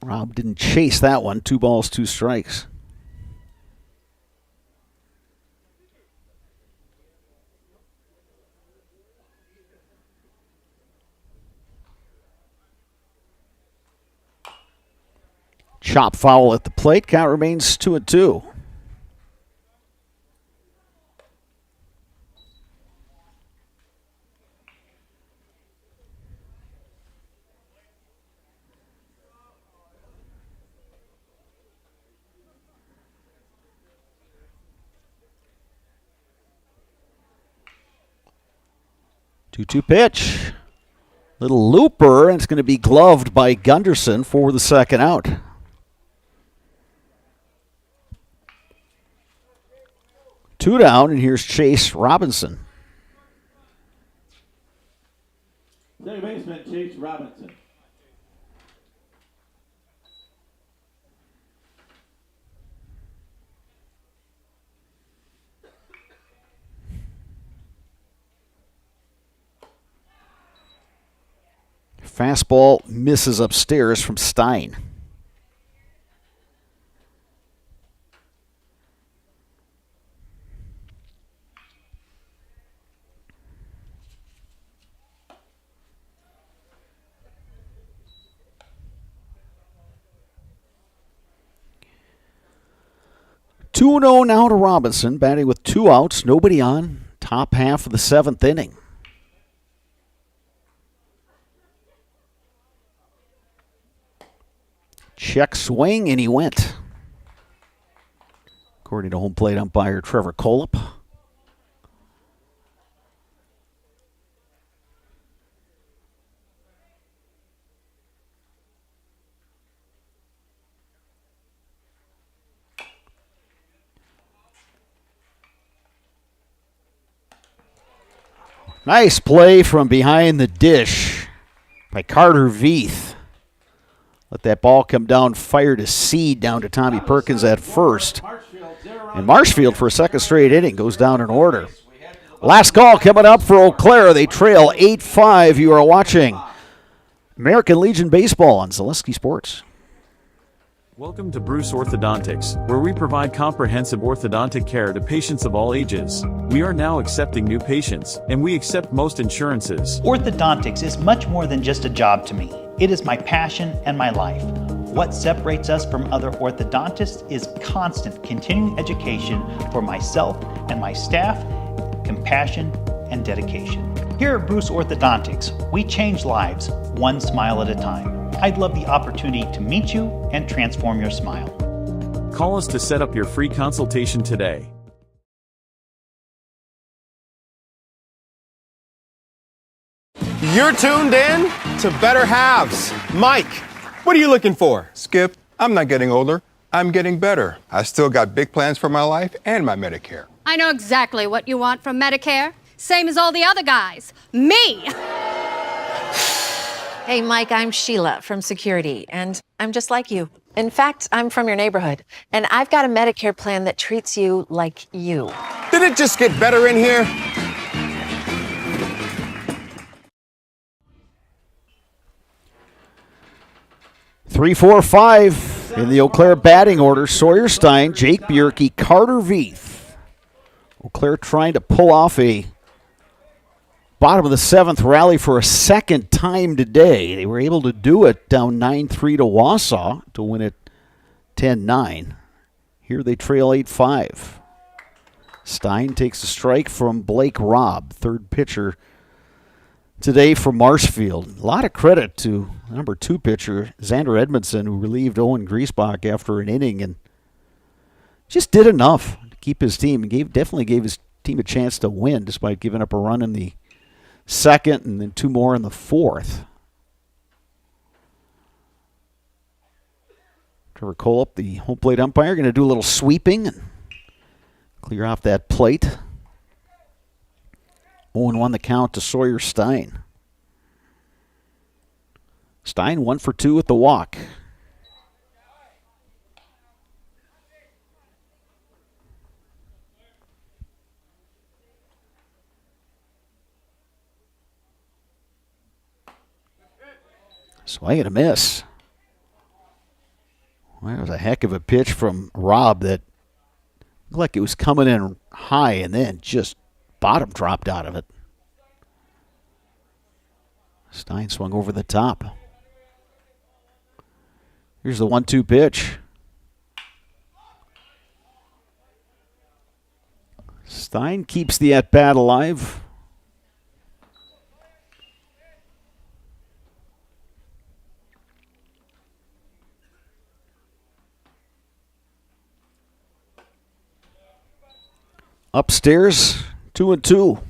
S1: Robb didn't chase that one. 2 balls, 2 strikes. Chop foul at the plate. Count remains 2-2. Two-two pitch. Little looper, and it's going to be gloved by Gunderson for the second out. Two down, and here's Chase Robinson.
S2: Second baseman Chase Robinson.
S1: Fastball misses upstairs from Stein. Two 2-0 now to Robinson, batting with 2 outs, nobody on, top half of the 7th inning. Check swing, and he went. According to home plate umpire Trevor Kolop. Nice play from behind the dish by Carter Veith. Let that ball come down, fired a seed down to Tommy Perkins at first. And Marshfield, for a second straight inning, goes down in order. Last call coming up for Eau Claire. They trail 8-5. You are watching American Legion Baseball on Zaleski Sports.
S11: Welcome to Bruce Orthodontics, where we provide comprehensive orthodontic care to patients of all ages. We are now accepting new patients, and we accept most insurances.
S12: Orthodontics is much more than just a job to me. It is my passion and my life. What separates us from other orthodontists is constant continuing education for myself and my staff, compassion, and dedication. Here at Bruce Orthodontics, we change lives one smile at a time. I'd love the opportunity to meet you and transform your smile.
S11: Call us to set up your free consultation today.
S13: You're tuned in to Better Halves. Mike, what are you looking for?
S14: Skip, I'm not getting older. I'm getting better. I still got big plans for my life and my Medicare.
S15: I know exactly what you want from Medicare. Same as all the other guys. Me!
S16: Hey, Mike, I'm Sheila from Security, and I'm just like you. In fact, I'm from your neighborhood, and I've got a Medicare plan that treats you like you.
S13: Did it just get better in here?
S1: Three, 4, 5 in the Eau Claire batting order. Sawyer Stein, Jake Bjerke, Carter Veith. Eau Claire trying to pull off a bottom of the 7th rally for a second time today. They were able to do it down 9-3 to Wausau to win it 10-9. Here they trail 8-5. Stein takes a strike from Blake Robb, third pitcher today for Marshfield. A lot of credit to number 2 pitcher, Xander Edmondson, who relieved Owen Griesbach after an inning and just did enough to keep his team. Definitely gave his team a chance to win despite giving up a run in the 2nd and then 2 more in the 4th. Trevor Coleup, the home plate umpire, going to do a little sweeping and clear off that plate. 0-1 the count to Sawyer Stein. Stein 1 for 2 with the walk. Swing and a miss. Well, that was a heck of a pitch from Robb that looked like it was coming in high and then just bottom dropped out of it. Stein swung over the top. Here's the 1-2 pitch. Stein keeps the at-bat alive. Upstairs, 2-2.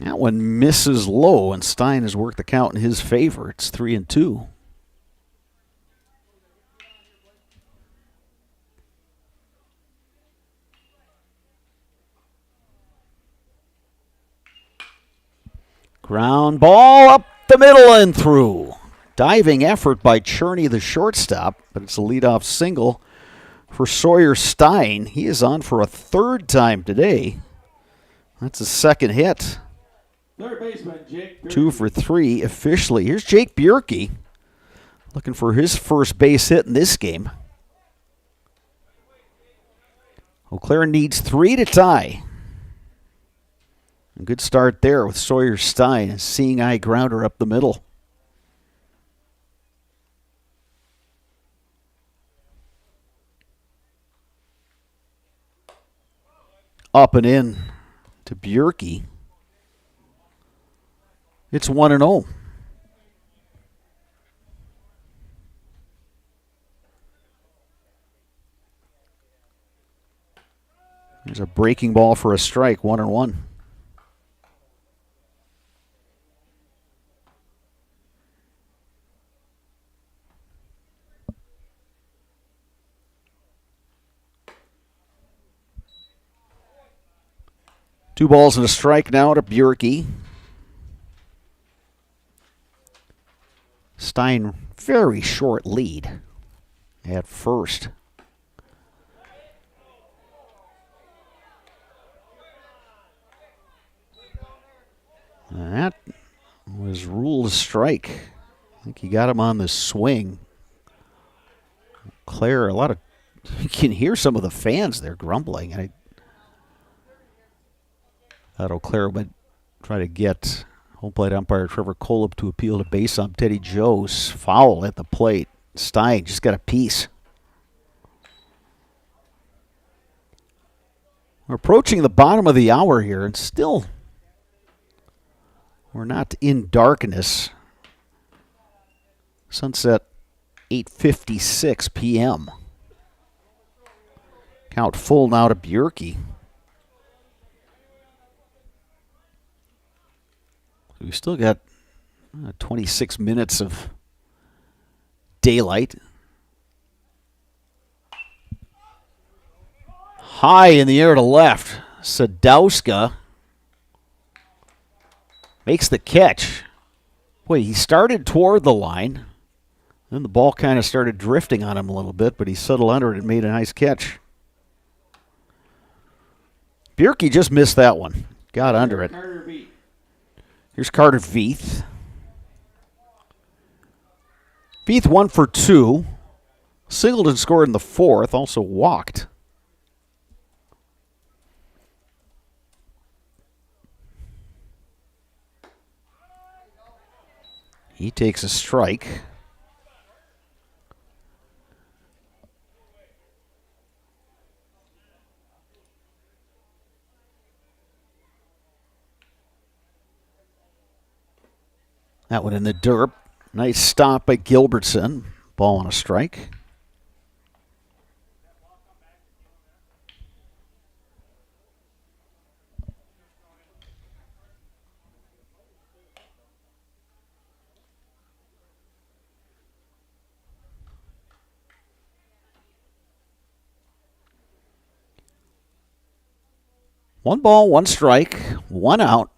S1: That one misses low, and Stein has worked the count in his favor. It's 3-2. Ground ball up the middle and through. Diving effort by Cherney, the shortstop, but it's a leadoff single for Sawyer Stein. He is on for a 3rd time today. That's his 2nd hit.
S2: Third baseman, Jake Bjerke.
S1: 2 for 3 officially. Here's Jake Bjerke looking for his first base hit in this game. Eau Claire needs 3 to tie. A good start there with Sawyer Stein, a seeing eye grounder up the middle. Up and in to Bjerke. It's 1-0. There's a breaking ball for a strike, 1-1. 2 balls and a strike now to Bjerke. Stein, very short lead at first. That was ruled a strike. I think he got him on the swing. Claire, you can hear some of the fans there grumbling. I thought Eau Claire would try to get home plate umpire Trevor Kolb to appeal to base ump Teddy Joe's foul at the plate. Stein just got a piece. We're approaching the bottom of the hour here, and still we're not in darkness. Sunset 8:56 p.m. Count full now to Bjerke. We've still got 26 minutes of daylight. High in the air to left. Sadowska makes the catch. Boy, he started toward the line. Then the ball kind of started drifting on him a little bit, but he settled under it and made a nice catch. Bjerke just missed that one. Got under it. Here's Carter Veith. Veith 1 for 2. Singleton scored in the 4th, also walked. He takes a strike. That one in the dirt. Nice stop by Gilbertson. Ball on a strike. One ball, one strike, one out,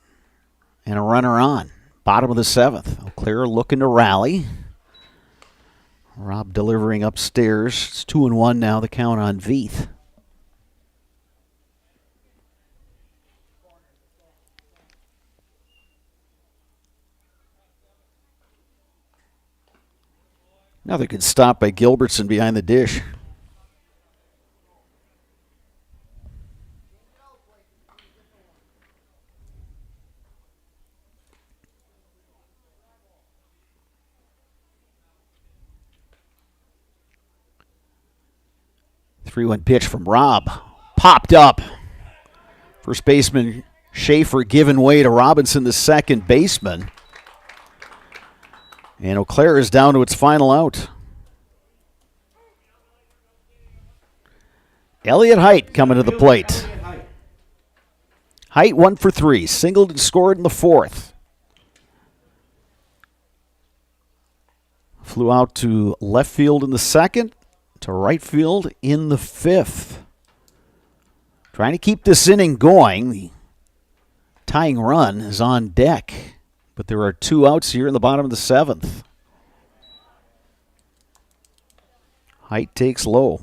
S1: and a runner on. Bottom of the 7th. Eau Claire looking to rally. Rob delivering upstairs. It's 2-1 now, the count on Veith. Another good stop by Gilbertson behind the dish. Three-one pitch from Rob. Popped up. First baseman Schaefer giving way to Robinson, the second baseman. And Eau Claire is down to its final out. Elliot Height coming to the plate. Height 1 for 3. Singleton scored in the 4th. Flew out to left field in the 2nd. To right field in the 5th. Trying to keep this inning going. The tying run is on deck. But there are 2 outs here in the bottom of the 7th. Height takes low.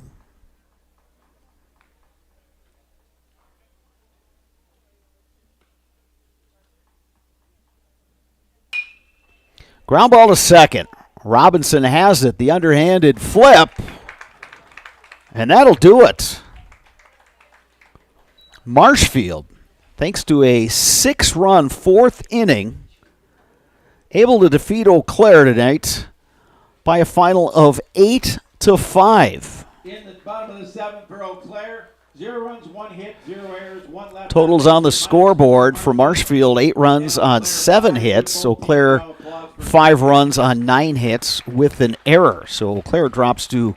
S1: Ground ball to second. Robinson has it. The underhanded flip. And that'll do it. Marshfield, thanks to a 6-run 4th inning, able to defeat Eau Claire tonight by a final of 8-5.
S2: In the bottom of the 7th for Eau Claire, 0 runs, 1 hit, 0 errors, 1 left.
S1: Totals on the scoreboard for Marshfield: 8 runs on 7 hits. Eau Claire 5 runs on 9 hits with an error. So Eau Claire drops to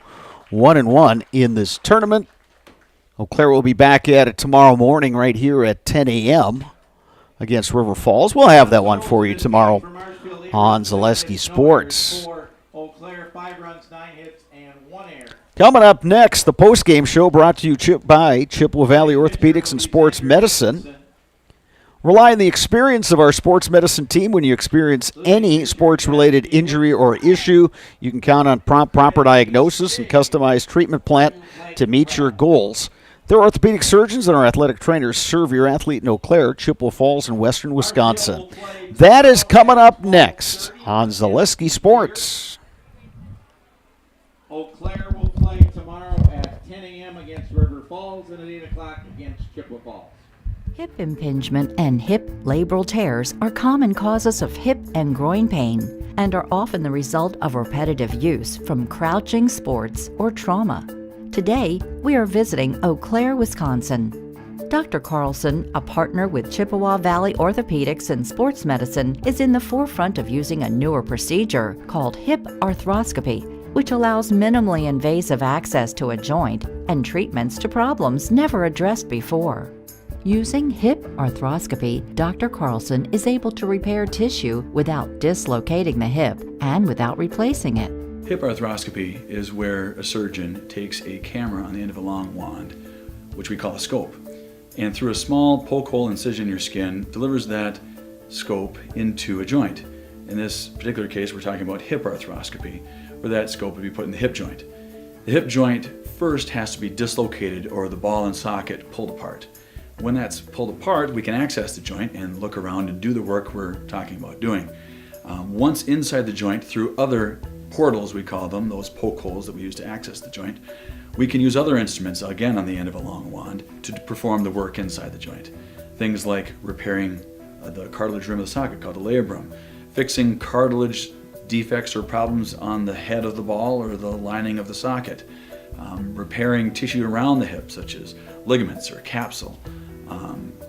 S1: 1-1 in this tournament. Eau Claire will be back at it tomorrow morning right here at 10 a.m. against River Falls. We'll have that one for you tomorrow on Zaleski Sports. Coming up next, the postgame show brought to you by Chippewa Valley Orthopedics and Sports Medicine. Rely on the experience of our sports medicine team when you experience any sports-related injury or issue. You can count on prompt, proper diagnosis and customized treatment plan to meet your goals. Their orthopedic surgeons and our athletic trainers serve your athlete in Eau Claire, Chippewa Falls, and western Wisconsin. That is coming up next on Zaleski Sports.
S2: Eau Claire will play tomorrow at 10 a.m. against River Falls and at 8 o'clock against Chippewa Falls.
S21: Hip impingement and hip labral tears are common causes of hip and groin pain and are often the result of repetitive use from crouching sports or trauma. Today, we are visiting Eau Claire, Wisconsin. Dr. Carlson, a partner with Chippewa Valley Orthopedics and Sports Medicine, is in the forefront of using a newer procedure called hip arthroscopy, which allows minimally invasive access to a joint and treatments to problems never addressed before. Using hip arthroscopy, Dr. Carlson is able to repair tissue without dislocating the hip and without replacing it.
S22: Hip arthroscopy is where a surgeon takes a camera on the end of a long wand, which we call a scope, and through a small poke hole incision in your skin, delivers that scope into a joint. In this particular case, we're talking about hip arthroscopy, where that scope would be put in the hip joint. The hip joint first has to be dislocated or the ball and socket pulled apart. When that's pulled apart, we can access the joint and look around and do the work we're talking about doing. Once inside the joint, through other portals, we call them, those poke holes that we use to access the joint, we can use other instruments, again on the end of a long wand, to perform the work inside the joint. Things like repairing the cartilage rim of the socket, called a labrum, fixing cartilage defects or problems on the head of the ball or the lining of the socket, repairing tissue around the hip, such as ligaments or a capsule,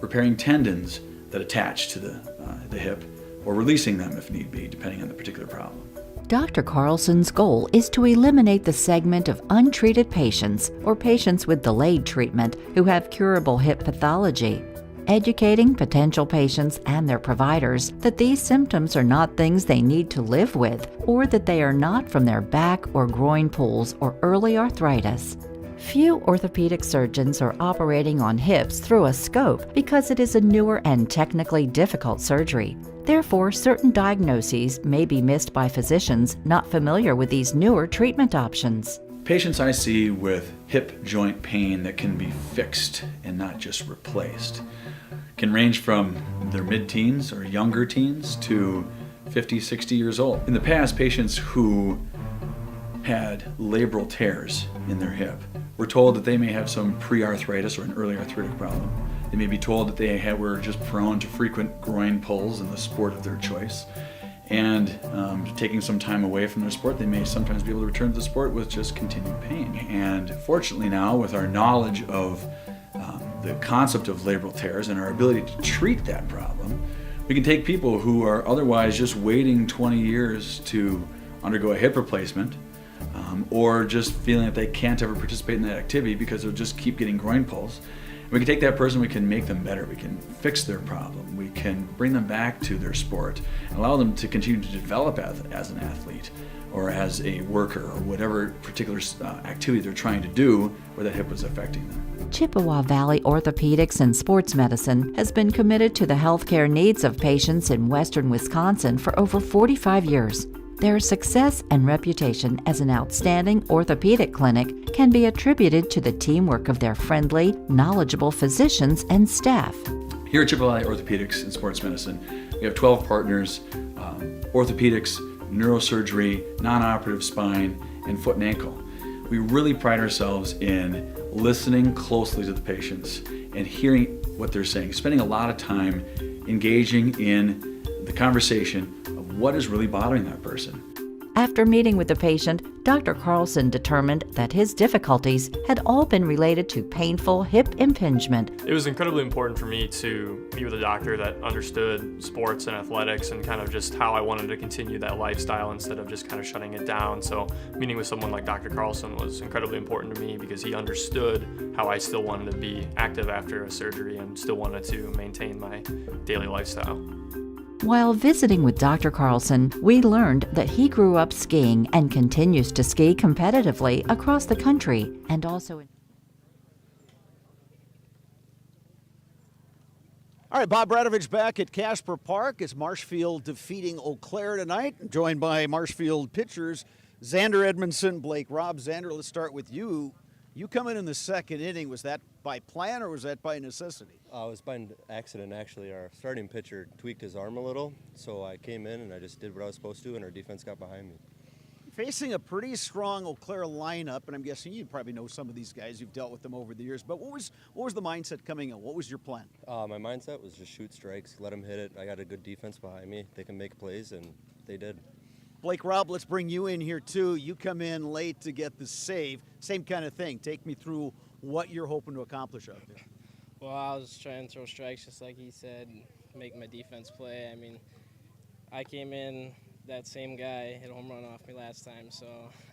S22: repairing tendons that attach to the hip, or releasing them if need be, depending on the particular problem.
S21: Dr. Carlson's goal is to eliminate the segment of untreated patients or patients with delayed treatment who have curable hip pathology, educating potential patients and their providers that these symptoms are not things they need to live with, or that they are not from their back or groin pulls or early arthritis. Few orthopedic surgeons are operating on hips through a scope because it is a newer and technically difficult surgery. Therefore, certain diagnoses may be missed by physicians not familiar with these newer treatment options.
S22: Patients I see with hip joint pain that can be fixed and not just replaced can range from their mid-teens or younger teens to 50, 60 years old. In the past, patients who had labral tears in their hip were told that they may have some pre-arthritis or an early arthritic problem. They may be told that they were just prone to frequent groin pulls in the sport of their choice. And taking some time away from their sport, they may sometimes be able to return to the sport with just continued pain. And fortunately now, with our knowledge of the concept of labral tears and our ability to treat that problem, we can take people who are otherwise just waiting 20 years to undergo a hip replacement, or just feeling that they can't ever participate in that activity because they'll just keep getting groin pulls. We can take that person, we can make them better, we can fix their problem, we can bring them back to their sport, and allow them to continue to develop as an athlete or as a worker or whatever particular activity they're trying to do where that hip was affecting them.
S21: Chippewa Valley Orthopedics and Sports Medicine has been committed to the healthcare needs of patients in western Wisconsin for over 45 years. Their success and reputation as an outstanding orthopedic clinic can be attributed to the teamwork of their friendly, knowledgeable physicians and staff.
S22: Here at Chippewa Valley Orthopedics and Sports Medicine, we have 12 partners, orthopedics, neurosurgery, non-operative spine, and foot and ankle. We really pride ourselves in listening closely to the patients and hearing what they're saying, spending a lot of time engaging in the conversation of what is really bothering that person.
S21: After meeting with the patient, Dr. Carlson determined that his difficulties had all been related to painful hip impingement.
S20: It was incredibly important for me to meet with a doctor that understood sports and athletics and kind of just how I wanted to continue that lifestyle instead of just kind of shutting it down. So meeting with someone like Dr. Carlson was incredibly important to me because he understood how I still wanted to be active after a surgery and still wanted to maintain my daily lifestyle.
S21: While visiting with Dr. Carlson, we learned that he grew up skiing and continues to ski competitively across the country and also
S1: All right, Bob Bradovich back at Casper Park as Marshfield defeating Eau Claire tonight, joined by Marshfield pitchers Xander Edmondson, Blake Robb. Xander, let's start with you. You come in the second inning. Was that by plan or was that by necessity?
S3: It was by an accident, actually. Our starting pitcher tweaked his arm a little, so I came in and I just did what I was supposed to, and our defense got behind me.
S1: Facing a pretty strong Eau Claire lineup, and I'm guessing you probably know some of these guys. You've dealt with them over the years. But what was the mindset coming in? What was your plan?
S3: My mindset was just shoot strikes, let them hit it. I got a good defense behind me. They can make plays, and they did.
S1: Blake Robb, let's bring you in here too. You come in late to get the save. Same kind of thing. Take me through what you're hoping to accomplish out there.
S4: Well, I was trying to throw strikes just like he said, make my defense play. I mean, I came in, that same guy hit a home run off me last time, so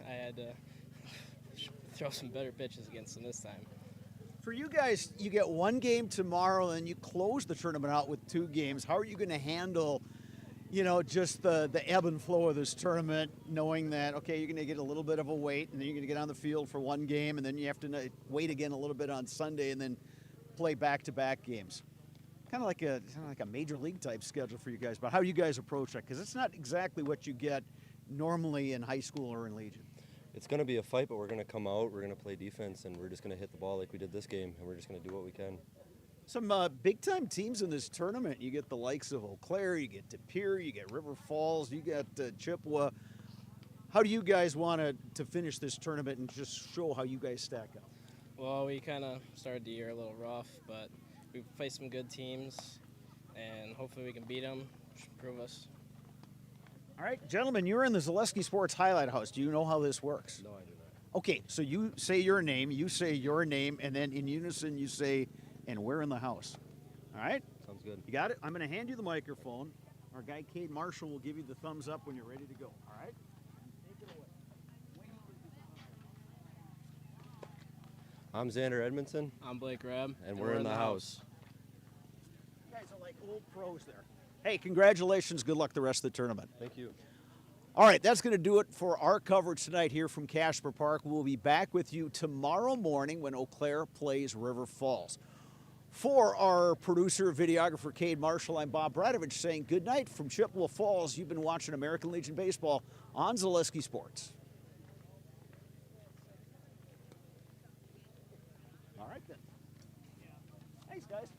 S4: I had to throw some better pitches against him this time.
S1: For you guys, you get one game tomorrow and you close the tournament out with 2 games. How are you going to handle just the ebb and flow of this tournament, knowing that, okay, you're going to get a little bit of a wait, and then you're going to get on the field for one game, and then you have to wait again a little bit on Sunday, and then play back-to-back games? Kind of like a major league type schedule for you guys, but how do you guys approach that? Because it's not exactly what you get normally in high school or in Legion.
S3: It's going to be a fight, but we're going to come out, we're going to play defense, and we're just going to hit the ball like we did this game, and we're just going to do what we can.
S1: Some big-time teams in this tournament. You get the likes of Eau Claire, you get De Pere, you get River Falls, you get Chippewa. How do you guys want to finish this tournament and just show how you guys stack up?
S4: Well, we kind of started the year a little rough, but we faced some good teams, and hopefully we can beat them, prove us.
S1: All right, gentlemen, you're in the Zaleski Sports Highlight House. Do you know how this works?
S3: No, I do not.
S1: Okay, so you say your name, and then in unison you say, and we're in the house. All right?
S3: Sounds good.
S1: You got it? I'm going to hand you the microphone. Our guy, Cade Marshall, will give you the thumbs up when you're ready to go. All right? Take it away.
S3: I'm Xander Edmondson.
S4: I'm Blake Robb.
S3: And we're in the house.
S1: You guys are like old pros there. Hey, congratulations. Good luck the rest of the tournament.
S3: Thank you.
S1: All right, that's going to do it for our coverage tonight here from Casper Park. We'll be back with you tomorrow morning when Eau Claire plays River Falls. For our producer, videographer, Cade Marshall, I'm Bob Bradovich saying good night from Chippewa Falls. You've been watching American Legion Baseball on Zaleski Sports. All right, then. Thanks, guys.